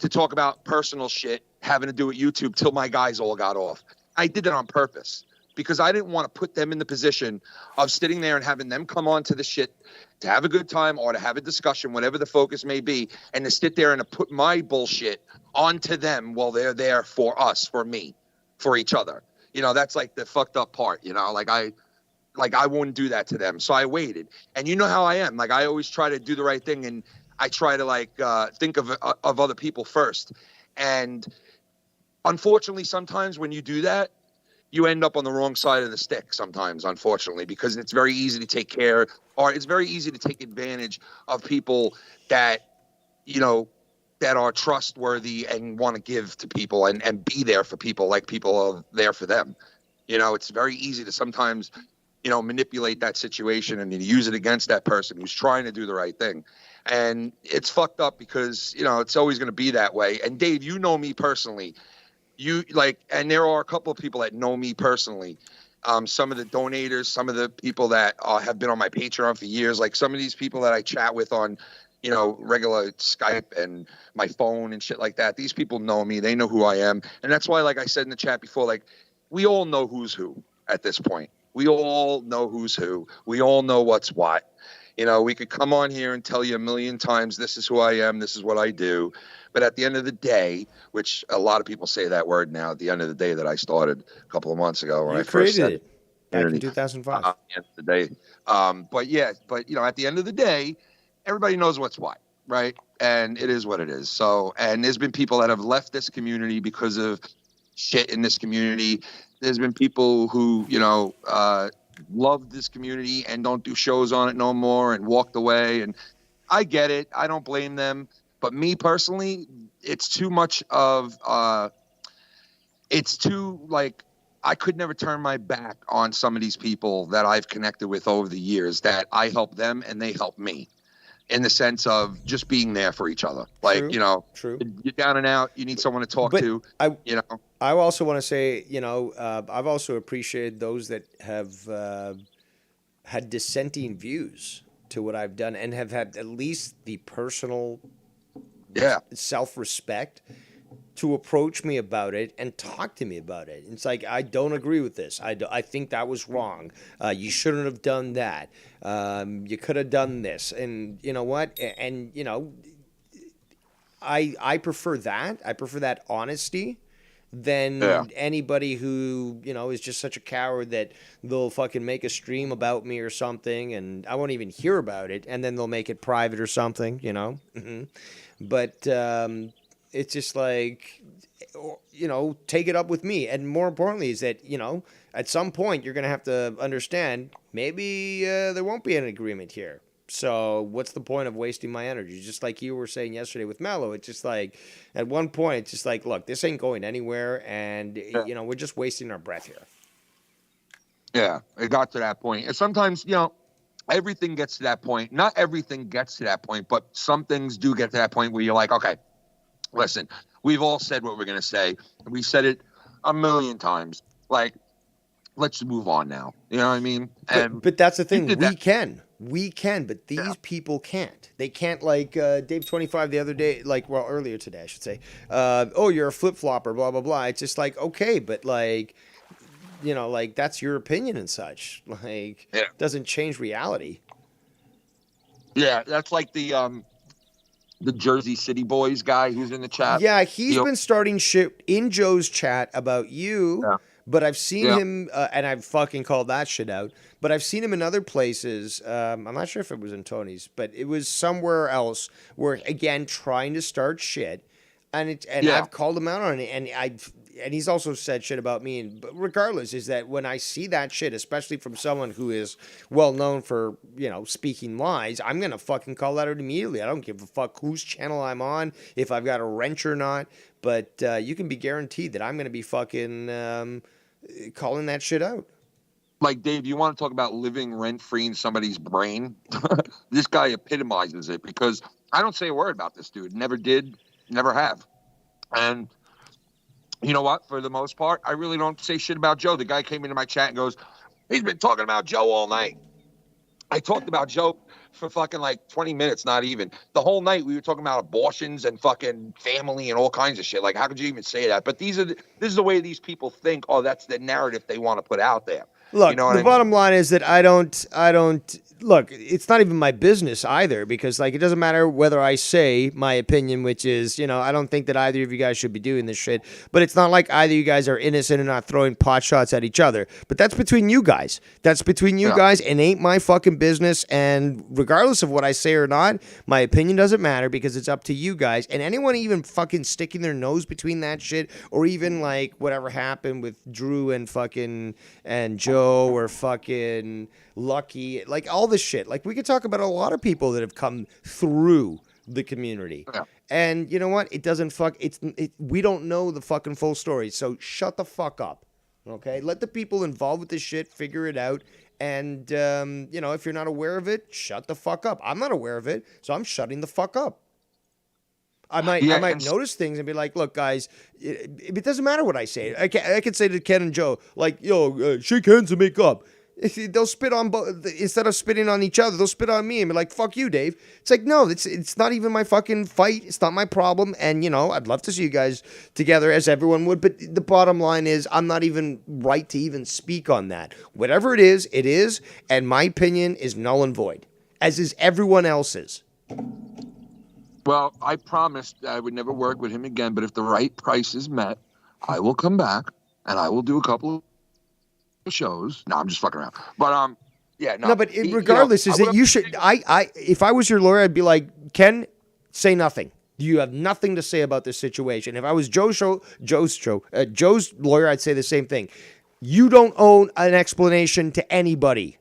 to talk about personal shit having to do with YouTube till my guys all got off. I did that on purpose because I didn't want to put them in the position of sitting there and having them come on to the shit to have a good time or to have a discussion, whatever the focus may be, and to sit there and to put my bullshit onto them while they're there for us, for me, for each other. That's like the fucked up part, like I wouldn't do that to them. So I waited. And you know how I am. Like I always try to do the right thing, and I try to like think of other people first. And unfortunately, sometimes when you do that, you end up on the wrong side of the stick sometimes, unfortunately, because it's very easy to take care, or it's very easy to take advantage of people that, that are trustworthy and want to give to people and be there for people, like people are there for them. It's very easy to sometimes manipulate that situation and use it against that person who's trying to do the right thing. And it's fucked up because, it's always going to be that way. And Dave, you know me personally. And there are a couple of people that know me personally. Some of the donators, some of the people that have been on my Patreon for years, like some of these people that I chat with on, regular Skype and my phone and shit like that. These people know me. They know who I am. And that's why, like I said in the chat before, like we all know who's who at this point. We all know who's who. We all know what's what. We could come on here and tell you a million times, this is who I am, this is what I do. But at the end of the day, which a lot of people say that word now, at the end of the day that I started a couple of months ago when I first said it back in 2005. At the end of the day. But at the end of the day, everybody knows what's what, right? And it is what it is. So, and there's been people that have left this community because of shit in this community. There's been people who, love this community and don't do shows on it no more and walked away. And I get it. I don't blame them. But me personally, it's too much of, I could never turn my back on some of these people that I've connected with over the years, that I help them and they help me. In the sense of just being there for each other. Like, True. You're down and out, you need someone to talk to, I also want to say, I've also appreciated those that have had dissenting views to what I've done and have had at least the personal self-respect to approach me about it and talk to me about it. It's like, I don't agree with this. I think that was wrong. You shouldn't have done that. You could have done this. And you know what? And, I prefer that. I prefer that honesty than anybody who, is just such a coward that they'll fucking make a stream about me or something and I won't even hear about it. And then they'll make it private or something, But, it's just like, take it up with me. And more importantly is that, at some point you're going to have to understand maybe there won't be an agreement here. So what's the point of wasting my energy? Just like you were saying yesterday with Mello, it's just like at one point, it's just like, look, this ain't going anywhere. And, we're just wasting our breath here. Yeah, it got to that point. And sometimes, everything gets to that point. Not everything gets to that point, but some things do get to that point where you're like, okay, listen, we've all said what we're going to say. We said it a million times. Like, let's move on now. You know what I mean? And But that's the thing. did We that. can, but these people can't. They can't, like Dave 25 the other day, earlier today, I should say. Oh, you're a flip flopper, blah blah blah. It's just like, okay, but that's your opinion and such. Like, Yeah. doesn't change reality. Yeah, that's like the Jersey City Boys guy who's in the chat. Yeah, he's Yep. been starting shit in Joe's chat about you, Yeah. but I've seen Yeah. him, and I've fucking called that shit out. But I've seen him in other places. I'm not sure if it was in Tony's, but it was somewhere else where, again, trying to start shit. And Yeah. I've called him out on it, and he's also said shit about me. But regardless, is that when I see that shit, especially from someone who is well known for speaking lies, I'm gonna fucking call that out immediately. I don't give a fuck whose channel I'm on, if I've got a wrench or not. But you can be guaranteed that I'm gonna be fucking calling that shit out. Like, Dave, you want to talk about living rent-free in somebody's brain? This guy epitomizes it because I don't say a word about this dude. Never did, never have. And you know what? For the most part, I really don't say shit about Joe. The guy came into my chat and goes, he's been talking about Joe all night. I talked about Joe for fucking like 20 minutes, not even. The whole night we were talking about abortions and fucking family and all kinds of shit. Like, how could you even say that? But this is the way these people think. Oh, that's the narrative they want to put out there. Look, You know what the I mean? bottom line is that I don't look. It's not even my business either, because it doesn't matter whether I say my opinion, which is I don't think that either of you guys should be doing this shit. But it's not like either of you guys are innocent and not throwing pot shots at each other. But that's between you guys. That's between you guys, and ain't my fucking business. And regardless of what I say or not, my opinion doesn't matter because it's up to you guys. And anyone even fucking sticking their nose between that shit, or even like whatever happened with Drew and Joe or fucking Lucky, like all this shit. Like, we could talk about a lot of people that have come through the community. Yeah. And you know what? It doesn't we don't know the fucking full story. So shut the fuck up. Okay? Let the people involved with this shit figure it out. And if you're not aware of it, shut the fuck up. I'm not aware of it, so I'm shutting the fuck up. I might notice things and be like, look, guys, it doesn't matter what I say. I can say to Ken and Joe, like, yo, shake hands and make up. They'll spit on instead of spitting on each other, they'll spit on me and be like, fuck you, Dave. It's like, no, it's not even my fucking fight. It's not my problem. And, I'd love to see you guys together, as everyone would. But the bottom line is, I'm not even right to even speak on that. Whatever it is, and my opinion is null and void, as is everyone else's. Well, I promised I would never work with him again, but if the right price is met, I will come back and I will do a couple of shows. No, I'm just fucking around. But yeah, no. No, but regardless, is that you should. If I was your lawyer, I'd be like, Ken, say nothing. You have nothing to say about this situation. If I was Joe's lawyer, I'd say the same thing. You don't own an explanation to anybody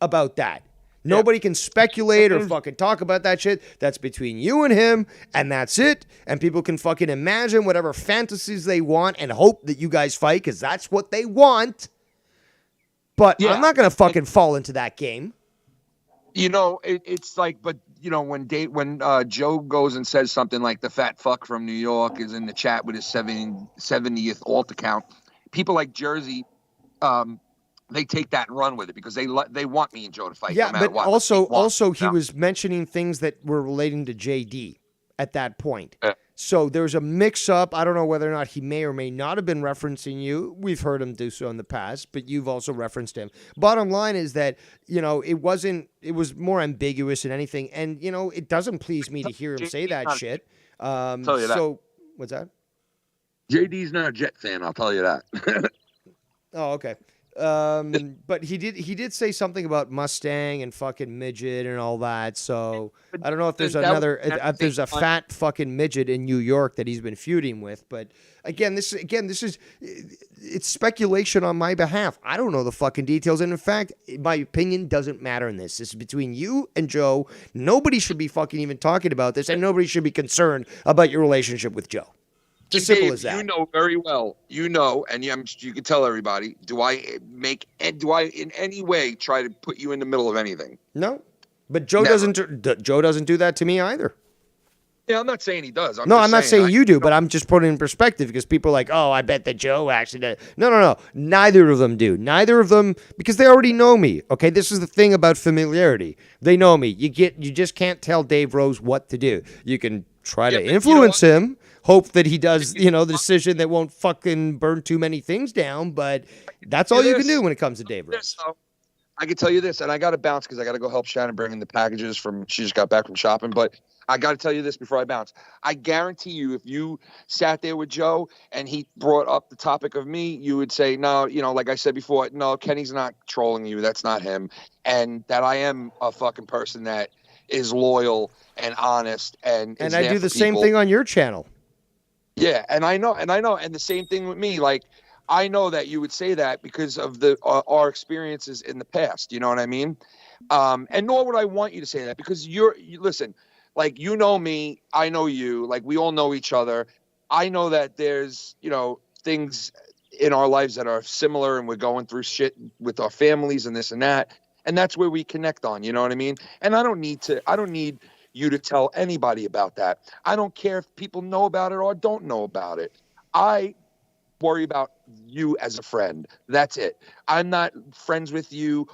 about that. Nobody can speculate or fucking talk about that shit. That's between you and him, and that's it. And people can fucking imagine whatever fantasies they want and hope that you guys fight, because that's what they want. But I'm not going to fucking fall into that game. It's like, but when Joe goes and says something like the fat fuck from New York is in the chat with his 70th alt account, people like Jersey, they take that and run with it because they want me and Joe to fight. Yeah, no matter but what. also he was mentioning things that were relating to JD at that point. So there's a mix-up. I don't know whether or not he may or may not have been referencing you. We've heard him do so in the past, but you've also referenced him. Bottom line is that, it was more ambiguous than anything. And, it doesn't please me to hear him say that shit. Tell you that. So, what's that? JD's not a Jet fan, I'll tell you that. Oh, okay. But he did say something about Mustang and fucking midget and all that. So I don't know if there's if there's a fat fucking midget in New York that he's been feuding with. But again, this is it's speculation on my behalf. I don't know the fucking details, and in fact, my opinion doesn't matter in this. This is between you and Joe. Nobody should be fucking even talking about this, and nobody should be concerned about your relationship with Joe. It's as simple Dave, as that. You know very well. You know, and you can tell everybody. Do I in any way try to put you in the middle of anything? No, but Joe Never. doesn't do that to me either. Yeah, I'm not saying he does. I'm not saying you do, but I'm just putting it in perspective because people are like, oh, I bet that Joe actually did. No. Neither of them do. Neither of them, because they already know me. Okay, this is the thing about familiarity. They know me. You just can't tell Dave Rose what to do. You can try to but you know influence what? him, hope that he does, the decision that won't fucking burn too many things down, but that's all you can do when it comes to Dave Rose. So, I can tell you this, and I got to bounce because I got to go help Shannon bring in the packages she just got back from shopping, but I got to tell you this before I bounce. I guarantee you, if you sat there with Joe and he brought up the topic of me, you would say, no, like I said before, no, Kenny's not trolling you. That's not him. And that I am a fucking person that is loyal and honest. And I do the same thing on your channel. Yeah. And I know. And the same thing with me. Like, I know that you would say that because of our experiences in the past. You know what I mean? And nor would I want you to say that because listen, like, you know me, I know you, like, we all know each other. I know that there's, things in our lives that are similar and we're going through shit with our families and this and that. And that's where we connect on, you know what I mean? And I don't need you to tell anybody about that. I don't care if people know about it or don't know about it. I worry about you as a friend. That's it. I'm not friends with you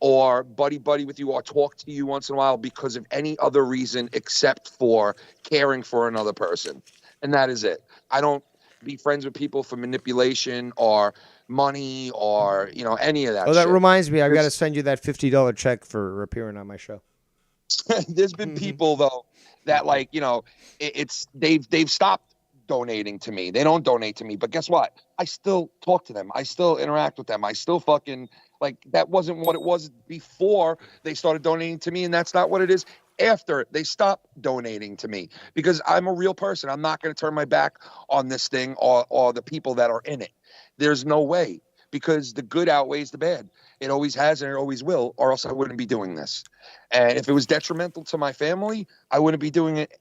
or buddy with you or talk to you once in a while because of any other reason except for caring for another person. And that is it. I don't be friends with people for manipulation or money or, any of that Oh, that shit. reminds me, I've got to send you that $50 check for appearing on my show. There's been people, though, that, like, they've stopped donating to me. They don't donate to me. But guess what? I still talk to them. I still interact with them. I still fucking... Like, that wasn't what it was before they started donating to me, and that's not what it is after they stopped donating to me because I'm a real person. I'm not going to turn my back on this thing or the people that are in it. There's no way because the good outweighs the bad. It always has and it always will, or else I wouldn't be doing this. And if it was detrimental to my family, I wouldn't be doing it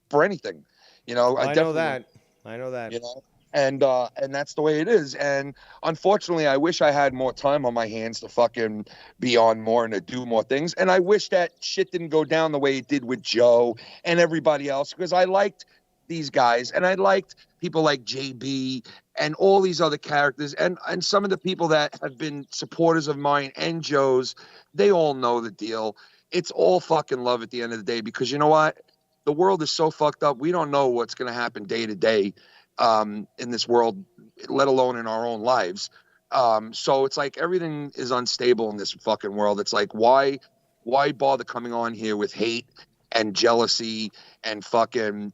for anything. I know that. And that's the way it is. And unfortunately, I wish I had more time on my hands to fucking be on more and to do more things. And I wish that shit didn't go down the way it did with Joe and everybody else because I liked these guys and I liked people like JB and all these other characters and some of the people that have been supporters of mine and Joe's. They all know the deal. It's all fucking love at the end of the day because you know what? The world is so fucked up. We don't know what's going to happen day to day. In this world, let alone in our own lives. So it's like everything is unstable in this fucking world. It's like, why bother coming on here with hate and jealousy and fucking,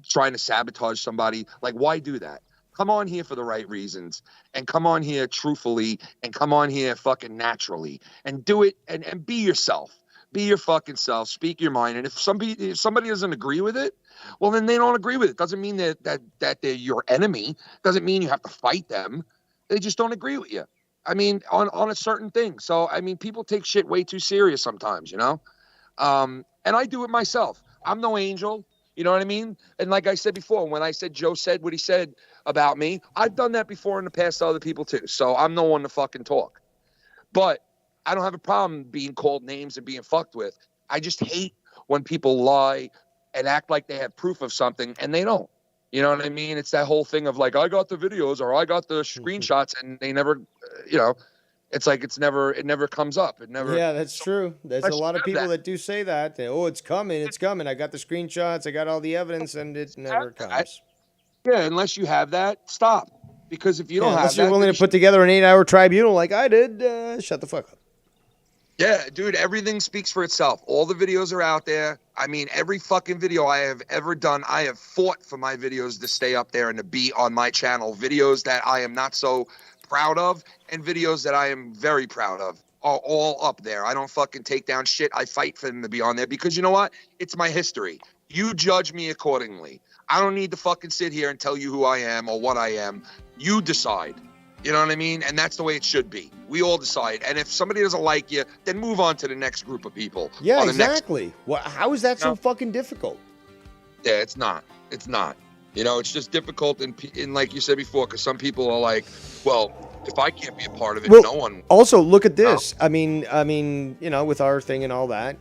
trying to sabotage somebody? Like, why do that? Come on here for the right reasons and come on here truthfully and come on here fucking naturally and do it and be yourself. Be your fucking self. Speak your mind. And if somebody doesn't agree with it, well, then they don't agree with it. Doesn't mean that they're your enemy. Doesn't mean you have to fight them. They just don't agree with you. I mean, on a certain thing. So, I mean, people take shit way too serious sometimes, And I do it myself. I'm no angel. You know what I mean? And like I said before, when I said Joe said what he said about me, I've done that before in the past to other people too. So I'm no one to fucking talk. But I don't have a problem being called names and being fucked with. I just hate when people lie and act like they have proof of something and they don't. You know what I mean? It's that whole thing of like, I got the videos or I got the screenshots and they never, it's like it never comes up. It never. Yeah, that's true. There's a lot of people that do say that. It's coming. I got the screenshots. I got all the evidence and it never comes. Yeah, unless you have that, stop. Because if you don't have unless that. You're willing to put together an 8-hour tribunal like I did, shut the fuck up. Yeah, dude, everything speaks for itself. All the videos are out there. I mean, every fucking video I have ever done, I have fought for my videos to stay up there and to be on my channel. Videos that I am not so proud of and videos that I am very proud of are all up there. I don't fucking take down shit. I fight for them to be on there because you know what? It's my history. You judge me accordingly. I don't need to fucking sit here and tell you who I am or what I am. You decide. You know what I mean? And that's the way it should be. We all decide. And if somebody doesn't like you, then move on to the next group of people. Yeah, exactly. How is that so fucking difficult? Yeah, it's not. It's not. You know, it's just difficult, and like you said before, because some people are like, well, if I can't be a part of it, Well, no one. Also, look at this. I mean, you know, with our thing and all that,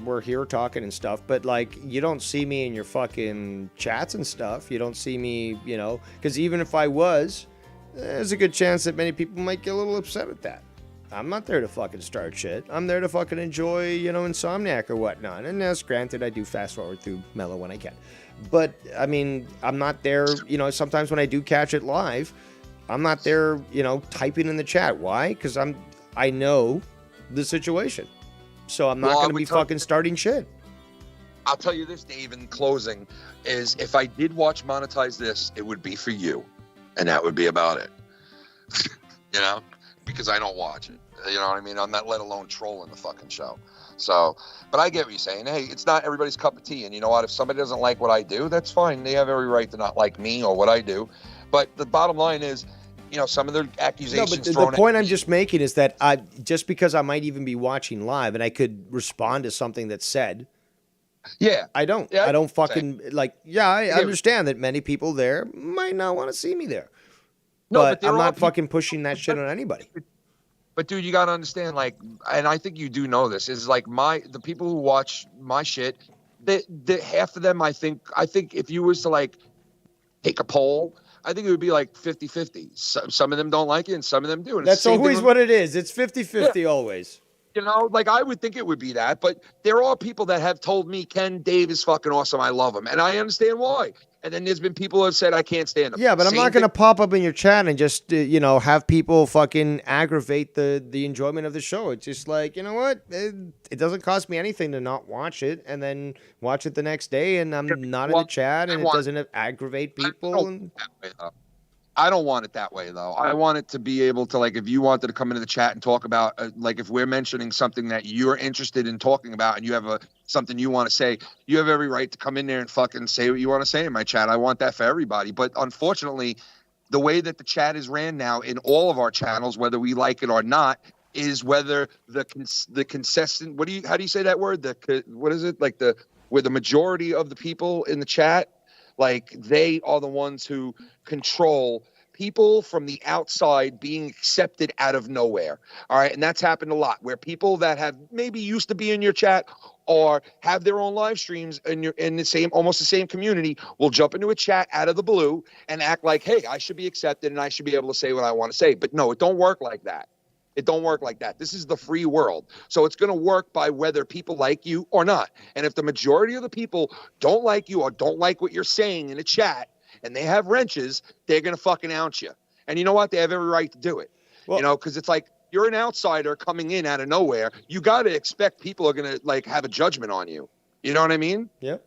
we're here talking and stuff, but like, you don't see me in your fucking chats and stuff. You don't see me, you know, because even if I was, there's a good chance that many people might get a little upset at that. I'm not there to fucking start shit. I'm there to fucking enjoy, you know, Insomniac or whatnot. And yes, granted, I do fast forward through Mellow when I can. But, I mean, I'm not there, you know, sometimes when I do catch it live, I'm not there, you know, typing in the chat. Why? Because I know the situation. So I'm not going to be fucking starting shit. I'll tell you this, Dave, in closing, is if I did watch Monetize This, it would be for you. And that would be about it. You know? Because I don't watch it. You know what I mean? I'm not let alone trolling the fucking show. So, but I get what you're saying. Hey, it's not everybody's cup of tea. And you know what? If somebody doesn't like what I do, that's fine. They have every right to not like me or what I do. But the bottom line is, you know, some of their accusations. No, but the point I'm just making is that just because I might even be watching live and I could respond to something that's said. Yeah. I don't. Yeah, I don't fucking like. Yeah, I understand that many people there might not want to see me there. No, but I'm not fucking pushing that shit on anybody. But dude, you gotta understand, like, and I think you do know this, is like the people who watch my shit, the half of them, I think if you was to like take a poll, I think it would be like 50-50. Some of them don't like it and some of them do. And that's always what it is. It's 50-50 always. You know, like I would think it would be that, but there are people that have told me, Ken, Dave is fucking awesome. I love him. And I understand why. And then there's been people who have said, I can't stand him. Yeah, but I'm not going to pop up in your chat and just, you know, have people fucking aggravate the enjoyment of the show. It's just like, you know what? It doesn't cost me anything to not watch it and then watch it the next day and I'm not in the chat and it doesn't aggravate people. I don't want it that way, though. I want it to be able to, like, if you wanted to come into the chat and talk about, like, if we're mentioning something that you're interested in talking about and you have something you want to say, you have every right to come in there and fucking say what you want to say in my chat. I want that for everybody. But unfortunately, the way that the chat is ran now in all of our channels, whether we like it or not, is whether the consistent, how do you say that word? What is it? Like where the majority of the people in the chat, like they are the ones who control people from the outside being accepted out of nowhere. All right. And that's happened a lot where people that have maybe used to be in your chat or have their own live streams in almost the same community will jump into a chat out of the blue and act like, hey, I should be accepted and I should be able to say what I want to say. But no, it don't work like that. It don't work like that. This is the free world. So it's going to work by whether people like you or not. And if the majority of the people don't like you or don't like what you're saying in a chat and they have wrenches, they're going to fucking ounce you. And you know what? They have every right to do it. Well, you know, because it's like you're an outsider coming in out of nowhere. You got to expect people are going to like have a judgment on you. You know what I mean? Yeah.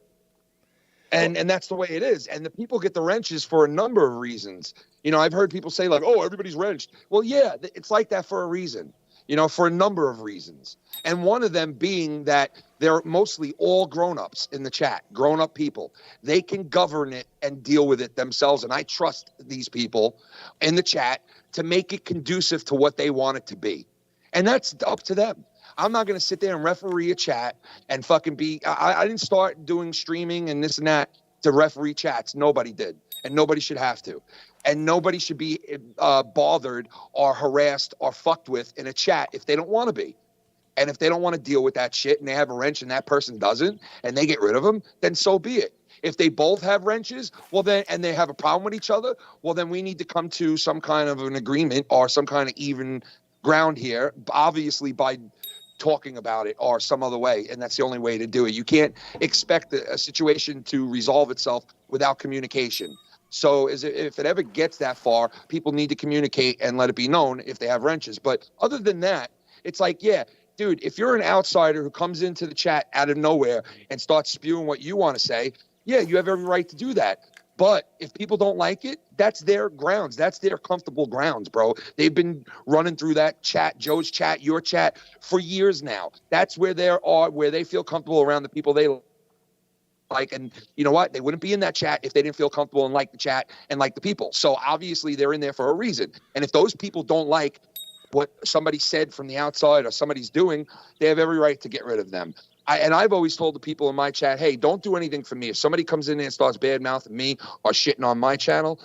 And that's the way it is. And the people get the wrenches for a number of reasons. You know, I've heard people say like, oh, everybody's wrenched. Well, yeah, it's like that for a reason, you know, for a number of reasons. And one of them being that they're mostly all grown-ups in the chat, grown-up people. They can govern it and deal with it themselves. And I trust these people in the chat to make it conducive to what they want it to be. And that's up to them. I'm not going to sit there and referee a chat and fucking I didn't start doing streaming and this and that to referee chats. Nobody did. And nobody should have to. And nobody should be bothered or harassed or fucked with in a chat if they don't want to be. And if they don't want to deal with that shit and they have a wrench and that person doesn't and they get rid of them, then so be it. If they both have wrenches, well then, and they have a problem with each other, well then we need to come to some kind of an agreement or some kind of even ground here, obviously by talking about it or some other way. And that's the only way to do it. You can't expect a situation to resolve itself without communication. So if it ever gets that far, people need to communicate and let it be known if they have wrenches. But other than that, it's like, yeah, dude, if you're an outsider who comes into the chat out of nowhere and starts spewing what you want to say, yeah, you have every right to do that. But if people don't like it, that's their grounds. That's their comfortable grounds, bro. They've been running through that chat, Joe's chat, your chat, for years now. That's where they feel comfortable around the people they like. And you know what? They wouldn't be in that chat if they didn't feel comfortable and like the chat and like the people. So obviously they're in there for a reason. And if those people don't like what somebody said from the outside or somebody's doing, they have every right to get rid of them. I've always told the people in my chat, hey, don't do anything for me. If somebody comes in there and starts bad mouthing me or shitting on my channel,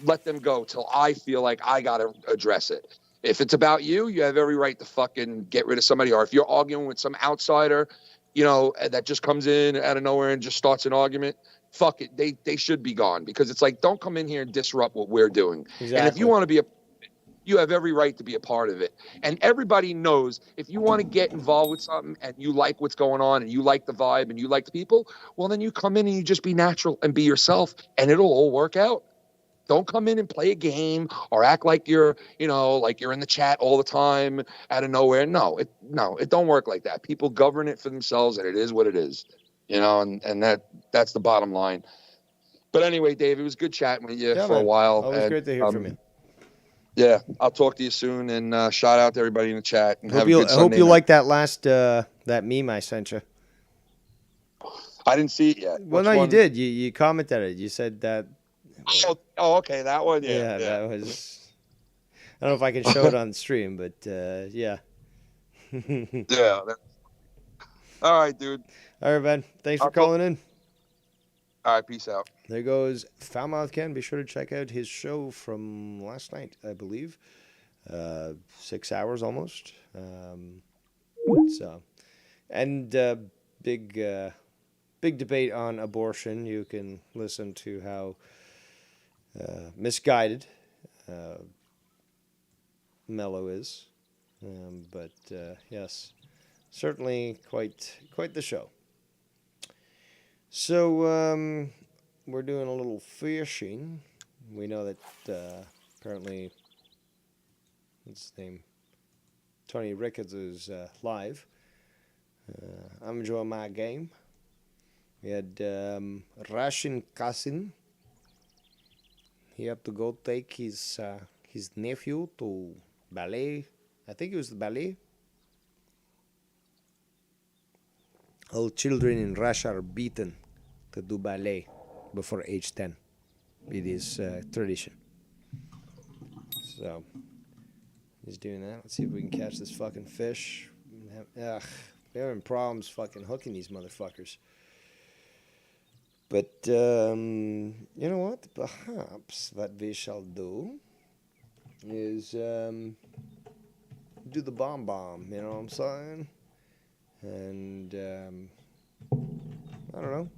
let them go till I feel like I got to address it. If it's about you, you have every right to fucking get rid of somebody. Or if you're arguing with some outsider, that just comes in out of nowhere and just starts an argument, fuck it. They should be gone, because it's like, don't come in here and disrupt what we're doing. Exactly. And if you want to be you have every right to be a part of it. And everybody knows, if you want to get involved with something and you like what's going on and you like the vibe and you like the people, well, then you come in and you just be natural and be yourself, and it'll all work out. Don't come in and play a game or act like you're in the chat all the time out of nowhere. No, it don't work like that. People govern it for themselves, and it is what it is, and that's the bottom line. But anyway, Dave, it was good chatting with you for a while. Always great to hear from you. Yeah, I'll talk to you soon, and shout out to everybody in the chat. And I hope you like that last that meme I sent you. I didn't see it yet. Well, no, you did. You commented it. You said that. Oh, okay, that one. Yeah, that was. I don't know if I can show it on stream, but yeah. Yeah. All right, dude. All right, man. Thanks for calling in. All right, peace out. There goes Foulmouth Ken. Be sure to check out his show from last night, I believe. 6 hours almost. Big debate on abortion. You can listen to how misguided Mello is. But yes, certainly quite the show. So we're doing a little fishing. We know that apparently, what's his name? Tony Ricketts is live. I'm enjoying my game. We had Rashin Kasin. He had to go take his nephew to ballet. I think it was the ballet. All children in Russia are beaten to do ballet before age 10. It is tradition. So he's doing that. Let's see if we can catch this fucking fish. We're having problems fucking hooking these motherfuckers. But you know what? Perhaps what we shall do is do the bomb. You know what I'm saying? And I don't know.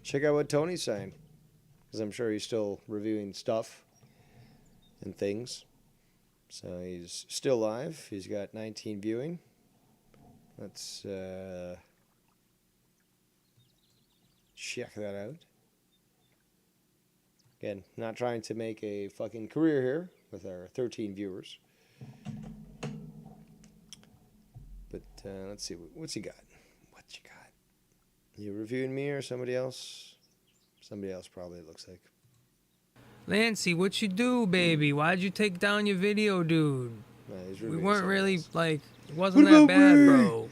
Check out what Tony's saying, because I'm sure he's still reviewing stuff and things. So he's still live. He's got 19 viewing. Let's check that out. Again, not trying to make a fucking career here with our 13 viewers. But let's see. What's he got? What you got? You reviewing me or somebody else? Somebody else probably, it looks like. Lancey, what you do, baby? Why'd you take down your video, dude? We weren't really, like, it wasn't that bad, bro.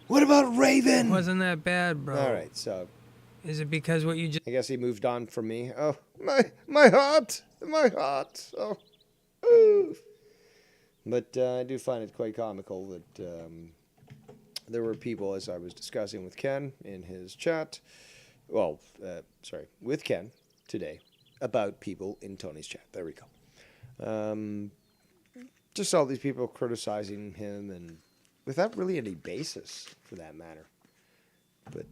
What about Raven? It wasn't that bad, bro. All right, so. Is it because what you just... I guess he moved on from me. Oh, my heart. My heart. Oh. Ooh. But I do find it quite comical that there were people, as I was discussing with Ken in his chat, with Ken today, about people in Tony's chat. There we go. Just all these people criticizing him, and without really any basis, for that matter. But,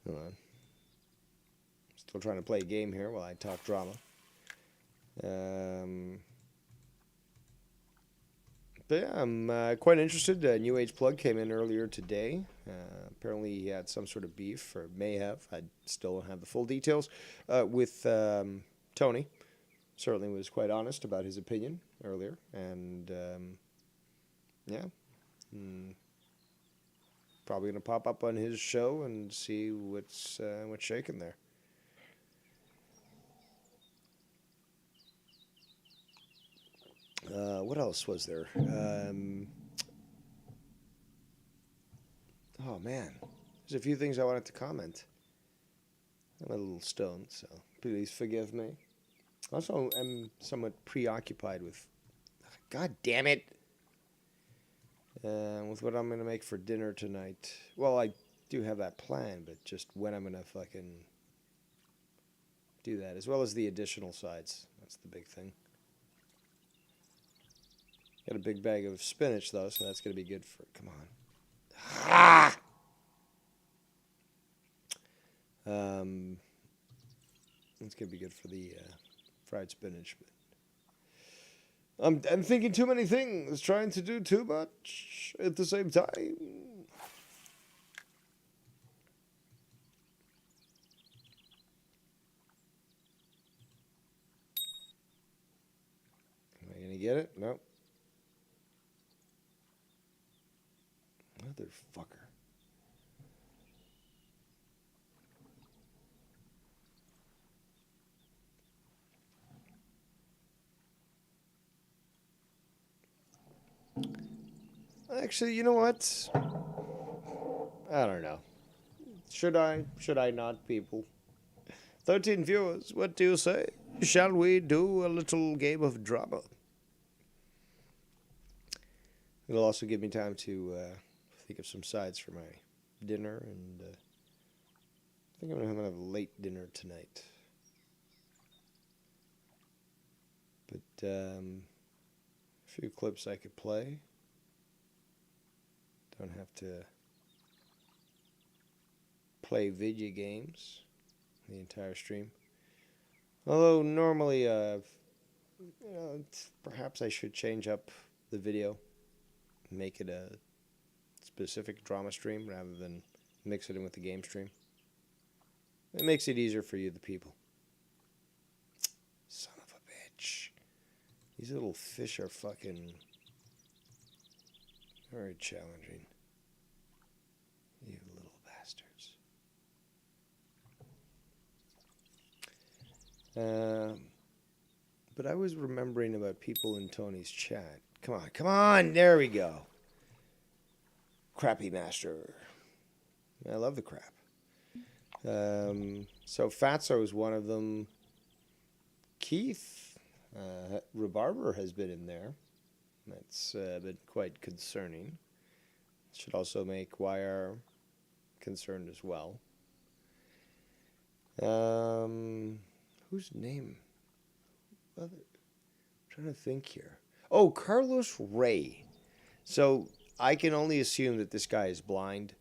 hold on. Still trying to play a game here while I talk drama. But yeah, I'm quite interested. New Age Plug came in earlier today. Apparently he had some sort of beef, or may have. I still don't have the full details. With Tony. Certainly was quite honest about his opinion earlier. And yeah. Probably going to pop up on his show and see what's shaking there. What else was there? Oh, man. There's a few things I wanted to comment. I'm a little stoned, so please forgive me. Also, I'm somewhat preoccupied with... God damn it. with what I'm going to make for dinner tonight. Well, I do have that plan, but just when I'm going to fucking do that, as well as the additional sides. That's the big thing. Got a big bag of spinach, though, so that's going to be good for... Come on. Ah! It's going to be good for the fried spinach, but... I'm thinking too many things, trying to do too much at the same time. Am I going to get it? No. Motherfucker. Actually, you know what? I don't know. Should I? Should I not, people? 13 viewers, what do you say? Shall we do a little game of drama? It'll also give me time to think of some sides for my dinner, and I think I'm going to have a late dinner tonight. But a few clips I could play. Don't have to play video games the entire stream. Although normally, perhaps I should change up the video, make it a specific drama stream rather than mix it in with the game stream. It makes it easier for you, the people. Son of a bitch. These little fish are fucking very challenging. You little bastards. But I was remembering about people in Tony's chat. Come on, come on! There we go. Crappy Master. I love the crap. So Fatso is one of them. Keith Rebarber has been in there. That's been quite concerning. Should also make YR concerned as well. Whose name? I'm trying to think here. Oh, Carlos Ray. So I can only assume that this guy is blind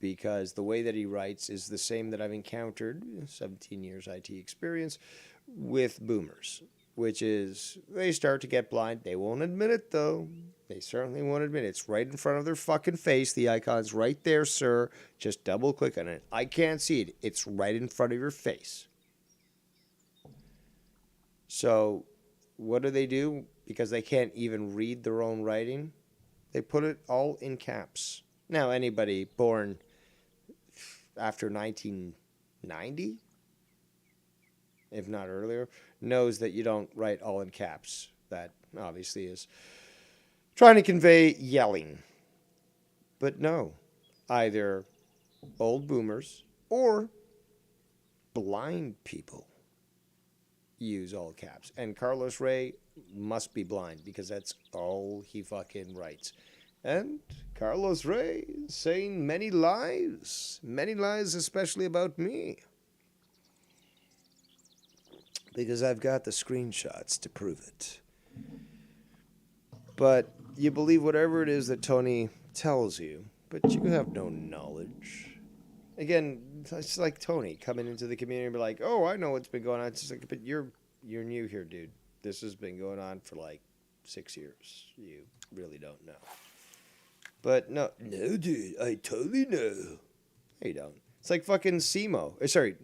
because the way that he writes is the same that I've encountered, 17 years IT experience, with boomers, which is they start to get blind. They won't admit it, though. They certainly won't admit it. It's right in front of their fucking face. The icon's right there, sir. Just double click on it. I can't see it. It's right in front of your face. So what do? Because they can't even read their own writing, they put it all in caps. Now, anybody born after 1990, if not earlier, knows that you don't write all in caps. That obviously is trying to convey yelling. But no, either old boomers or blind people use all caps. And Carlos Ray must be blind because that's all he fucking writes. And Carlos Ray is saying many lies, especially about me. Because I've got the screenshots to prove it. But you believe whatever it is that Tony tells you, but you have no knowledge. Again, it's like Tony coming into the community and be like, "Oh, I know what's been going on." It's just like, but you're new here, dude. This has been going on for like 6 years. You really don't know. But no, dude, I totally know. No, you don't. It's like fucking Simo. Sorry,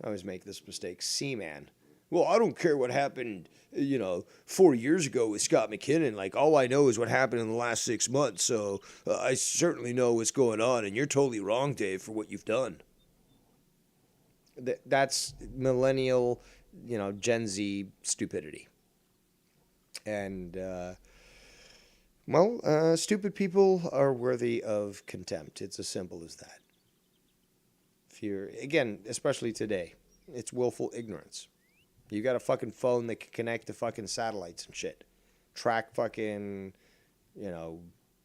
I always make this mistake. Seaman. Well, I don't care what happened, 4 years ago with Scott McKinnon. Like, all I know is what happened in the last 6 months. So I certainly know what's going on. And you're totally wrong, Dave, for what you've done. That's millennial, Gen Z stupidity. And, stupid people are worthy of contempt. It's as simple as that. If you're, again, especially today, it's willful ignorance. You got a fucking phone that can connect to fucking satellites and shit. Track fucking,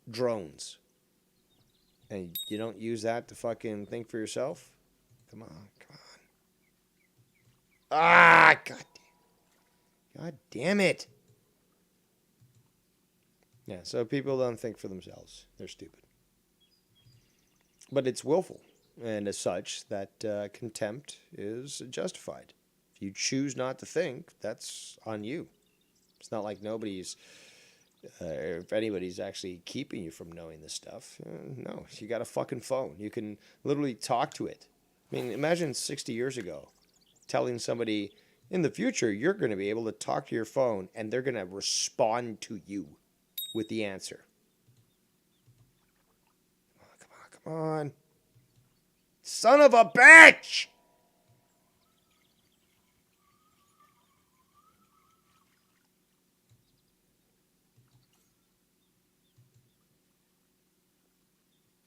drones. And you don't use that to fucking think for yourself? Come on, come on. Ah, God damn it. Yeah, so people don't think for themselves. They're stupid. But it's willful. And as such, that contempt is justified. If you choose not to think, that's on you. It's not like if anybody's actually keeping you from knowing this stuff. No, you got a fucking phone. You can literally talk to it. I mean, imagine 60 years ago telling somebody, in the future, you're going to be able to talk to your phone and they're going to respond to you with the answer. Come on. Son of a bitch!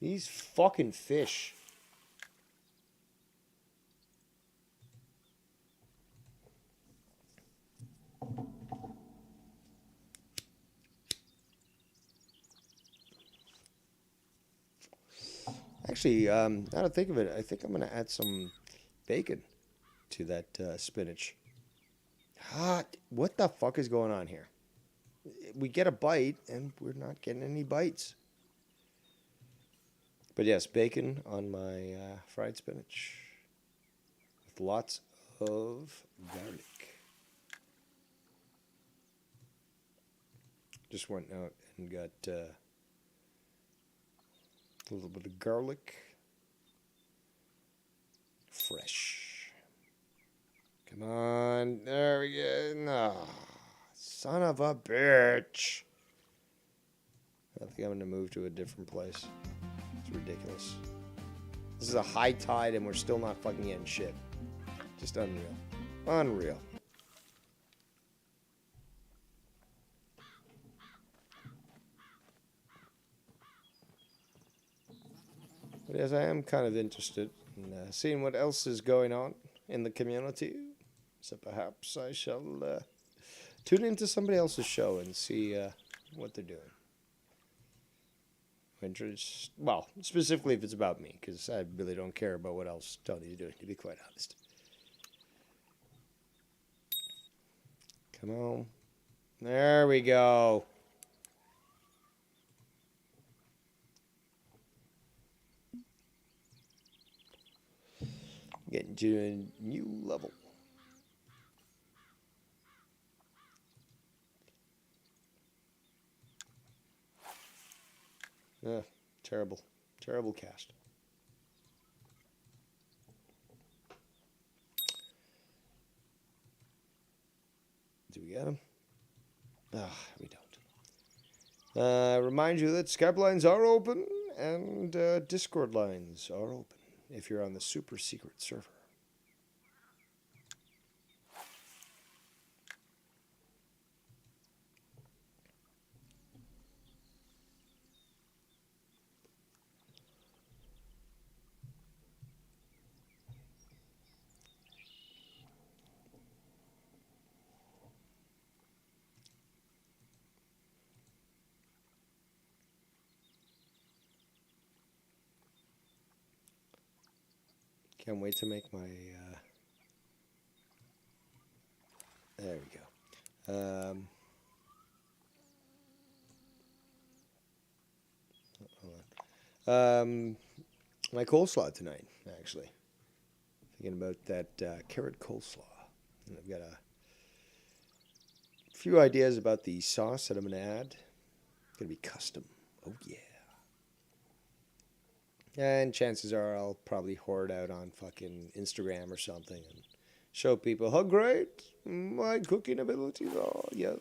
These fucking fish. Actually, now to think of it, I think I'm going to add some bacon to that spinach. What the fuck is going on here? We get a bite, and we're not getting any bites. But yes, bacon on my fried spinach with lots of garlic. Just went out and got a little bit of garlic. Fresh. Come on. There we go. No. Son of a bitch. I think I'm going to move to a different place. It's ridiculous. This is a high tide and we're still not fucking getting shit. Just unreal. Unreal. But yes, I am kind of interested in seeing what else is going on in the community. So perhaps I shall tune into somebody else's show and see what they're doing. Interest, well, specifically if it's about me, because I really don't care about what else Tony's doing, to be quite honest. Come on. There we go. Getting to a new level. Terrible. Terrible cast. Do we get him? We don't. Remind you that Skype lines are open and Discord lines are open if you're on the super secret server. Can't wait to make my, there we go. My coleslaw tonight, actually. Thinking about that carrot coleslaw. And I've got a few ideas about the sauce that I'm going to add. It's going to be custom. Oh, yeah. And chances are I'll probably hoard out on fucking Instagram or something and show people how great my cooking abilities are. Yes.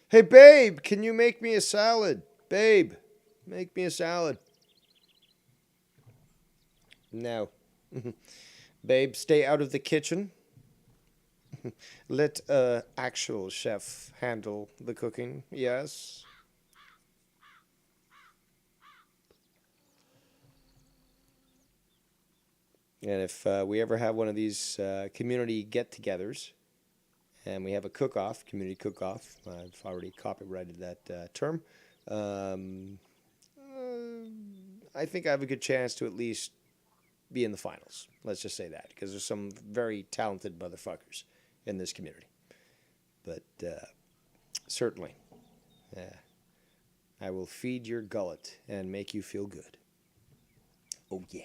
Hey, babe, can you make me a salad? Babe, make me a salad. No. Babe, stay out of the kitchen. Let actual chef handle the cooking. Yes. And if we ever have one of these community get-togethers, and we have a cook-off, community cook-off. I've already copyrighted that term. I think I have a good chance to at least be in the finals. Let's just say that, because there's some very talented motherfuckers in this community. But certainly, I will feed your gullet and make you feel good. Oh, yeah.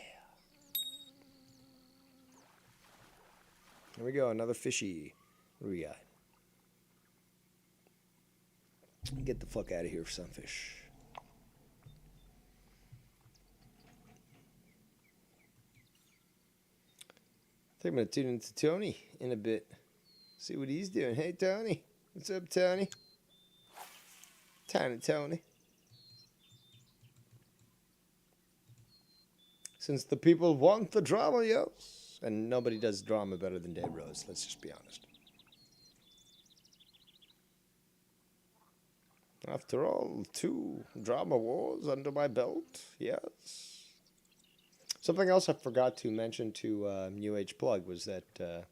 Here we go, another fishy. What do we got? Get the fuck out of here, sunfish. I think I'm going to tune into Tony in a bit. See what he's doing. Hey, Tony. What's up, Tony? Tiny Tony. Since the people want the drama, yes. And nobody does drama better than Dave Rose. Let's just be honest. After all, 2 drama wars under my belt. Yes. Something else I forgot to mention to New Age Plug was that then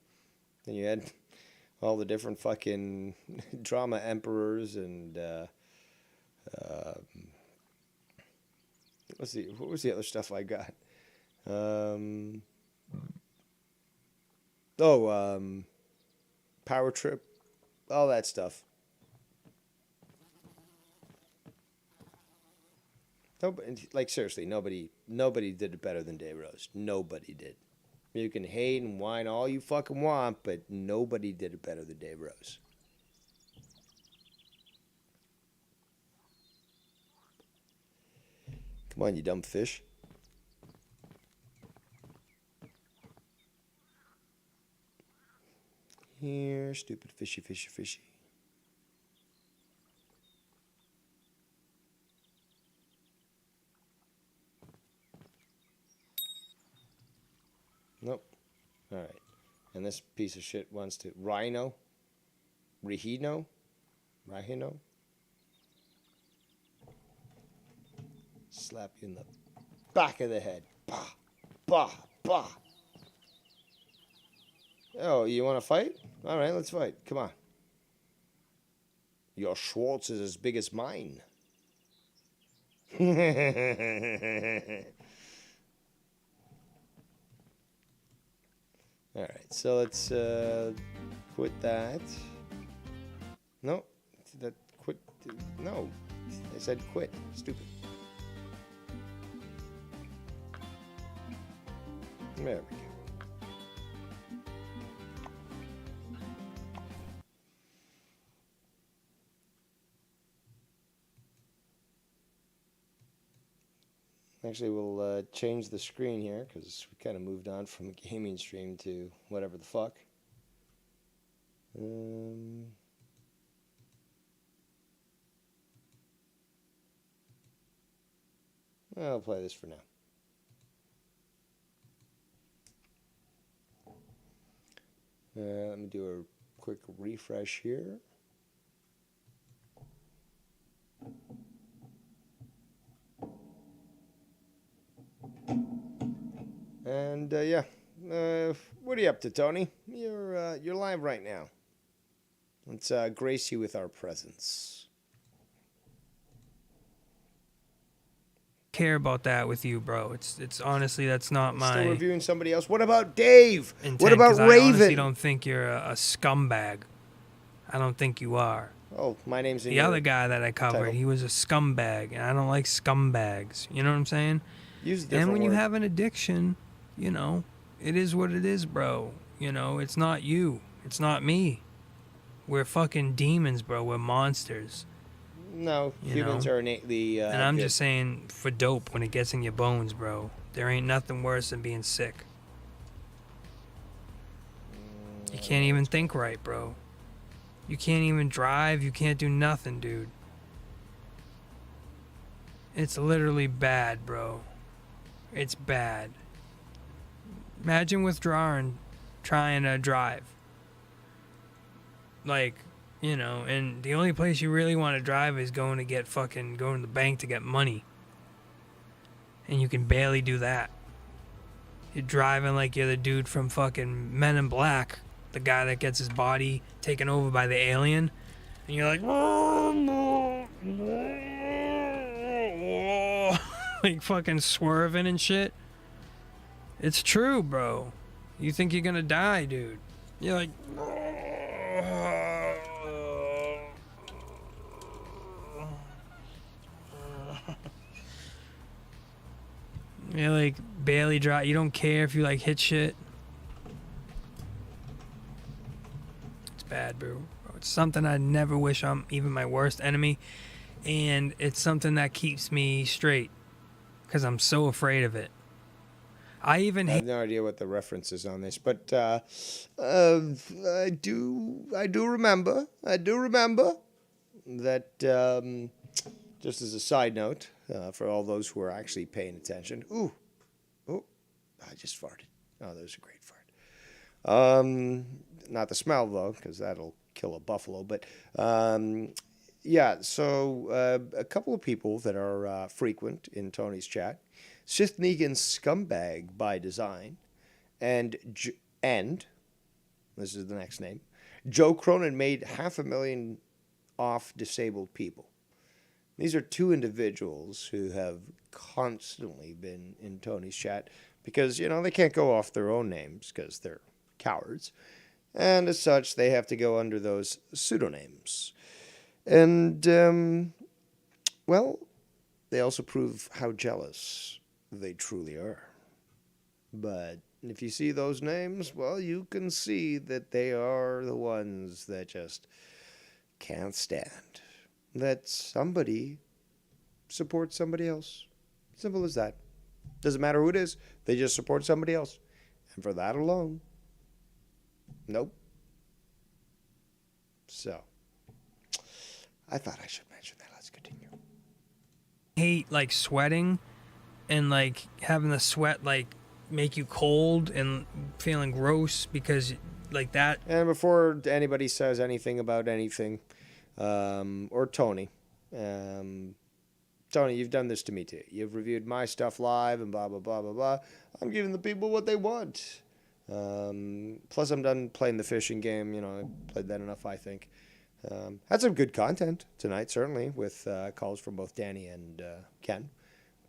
you had all the different fucking drama emperors and let's see, what was the other stuff I got? Power Trip, all that stuff. Nobody, like seriously, nobody did it better than Dave Rose. Nobody did. You can hate and whine all you fucking want, but nobody did it better than Dave Rose. Come on, you dumb fish. Here, stupid fishy, fishy, fishy. Nope. All right. And this piece of shit wants to... Rhino? Rhino? Slap you in the back of the head. Bah! Bah! Bah! Oh, you want to fight? All right, let's fight. Come on. Your Schwartz is as big as mine. All right, so let's quit that. No, that quit. No, I said quit. Stupid. There we go. Actually, we'll change the screen here because we kind of moved on from a gaming stream to whatever the fuck. I'll play this for now. Let me do a quick refresh here. And yeah, what are you up to, Tony? You're live right now. Let's grace you with our presence. Care about that with you, bro. It's honestly, that's not my Still reviewing somebody else. What about Dave? intent, What about 'cause Raven? I honestly don't think you're a scumbag. I don't think you are. Oh, my name's in The your other guy that I covered, title. he was a scumbag, and I don't like scumbags. You know what I'm saying? Use a different And when you word. have an addiction, you know, it is what it is, bro. You know, it's not you. It's not me. We're fucking demons, bro. We're monsters. No, you humans know? are innately. And I'm good. just saying, for dope, when it gets in your bones, bro, there ain't nothing worse than being sick. You can't even think right, bro. You can't even drive. You can't do nothing, dude. It's literally bad, bro. It's bad. Imagine withdrawing, trying to drive. Like, you know, and the only place you really want to drive is going to the bank to get money. And you can barely do that. You're driving like you're the dude from fucking Men in Black, the guy that gets his body taken over by the alien, and you're like, like fucking swerving and shit. It's true, bro. You think you're gonna die, dude. You're like, you're like barely dry. You don't care if you like hit shit. It's bad, bro. It's something I never wish on even my worst enemy, and it's something that keeps me straight because I'm so afraid of it. I even I hate. have no idea what the reference is on this, but I do remember that. Just as a side note, for all those who are actually paying attention. Oh, I just farted. Oh, that was a great fart. Not the smell though, because that'll kill a buffalo. But yeah, so a couple of people that are frequent in Tony's chat. Sith Negan Scumbag by Design, and this is the next name, Joe Cronin made $500,000 off disabled people. These are two individuals who have constantly been in Tony's chat because, you know, they can't go off their own names because they're cowards. And as such, they have to go under those pseudonyms. And, well, they also prove how jealous they truly are. But if you see those names, well, you can see that they are the ones that just can't stand that somebody supports somebody else. Simple as that. Doesn't matter who it is, they just support somebody else. And for that alone, nope. So, I thought I should mention that. Let's continue. Hate like sweating and like having the sweat like make you cold and feeling gross because like that. And before anybody says anything about anything, or Tony, Tony, you've done this to me too. You've reviewed my stuff live and blah, blah, blah, blah, blah. I'm giving the people what they want. Plus, I'm done playing the fishing game. You know, I played that enough, I think. Had some good content tonight, certainly, with calls from both Danny and Ken.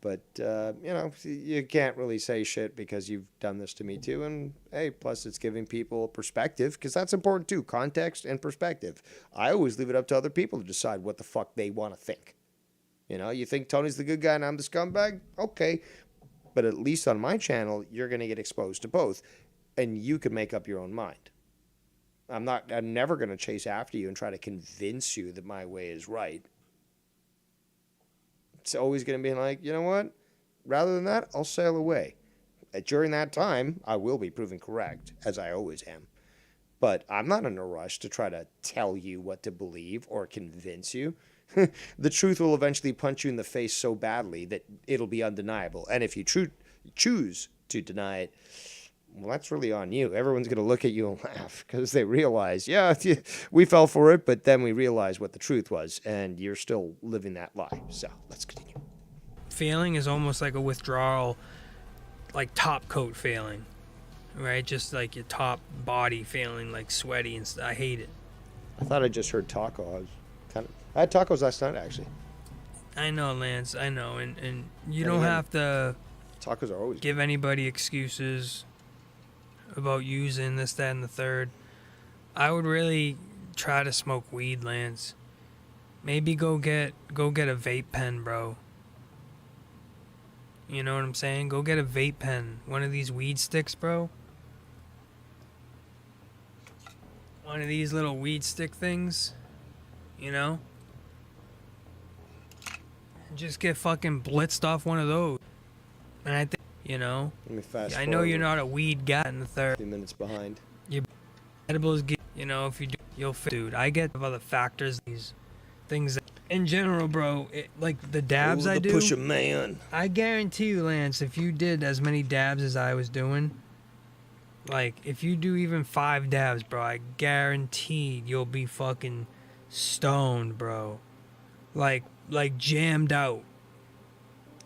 But, you know, you can't really say shit because you've done this to me too. And, hey, plus it's giving people perspective because that's important too, context and perspective. I always leave it up to other people to decide what the fuck they want to think. You know, you think Tony's the good guy and I'm the scumbag? Okay. But at least on my channel, you're going to get exposed to both. And you can make up your own mind. I'm never going to chase after you and try to convince you that my way is right. It's always going to be like, you know what? Rather than that, I'll sail away. During that time, I will be proven correct, as I always am. But I'm not in a rush to try to tell you what to believe or convince you. The truth will eventually punch you in the face so badly that it'll be undeniable. And if you choose to deny it, well, that's really on you. Everyone's going to look at you and laugh because they realize, yeah, we fell for it, but then we realized what the truth was, and you're still living that lie. So let's continue. Failing is almost like a withdrawal, like top coat failing, right? Just like your top body failing, like sweaty and I hate it. I thought I just heard taco. I had tacos last night, actually. I know, Lance. I know, and you don't have to tacos are always give anybody excuses about using this, that, and the third. I would really try to smoke weed, Lance. Maybe go get a vape pen, bro. You know what I'm saying? Go get a vape pen. One of these weed sticks, bro. One of these little weed stick things. You know? Just get fucking blitzed off one of those. And I think, you know, Let me fast I know you're forward. not a weed guy in the third. 2 minutes behind. Your edibles get, you know, if you do, you'll fit. Dude, I get other factors, these things. That, in general, bro, like the dabs I do. Push a man. I guarantee you, Lance, if you did as many dabs as I was doing, like if you do even 5 dabs, bro, I guaranteed you'll be fucking stoned, bro. Like jammed out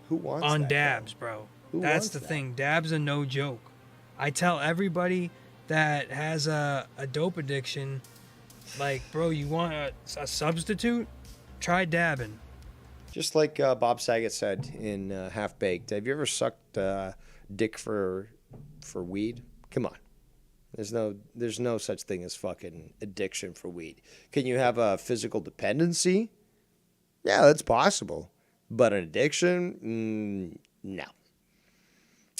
Who wants on that, dabs, though? bro. Who That's wants the that? thing. Dabs are no joke. I tell everybody that has a dope addiction, like, bro, you want a substitute? Try dabbing. Just like Bob Saget said in Half Baked, have you ever sucked dick for weed? Come on. There's no such thing as fucking addiction for weed. Can you have a physical dependency? Yeah, that's possible. But an addiction? No.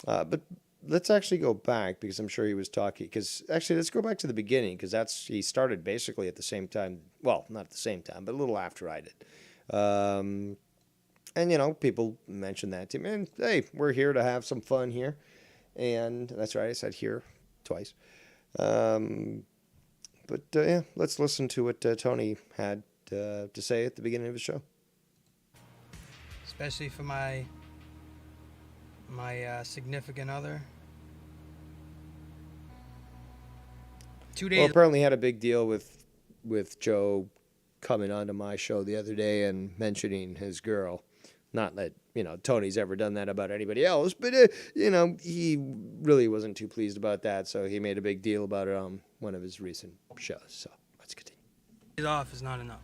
But let's actually go back, because I'm sure he was talking. Because actually, let's go back to the beginning, because he started basically at the same time. Well, not at the same time, but a little after I did. And, you know, people mentioned that to me. And, hey, we're here to have some fun here. And that's right, I said here twice. But yeah, let's listen to what Tony had to say at the beginning of the show. Especially for my significant other. 2 days. Well, apparently he had a big deal with Joe coming onto my show the other day and mentioning his girl. Not that, you know, Tony's ever done that about anybody else, but, you know, he really wasn't too pleased about that, so he made a big deal about it on one of his recent shows. So let's continue. Off is not enough.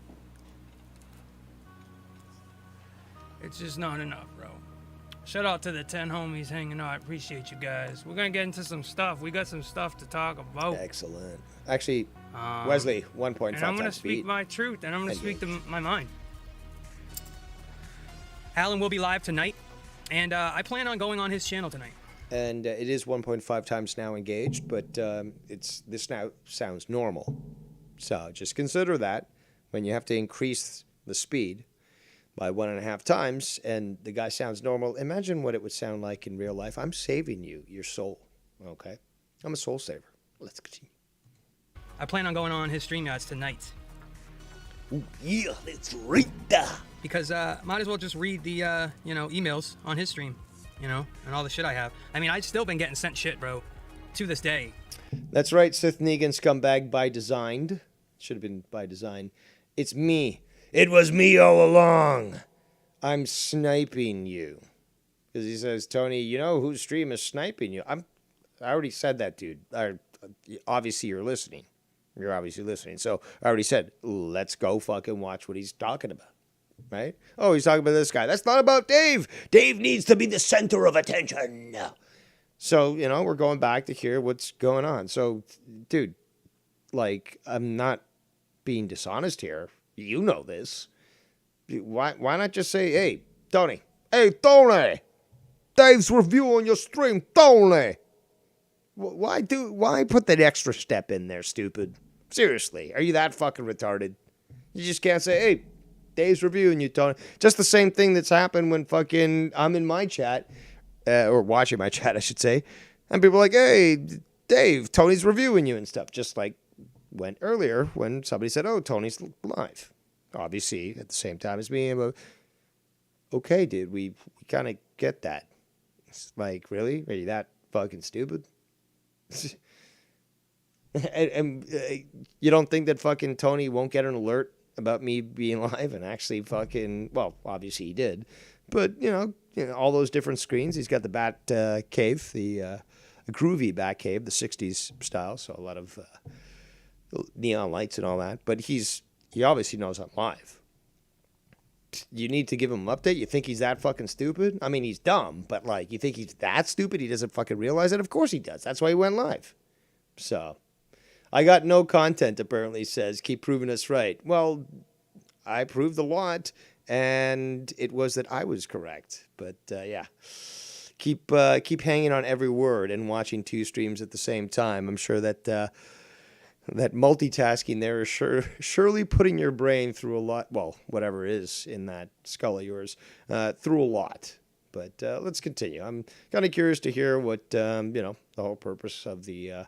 It's just not enough, bro. Shout out to the 10 homies hanging out. I appreciate you guys. We're going to get into some stuff. We got some stuff to talk about. Excellent. Actually, Wesley, 1.5 and I'm going to times speak speed. my truth, and I'm going to speak my mind. Alan will be live tonight, and I plan on going on his channel tonight. And it is 1.5 times now engaged, but this now sounds normal. So just consider that when you have to increase the speed by 1.5 times, and the guy sounds normal. Imagine what it would sound like in real life. I'm saving you, your soul. Okay, I'm a soul saver. Let's continue. I plan on going on his StreamYards tonight. Ooh, yeah, let's read that. Because might as well just read the emails on his stream, and all the shit I have. I mean, I've still been getting sent shit, bro, to this day. That's right, Sith Negan scumbag by design. Should have been by design. It's me. It was me all along. I'm sniping you. Because he says, Tony, you know whose stream is sniping you? I already said that, dude. Obviously, you're listening. You're obviously listening. So I already said, let's go fucking watch what he's talking about. Right? Oh, he's talking about this guy. That's not about Dave. Dave needs to be the center of attention. So, we're going back to hear what's going on. So, dude, I'm not being dishonest here. You know this. Why not just say, hey, Tony. Hey, Tony. Dave's review on your stream, Tony. Why put that extra step in there, stupid? Seriously, are you that fucking retarded? You just can't say, hey, Dave's reviewing you, Tony. Just the same thing that's happened when fucking I'm in my chat, or watching my chat, I should say, and people are like, hey, Dave, Tony's reviewing you and stuff. Just like went earlier when somebody said, oh, Tony's live. Obviously, at the same time as me, I'm okay, dude, we kind of get that. It's like, really? Are you that fucking stupid? and you don't think that fucking Tony won't get an alert about me being live and actually fucking, well, obviously he did, but all those different screens. He's got the Bat Cave, the groovy Bat Cave, the 60s style, so a lot of neon lights and all that, but he obviously knows I'm live. You need to give him an update? You think he's that fucking stupid? I mean, he's dumb, but you think he's that stupid? He doesn't fucking realize it? Of course he does. That's why he went live. So, I got no content, apparently, says, keep proving us right. Well, I proved a lot, and it was that I was correct. But, yeah, keep hanging on every word and watching 2 streams at the same time. I'm sure that that multitasking there is surely putting your brain through a lot, well, whatever is in that skull of yours, through a lot. But let's continue. I'm kind of curious to hear what, the whole purpose of the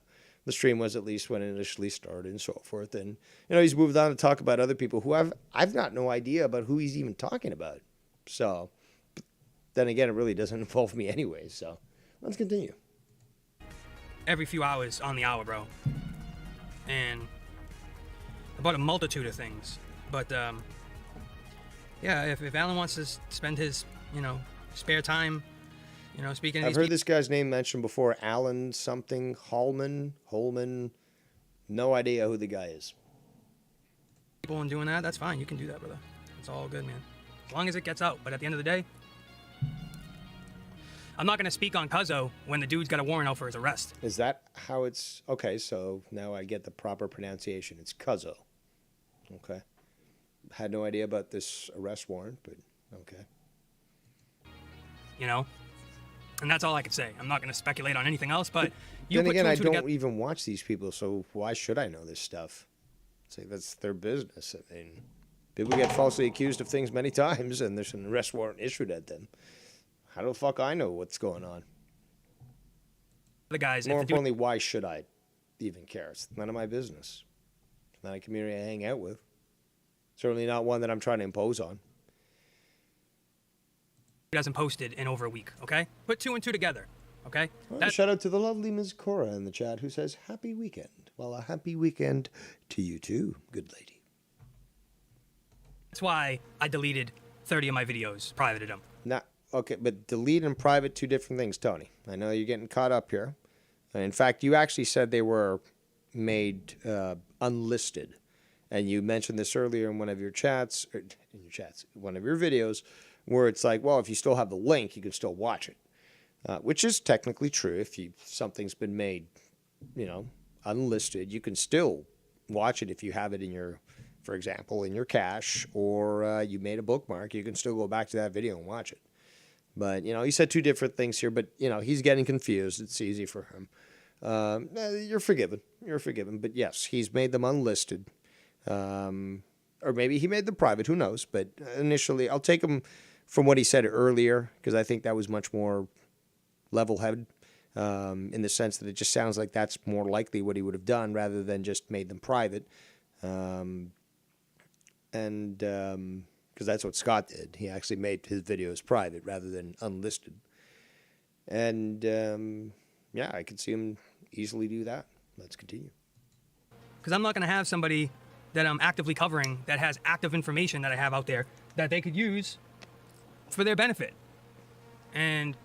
stream was, at least when it initially started and so forth. And, he's moved on to talk about other people who I've got no idea about who he's even talking about. So, then again, it really doesn't involve me anyway. So, let's continue. Every few hours on the hour, bro. And about a multitude of things. But, yeah, if Alan wants to spend his, spare time, You know, speaking of I've these heard this guy's name mentioned before, Alan something, Holman. No idea who the guy is. people and doing that, that's fine. You can do that, brother. It's all good, man. As long as it gets out. But at the end of the day, I'm not going to speak on Cuzzo when the dude's got a warrant out for his arrest. Is that how it's... Okay, so now I get the proper pronunciation. It's Cuzzo. Okay. Had no idea about this arrest warrant, but okay. You know? And that's all I could say. I'm not going to speculate on anything else, but you Then put again, two I and two don't together. even watch these people, so why should I know this stuff? It's like, that's their business. I mean, people get falsely accused of things many times, and there's an arrest warrant issued at them. How the fuck I know what's going on? The guys, More if the dude importantly, why should I even care? It's none of my business. It's not a community I hang out with. Certainly not one that I'm trying to impose on. hasn't posted in over a week, okay? Put two and two together, okay? Well, shout out to the lovely Ms. Cora in the chat who says, happy weekend. Well, a happy weekend to you too, good lady. That's why I deleted 30 of my videos, privated them. Now, okay, but delete and private, two different things, Tony. I know you're getting caught up here. In fact, you actually said they were made unlisted. And you mentioned this earlier in one of your chats, one of your videos, where it's like, well, if you still have the link, you can still watch it. Which is technically true. If something's been made, unlisted, you can still watch it if you have it in your, for example, in your cache, or you made a bookmark, you can still go back to that video and watch it. But, he said two different things here, but, he's getting confused. It's easy for him. You're forgiven. You're forgiven. But yes, he's made them unlisted. Or maybe he made them private, who knows? But initially, I'll take him from what he said earlier, because I think that was much more level-headed, in the sense that it just sounds like that's more likely what he would have done rather than just made them private. Because that's what Scott did. He actually made his videos private rather than unlisted. And, yeah, I could see him easily do that. Let's continue. Because I'm not going to have somebody that I'm actively covering that has active information that I have out there that they could use for their benefit. And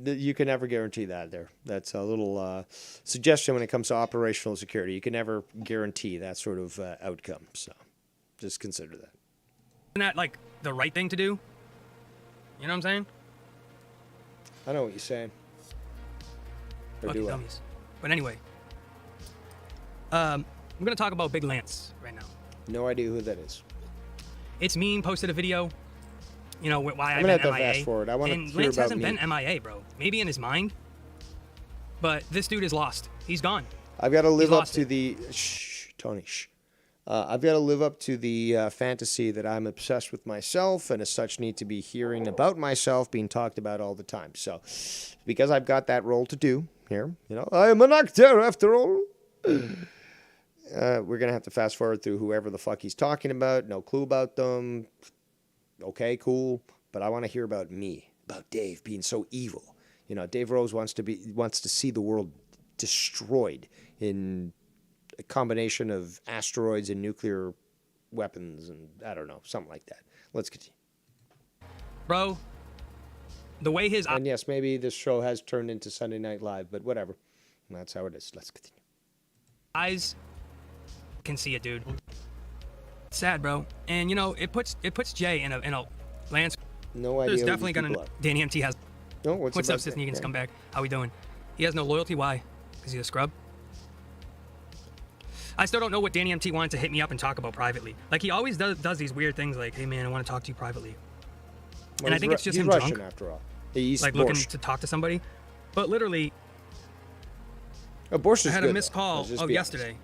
you can never guarantee that there. That's a little suggestion when it comes to operational security. You can never guarantee that sort of outcome. So just consider that. isn't that like the right thing to do? You know what I'm saying? I know what you're saying. Or Fucking do I? dummies. But anyway, I'm going to talk about Big Lance right now. No idea who that is. It's Mean posted a video, why I'm I've gonna been have to MIA. fast forward. I want to and hear Lance about hasn't Mean. been MIA, bro. Maybe in his mind. But this dude is lost. He's gone. I've got to live up lost to it. the Tony. I've got to live up to the fantasy that I'm obsessed with myself, and as such, need to be hearing about myself being talked about all the time. So, because I've got that role to do here, I am an actor after all. We're gonna have to fast forward through whoever the fuck he's talking about. No clue about them. Okay, cool. But I want to hear about me, about Dave being so evil. Dave Rose wants to see the world destroyed in a combination of asteroids and nuclear weapons, and I don't know, something like that. Let's continue. Bro, the way his And yes, maybe this show has turned into Sunday Night Live, but whatever. That's how it is. Let's continue. eyes can see it, dude. It's sad, bro. And it puts Jay in a Lance. No idea. There's who definitely these gonna. people are. Danny MT has. No, what's What's about up, Sis that? Negan Yeah. scumbag? How we doing? He has no loyalty. Why? Because he's a scrub. I still don't know what Danny MT wanted to hit me up and talk about privately. Like he always does these weird things. Like, hey man, I want to talk to you privately. Well, And I he's think it's just he's him Russian drunk. after all. He's Like looking Borscht. to talk to somebody. But literally, Borscht is I had good, a missed though. call. Let's just Oh, be honest. yesterday.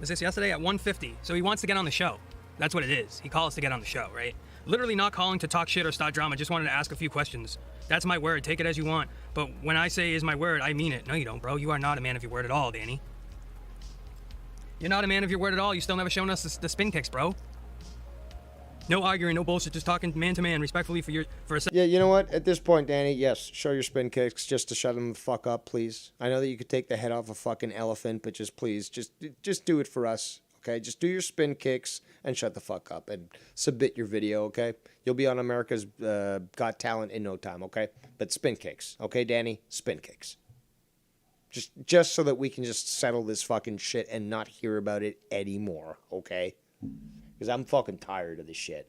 Was this yesterday at 1:50? So he wants to get on the show. That's what it is. He calls to get on the show, right? Literally not calling to talk shit or start drama. Just wanted to ask a few questions. That's my word. Take it as you want. But when I say is my word, I mean it. No, you don't, bro. You are not a man of your word at all, Danny. You're not a man of your word at all. You still never shown us the spin kicks, bro. No arguing, no bullshit. Just talking man to man, respectfully for a second. Yeah, you know what? At this point, Danny, yes, show your spin kicks just to shut them the fuck up, please. I know that you could take the head off a fucking elephant, but just please, just do it for us, Okay, just do your spin kicks and shut the fuck up and submit your video. Okay, you'll be on America's Got Talent in no time. Okay, but spin kicks. Okay, Danny, spin kicks. Just so that we can just settle this fucking shit and not hear about it anymore. Okay, because I'm fucking tired of this shit.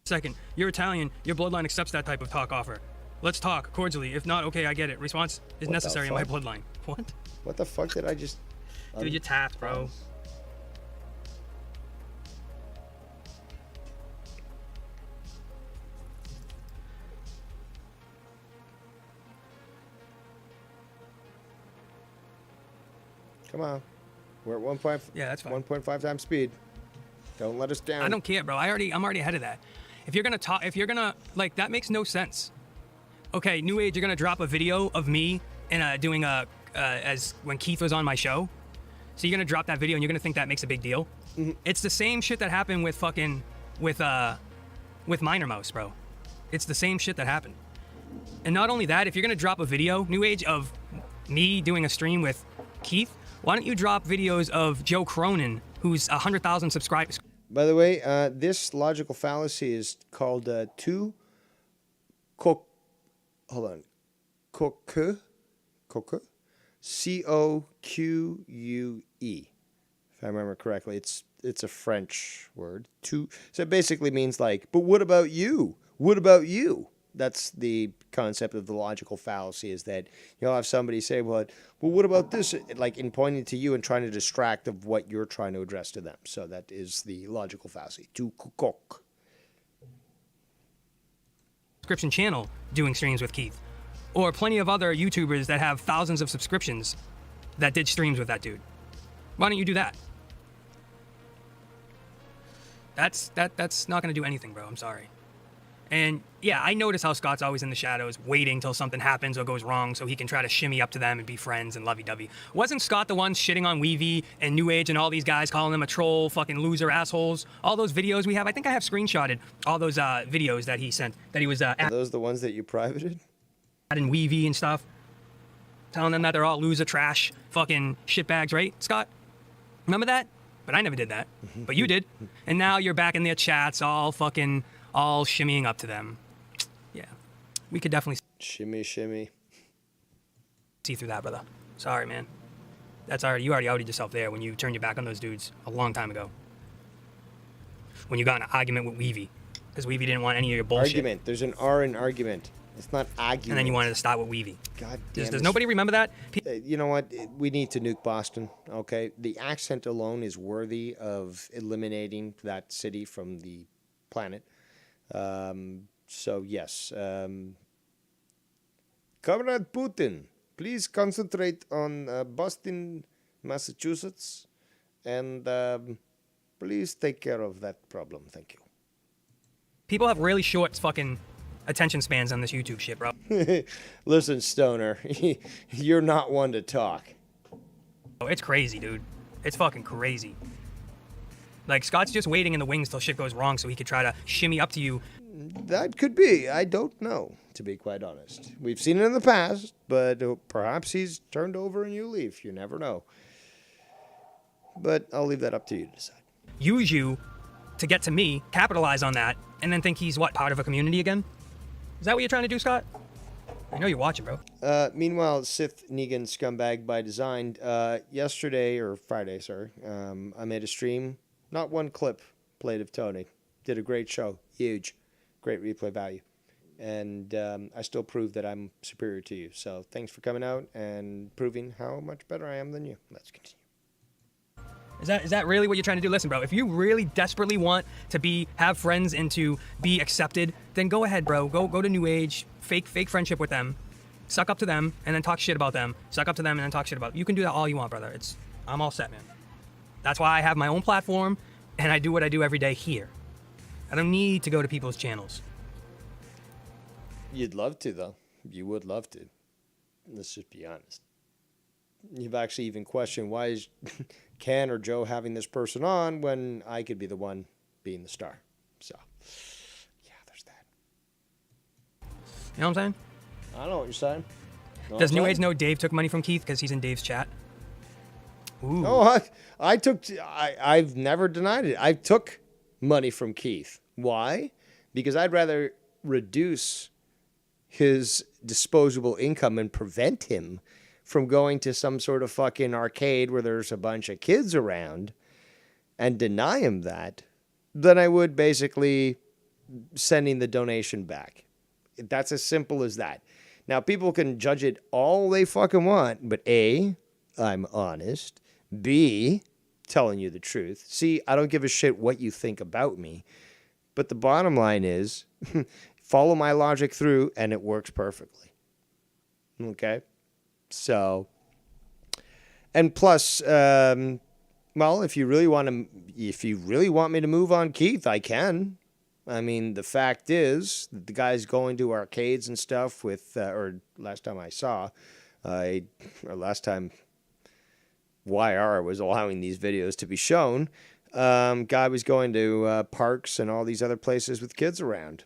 Second, you're Italian. Your bloodline accepts that type of talk offer. Let's talk cordially. If not, okay, I get it. Response is What the necessary in my fuck? bloodline. What? What the fuck did I just? Dude, you tapped, bro. Come on, we're at 1.5. Yeah, that's fine. 1.5 times speed. Don't let us down. I don't care, bro. I'm already ahead of that. If you're gonna like, that makes no sense. Okay, New Age, you're gonna drop a video of me and doing as when Keith was on my show. So you're gonna drop that video and you're gonna think that makes a big deal. Mm-hmm. It's the same shit that happened with fucking with Minor Mouse, bro. It's the same shit that happened. And not only that, if you're gonna drop a video, New Age, of me doing a stream with Keith, why don't you drop videos of Joe Cronin, who's 100,000 subscribers? By the way, this logical fallacy is called hold on, coque, C-O-Q-U-E, if I remember correctly. It's a French word. So it basically means like, but what about you? What about you? That's the concept of the logical fallacy, is that you'll have somebody say, well, what about this? Like in pointing to you and trying to distract of what you're trying to address to them. So that is the logical fallacy. Tu coq. Subscription channel doing streams with Keith, or plenty of other YouTubers that have thousands of subscriptions that did streams with that dude. Why don't you do that? That's not gonna do anything, bro. I'm sorry. And yeah, I notice how Scott's always in the shadows, waiting till something happens or goes wrong so he can try to shimmy up to them and be friends and lovey-dovey. Wasn't Scott the one shitting on Weevy and New Age and all these guys, calling them a troll, fucking loser assholes? All those videos we have, I think I have screenshotted all those videos that he sent, that he was Are those the ones that you privated? adding Weevy and stuff, telling them that they're all loser trash, fucking shitbags, right, Scott? Remember that? But I never did that. But you did. And now you're back in their chats, all shimmying up to them. Yeah, we could definitely Shimmy, shimmy. see through that, brother. Sorry, man. You already outed yourself there when you turned your back on those dudes a long time ago. When you got in an argument with Weevy, because Weevy didn't want any of your bullshit. Argument. There's an R in argument. It's not argument. And then you wanted to start with Weevy. God damn Does it. nobody remember that? You know what? We need to nuke Boston, okay? The accent alone is worthy of eliminating that city from the planet. So, yes. Comrade Putin, please concentrate on Boston, Massachusetts, and please take care of that problem. Thank you. People have really short fucking attention spans on this YouTube shit, bro. Listen, Stoner, you're not one to talk. Oh, it's crazy, dude. It's fucking crazy. Like, Scott's just waiting in the wings till shit goes wrong so he could try to shimmy up to you. That could be. I don't know, to be quite honest. We've seen it in the past, but perhaps he's turned over a new leaf. You never know. But I'll leave that up to you to decide. Use you to get to me, capitalize on that, and then think he's, part of a community again? Is that what you're trying to do, Scott? I know you're watching, bro. Meanwhile, Sith Negan Scumbag by Design, yesterday, or Friday, sorry, I made a stream. Not one clip played of Tony. Did a great show. Huge. Great replay value. And I still prove that I'm superior to you. So thanks for coming out and proving how much better I am than you. Let's continue. Is that really what you're trying to do? Listen, bro, if you really desperately want to have friends and to be accepted, then go ahead, bro. Go to New Age, fake friendship with them, suck up to them, and then talk shit about them. Suck up to them and then talk shit about them. You can do that all you want, brother. I'm all set, man. That's why I have my own platform, and I do what I do every day here. I don't need to go to people's channels. You'd love to, though. You would love to. Let's just be honest. You've actually even questioned, why is Ken or Joe having this person on when I could be the one being the star? So, yeah, there's that. You know what I'm saying? I know what you're saying. Does New Age know Dave took money from Keith because he's in Dave's chat? Ooh. Oh, I've never denied it. I took money from Keith. Why? Because I'd rather reduce his disposable income and prevent him from going to some sort of fucking arcade where there's a bunch of kids around and deny him that than I would basically sending the donation back. That's as simple as that. Now, people can judge it all they fucking want, but A, I'm honest. B, telling you the truth. C, I don't give a shit what you think about me. But the bottom line is, follow my logic through, and it works perfectly. Okay? So, and plus, well, if you really want me to move on Keith, I can. I mean, the fact is, the guy's going to arcades and stuff with, or last time I saw, or last time YR was allowing these videos to be shown, guy was going to parks and all these other places with kids around.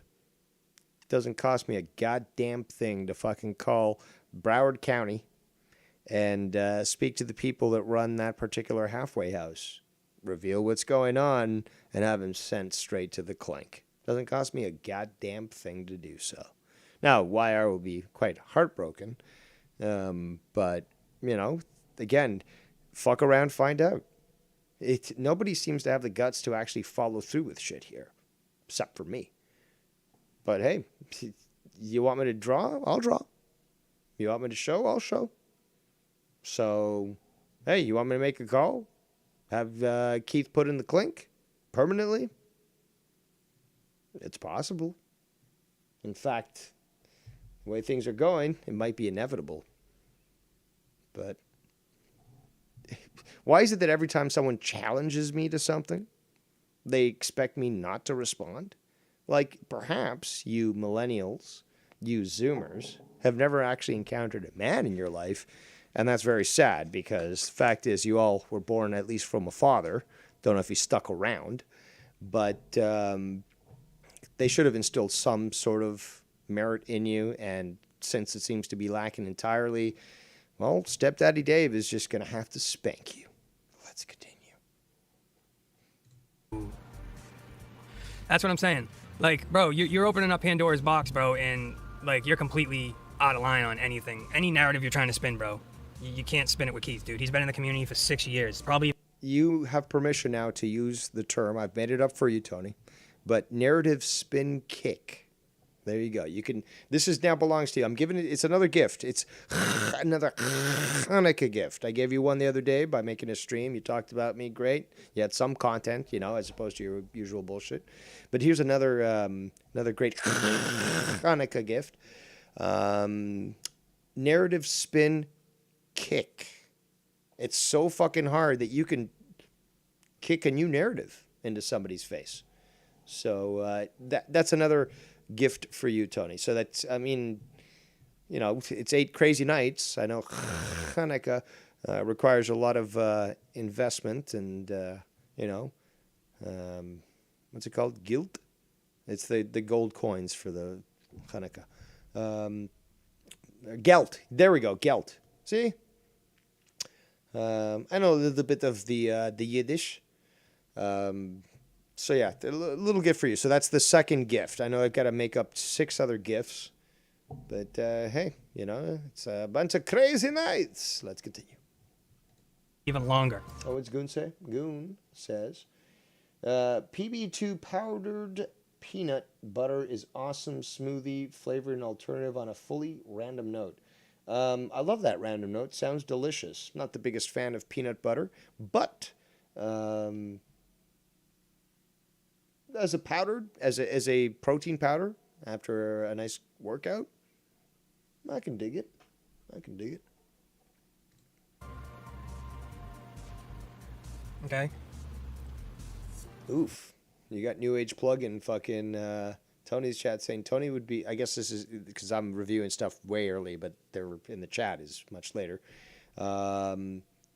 It doesn't cost me a goddamn thing to fucking call Broward County and speak to the people that run that particular halfway house, reveal what's going on, and have him sent straight to the clink. Doesn't cost me a goddamn thing to do so. Now, YR will be quite heartbroken, but, you know, again, fuck around, find out. Nobody seems to have the guts to actually follow through with shit here, except for me. But hey, you want me to draw? I'll draw. You want me to show? I'll show. So, hey, you want me to make a call? Have Keith put in the clink permanently? It's possible. In fact, the way things are going, it might be inevitable. But why is it that every time someone challenges me to something, they expect me not to respond? Like, perhaps you millennials, you Zoomers, have never actually encountered a man in your life, and that's very sad because the fact is you all were born at least from a father. Don't know if he stuck around, but they should have instilled some sort of merit in you, and since it seems to be lacking entirely, well, Stepdaddy Dave is just going to have to spank you. Let's continue. That's what I'm saying. Like, bro, you're opening up Pandora's box, bro, and, like, you're completely out of line on anything. Any narrative you're trying to spin, bro. You can't spin it with Keith, dude. He's been in the community for 6 years. Probably. You have permission now to use the term. I've made it up for you, Tony. But narrative spin kick. There you go. You can. This is now belongs to you. I'm giving it. It's another gift. It's another Hanukkah gift. I gave you one the other day by making a stream. You talked about me. Great. You had some content, you know, as opposed to your usual bullshit. But here's another great Hanukkah gift. Narrative spin kick. It's so fucking hard that you can kick a new narrative into somebody's face. So that's another gift for you, Tony. So that's, I mean, you know, it's 8 crazy nights. I know Hanukkah requires a lot of investment and, you know, what's it called? Gilt? It's the gold coins for the Hanukkah. Gelt. There we go. Gelt. See? I know a little bit of the Yiddish. So yeah, a little gift for you. So that's the second gift. I know I've got to make up 6 other gifts, but hey, you know, it's a bunch of crazy nights. Let's continue. Even longer. Oh, what's Goon say? Goon says, PB2 powdered peanut butter is awesome smoothie flavored and alternative on a fully random note. I love that random note. Sounds delicious. Not the biggest fan of peanut butter, but as a powdered, as a protein powder after a nice workout, I can dig it. I can dig it. Okay. Oof. You got New Age plug in fucking Tony's chat saying Tony would be, I guess this is because I'm reviewing stuff way early, but they're in the chat is much later.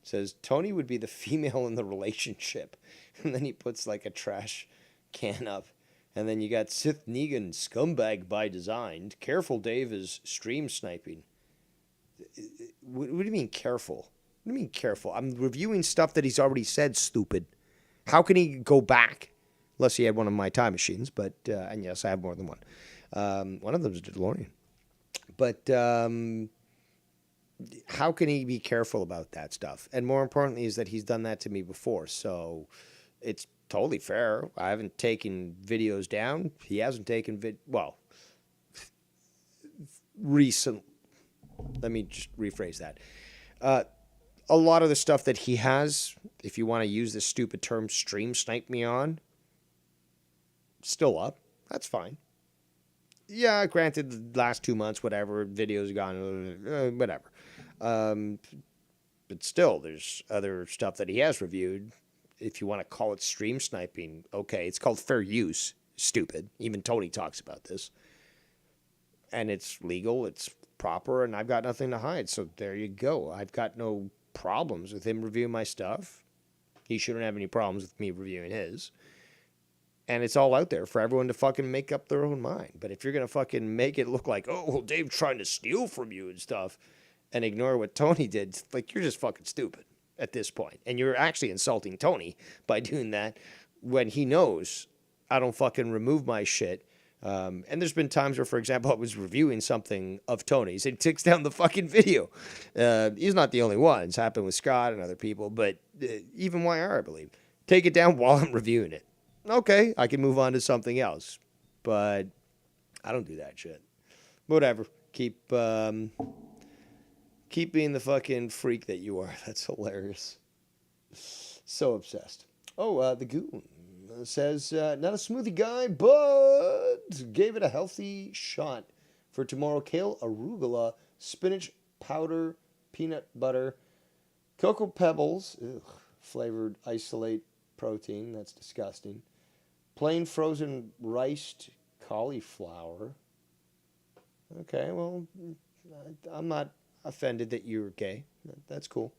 Says Tony would be the female in the relationship. And then he puts like a trash can up. And then you got Sith Negan, scumbag by design. Careful Dave is stream sniping. What do you mean careful? What do you mean careful? I'm reviewing stuff that he's already said, stupid. How can he go back? Unless he had one of my time machines, but, and yes, I have more than one. One of them is a DeLorean. But how can he be careful about that stuff? And more importantly is that he's done that to me before, so it's totally fair. I haven't taken videos down. He hasn't taken recent. Let me just rephrase that. A lot of the stuff that he has, if you want to use this stupid term, stream snipe me on, still up. That's fine. Yeah, granted, the last 2 months, whatever, videos gone, whatever. But still, there's other stuff that he has reviewed. If you want to call it stream sniping, okay, it's called fair use. Stupid. Even Tony talks about this. And it's legal, it's proper, and I've got nothing to hide. So there you go. I've got no problems with him reviewing my stuff. He shouldn't have any problems with me reviewing his. And it's all out there for everyone to fucking make up their own mind. But if you're going to fucking make it look like, oh, well, Dave's trying to steal from you and stuff, and ignore what Tony did, like, you're just fucking stupid at this point. And you're actually insulting Tony by doing that when he knows I don't fucking remove my shit. And there's been times where, for example, I was reviewing something of Tony's and he takes down the fucking video. He's not the only one. It's happened with Scott and other people, but even YR, I believe. Take it down while I'm reviewing it. Okay, I can move on to something else. But I don't do that shit. Whatever. Keep being the fucking freak that you are. That's hilarious. So obsessed. Oh, the Goon says, not a smoothie guy, but gave it a healthy shot for tomorrow. Kale, arugula, spinach powder, peanut butter, cocoa pebbles, flavored isolate protein. That's disgusting. Plain frozen riced cauliflower. Okay, well, I'm not offended that you're gay. That's cool.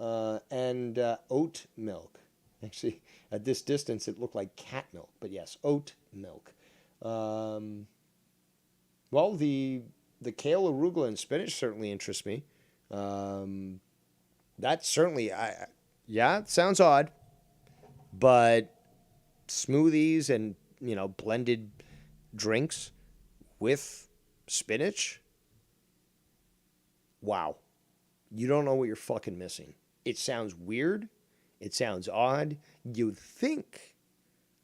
And oat milk. Actually, at this distance, it looked like cat milk. But yes, oat milk. Well, the kale, arugula, and spinach certainly interest me. That certainly, it sounds odd. But smoothies and, blended drinks with spinach? Wow. You don't know what you're fucking missing. It sounds weird. It sounds odd. You'd think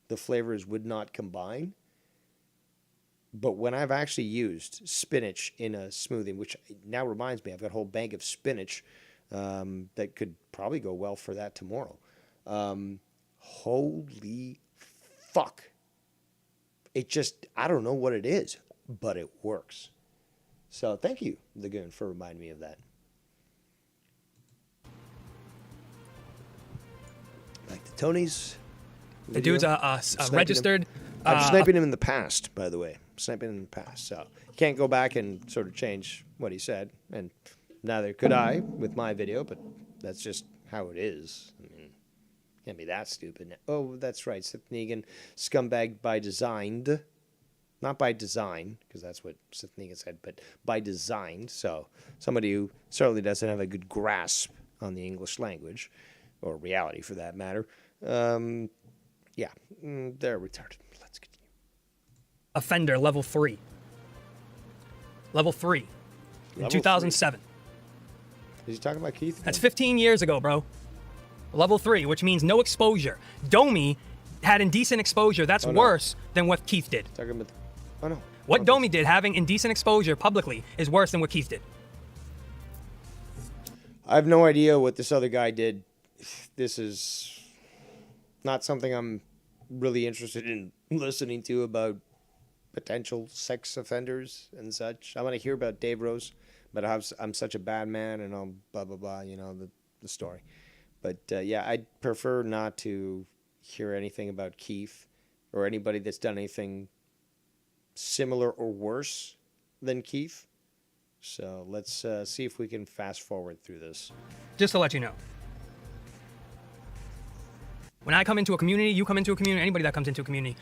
the flavors would not combine. But when I've actually used spinach in a smoothie, which now reminds me, I've got a whole bank of spinach that could probably go well for that tomorrow. Holy fuck. It just, I don't know what it is, but it works. So thank you, Lagoon, for reminding me of that. Back to Tony's. The dude's a registered. I'm sniping him in the past, by the way. Sniping him in the past. So you can't go back and sort of change what he said. And neither could I with my video, but that's just how it is. I mean, can't be that stupid. Oh, that's right. Sith Negan, scumbag by design. Not by design, because that's what Sith Negan said, but by design. So somebody who certainly doesn't have a good grasp on the English language, or reality for that matter. They're retarded. Let's continue. Offender level 3. Level 3. In 2007. Is he talking about Keith? That's 15 years ago, bro. Level 3, which means no exposure. Domi had indecent exposure. That's worse than what Keith did. Talking about. Oh no. What Domi did, having indecent exposure publicly, is worse than what Keith did. I have no idea what this other guy did. This is not something I'm really interested in listening to about potential sex offenders and such. I want to hear about Dave Rose, but I'm such a bad man and all blah, blah, blah, the story. But I'd prefer not to hear anything about Keith or anybody that's done anything similar or worse than Keith. So let's see if we can fast forward through this. Just to let you know. When I come into a community, you come into a community, anybody that comes into a community,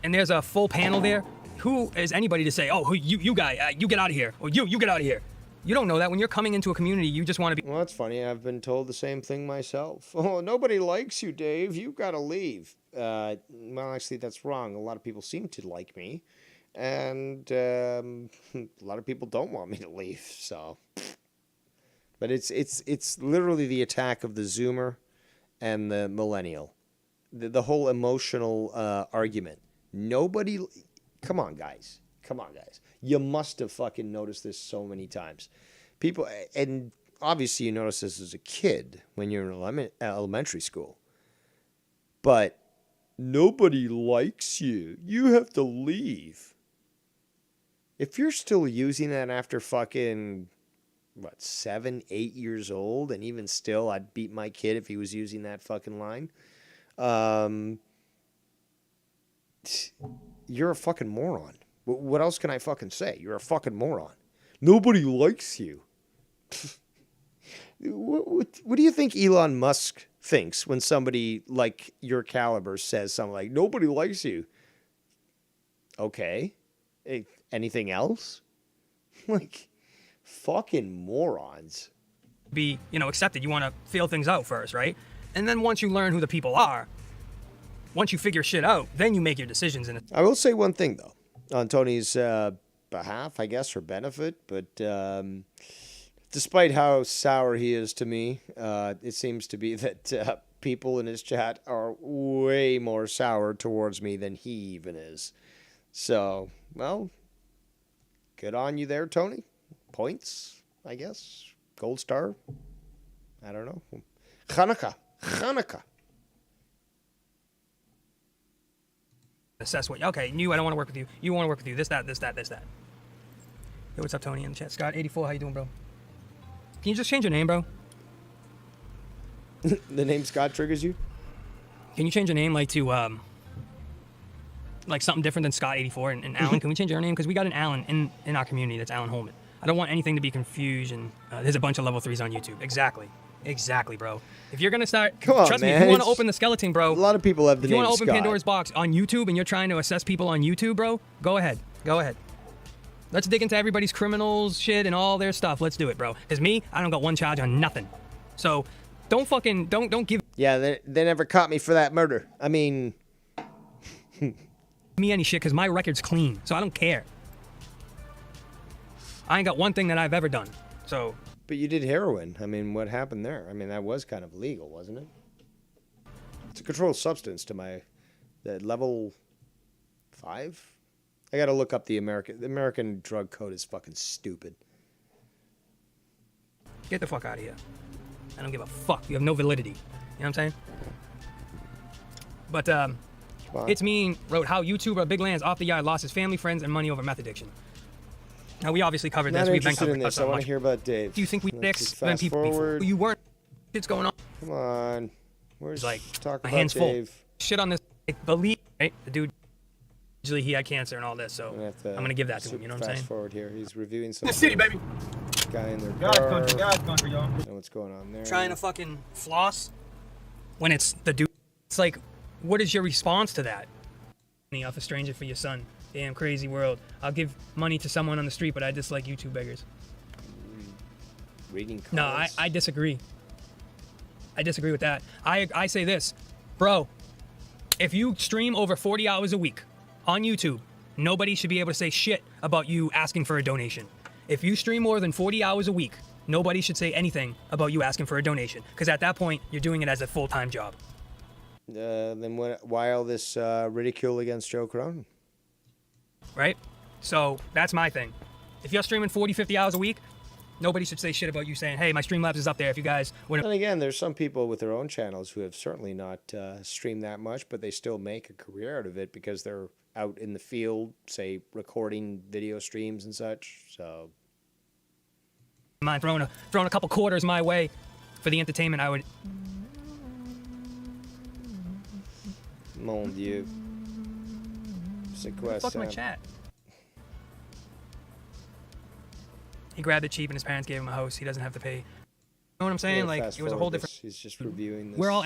and there's a full panel there, who is anybody to say, oh, you guy, you get out of here, or you get out of here? You don't know that. When you're coming into a community, you just want to be. Well, that's funny. I've been told the same thing myself. Oh, nobody likes you, Dave. You've got to leave. Well, actually, that's wrong. A lot of people seem to like me, and a lot of people don't want me to leave. So, but it's literally the attack of the Zoomer and the millennial, the whole emotional argument. Nobody, come on, guys. You must have fucking noticed this so many times. People, and obviously you notice this as a kid when you're in elementary school. But nobody likes you. You have to leave. If you're still using that after fucking, 7, 8 years old, and even still, I'd beat my kid if he was using that fucking line. You're a fucking moron. What else can I fucking say? You're a fucking moron. Nobody likes you. What do you think Elon Musk thinks when somebody like your caliber says something like, nobody likes you? Okay. Anything else? Like, fucking morons. Be, accepted. You want to feel things out first, right? And then once you learn who the people are, once you figure shit out, then you make your decisions. And I will say one thing, though, on Tony's behalf, I guess, or benefit, but despite how sour he is to me, it seems to be that people in his chat are way more sour towards me than he even is. So, well, good on you there, Tony. Points, I guess. Gold star. I don't know. Hanukkah. assess what. Okay, I don't want to work with you. You want to work with you. This, that. Hey, what's up, Tony in the chat? Scott84, how you doing, bro? Can you just change your name, bro? The name Scott triggers you? Can you change your name to like something different than Scott84 and Alan? Can we change your name? Because we got an Alan in our community. That's Alan Holman. I don't want anything to be confusion. There's a bunch of level 3s on YouTube. Exactly, bro. If you're gonna start, trust me, if you want to open the skeleton, bro. A lot of people have the name If you want to open Scott. Pandora's box on YouTube and you're trying to assess people on YouTube, bro, go ahead. Let's dig into everybody's criminals shit and all their stuff. Let's do it, bro. Because me, I don't got one charge on nothing. So don't give Yeah, they never caught me for that murder. I mean, me any shit because my record's clean. So I don't care. I ain't got one thing that I've ever done. So. But you did heroin. I mean, what happened there? I mean, that was kind of legal, wasn't it? It's a controlled substance to the level 5. I gotta look up the American drug code is fucking stupid. Get the fuck out of here. I don't give a fuck. You have no validity. You know what I'm saying? But It's Mean wrote how YouTuber Big Lands off the yard lost his family, friends, and money over meth addiction. Now we obviously covered this. We've been covering this. I want to hear about Dave. Do you think we fixed when people forward. You weren't? Shit's going on. Come on. Where's like talk my about hands Dave? full. Shit on this. I believe right. The dude. Usually he had cancer and all this, so I'm gonna give that to him. You know what I'm saying? Fast forward here. He's reviewing some. The city, baby. Guy in their God's car. country, y'all. Know what's going on there? Trying to fucking floss when it's the dude. It's like, what is your response to that? Money off a stranger for your son. Damn crazy world. I'll give money to someone on the street, but I dislike YouTube beggars. Reading comments. No, I disagree. I disagree with that. I say this, bro. If you stream over 40 hours a week on YouTube, nobody should be able to say shit about you asking for a donation. If you stream more than 40 hours a week, nobody should say anything about you asking for a donation. Because at that point, you're doing it as a full-time job. Then why all this ridicule against Joe Cronin? Right? So that's my thing. If you're streaming 40, 50 hours a week, nobody should say shit about you saying, hey, my Streamlabs is up there if you guys want to. And again, there's some people with their own channels who have certainly not streamed that much, but they still make a career out of it because they're out in the field, say, recording video streams and such. So, mind throwing a couple quarters my way for the entertainment, I would. Mon Dieu. C'est quoi Fuck my ça? chat. He grabbed it cheap and his parents gave him a house. He doesn't have to pay. You know what I'm saying? Yeah, like, fast it was a forward whole this. different. He's just reviewing this. We're all.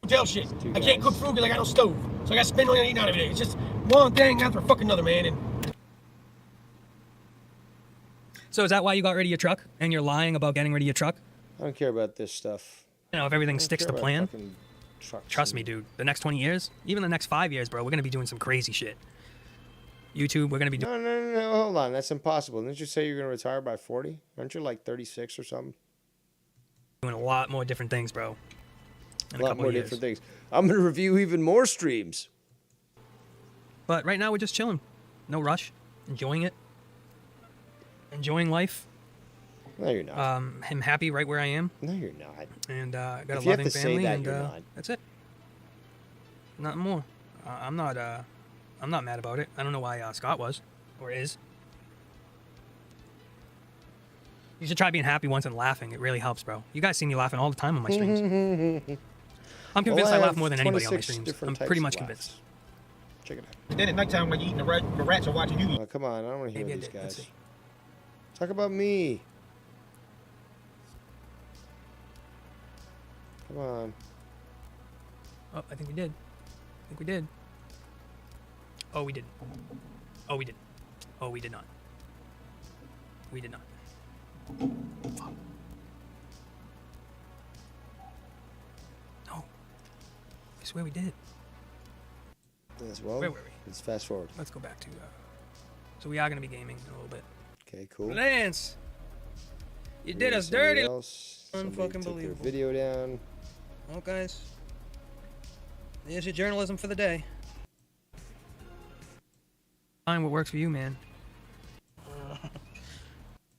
Hotel shit. I can't cook food because I got no stove. So I got to spend money on eating out every day. It's just one thing after fucking another, man. And So is that why you got rid of your truck and you're lying about getting rid of your truck? I don't care about this stuff. You know, if everything I don't sticks care to about plan, fucking trucks trust and- me, dude. The next 20 years, even the next 5 years, bro, we're gonna be doing some crazy shit. YouTube, we're gonna be doing No. Hold on. That's impossible. Didn't you say you're going to retire by 40? Aren't you like 36 or something? a lot more different things, bro. In A lot couple more of years. different things. I'm going to review even more streams. But right now we're just chilling. No rush. Enjoying it. Enjoying life. No, you're not. I'm happy right where I am. No, you're not. And got If a you have loving to say family, that, and you're not. that's it. Nothing more. I'm not mad about it. I don't know why Scott was or is. You should try being happy once and laughing. It really helps, bro. You guys see me laughing all the time on my streams. I'm convinced I laugh have more than anybody on my 26 streams. different I'm types pretty of much laughs. convinced. Check it out. And then at nighttime when you're eating the rats are watching you eat. Oh, come on. I don't want to hear Maybe I these did. Let's guys. see. Talk about me. Come on. Oh, I think we did. Oh, we didn't. Oh, we did. Oh, we did not. We did not. Fuck. No. I swear we did. As well. Where were we? Let's fast forward. Let's go back to. So we are going to be gaming in a little bit. Okay, cool. Lance! You did Maybe us somebody dirty! else. Somebody Unfucking took their believable. video down. Well, guys. There's your journalism for the day. Find what works for you, man.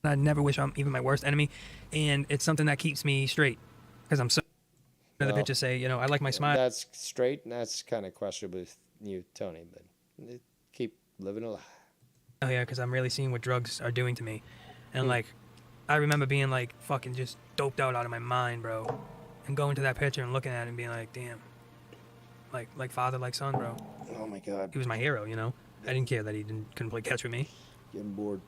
I never wish I'm even my worst enemy, and it's something that keeps me straight because I'm so. The Well, bitches say, you know, I like my smile. That's straight, and that's kind of questionable with you, Tony, but keep living a lie. Oh yeah, because I'm really seeing what drugs are doing to me, and like, I remember being like fucking just doped out of my mind, bro, and going to that picture and looking at it and being like, damn, like father, like son, bro. Oh my God. He was my hero, you know. I didn't care that he couldn't play catch with me. Getting bored.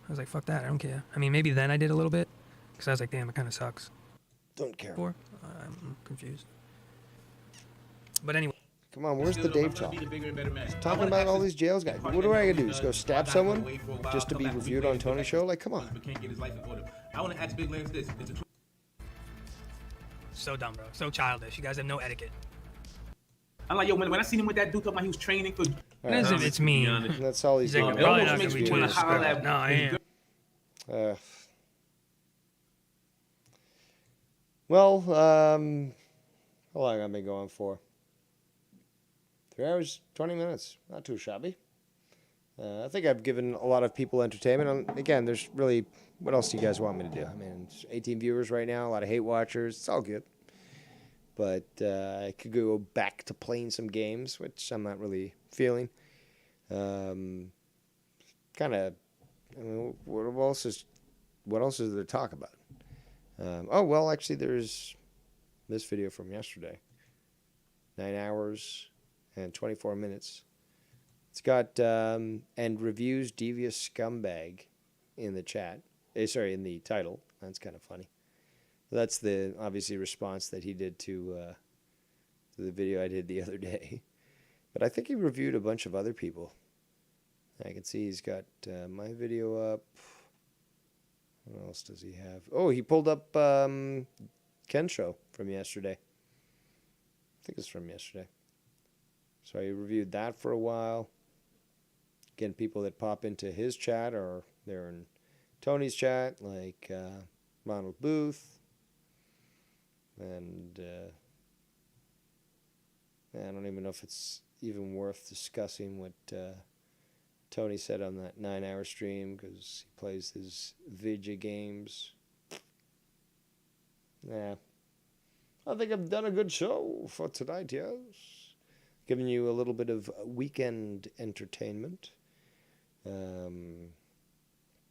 I was like, fuck that, I don't care. I mean, maybe then I did a little bit, because I was like, damn, it kind of sucks. Don't care. Before, I'm confused. But anyway, Come on, where's the Dave talk? Talking about all these jails guys. What do I gotta do? Just go stab someone just to be reviewed on Tony's show? Like, come on. I want to ask Big Lance this. It's a so dumb, bro. So childish. You guys have no etiquette. I'm like, yo, when I seen him with that dude talking about he was training for. All right. As if it's me. And that's all he's He's like, doing. It probably almost not makes gonna me be want doing to this, holler bro. at. No, I am. Well, how long have I been going for? 3 hours, 20 minutes. Not too shabby. I think I've given a lot of people entertainment. Again, there's really, what else do you guys want me to do? I mean, it's 18 viewers right now, a lot of hate watchers. It's all good. But I could go back to playing some games, which I'm not really feeling. Kind of, I mean, what else is there to talk about? Oh, well, actually, there's this video from yesterday. 9 hours and 24 minutes. It's got, and reviews Devious Scumbag in the chat. In the title. That's kind of funny. That's the, obviously, response that he did to the video I did the other day. But I think he reviewed a bunch of other people. I can see he's got my video up. What else does he have? Oh, he pulled up Ken's show from yesterday. I think it's from yesterday. So he reviewed that for a while. Again, people that pop into his chat or they're in Tony's chat, like Ronald Booth. And I don't even know if it's even worth discussing what Tony said on that 9-hour stream because he plays his video games. Yeah. I think I've done a good show for tonight, yes. Giving you a little bit of weekend entertainment.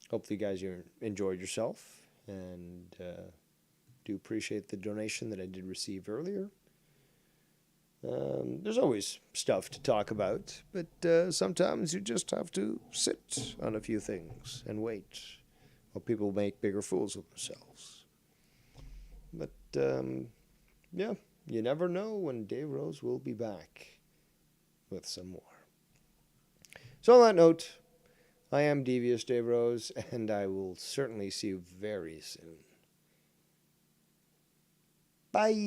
Hopefully, you guys enjoyed yourself and do appreciate the donation that I did receive earlier. There's always stuff to talk about, but sometimes you just have to sit on a few things and wait while people make bigger fools of themselves. But, yeah, you never know when Dave Rose will be back with some more. So on that note, I am Devious Dave Rose, and I will certainly see you very soon. Bye.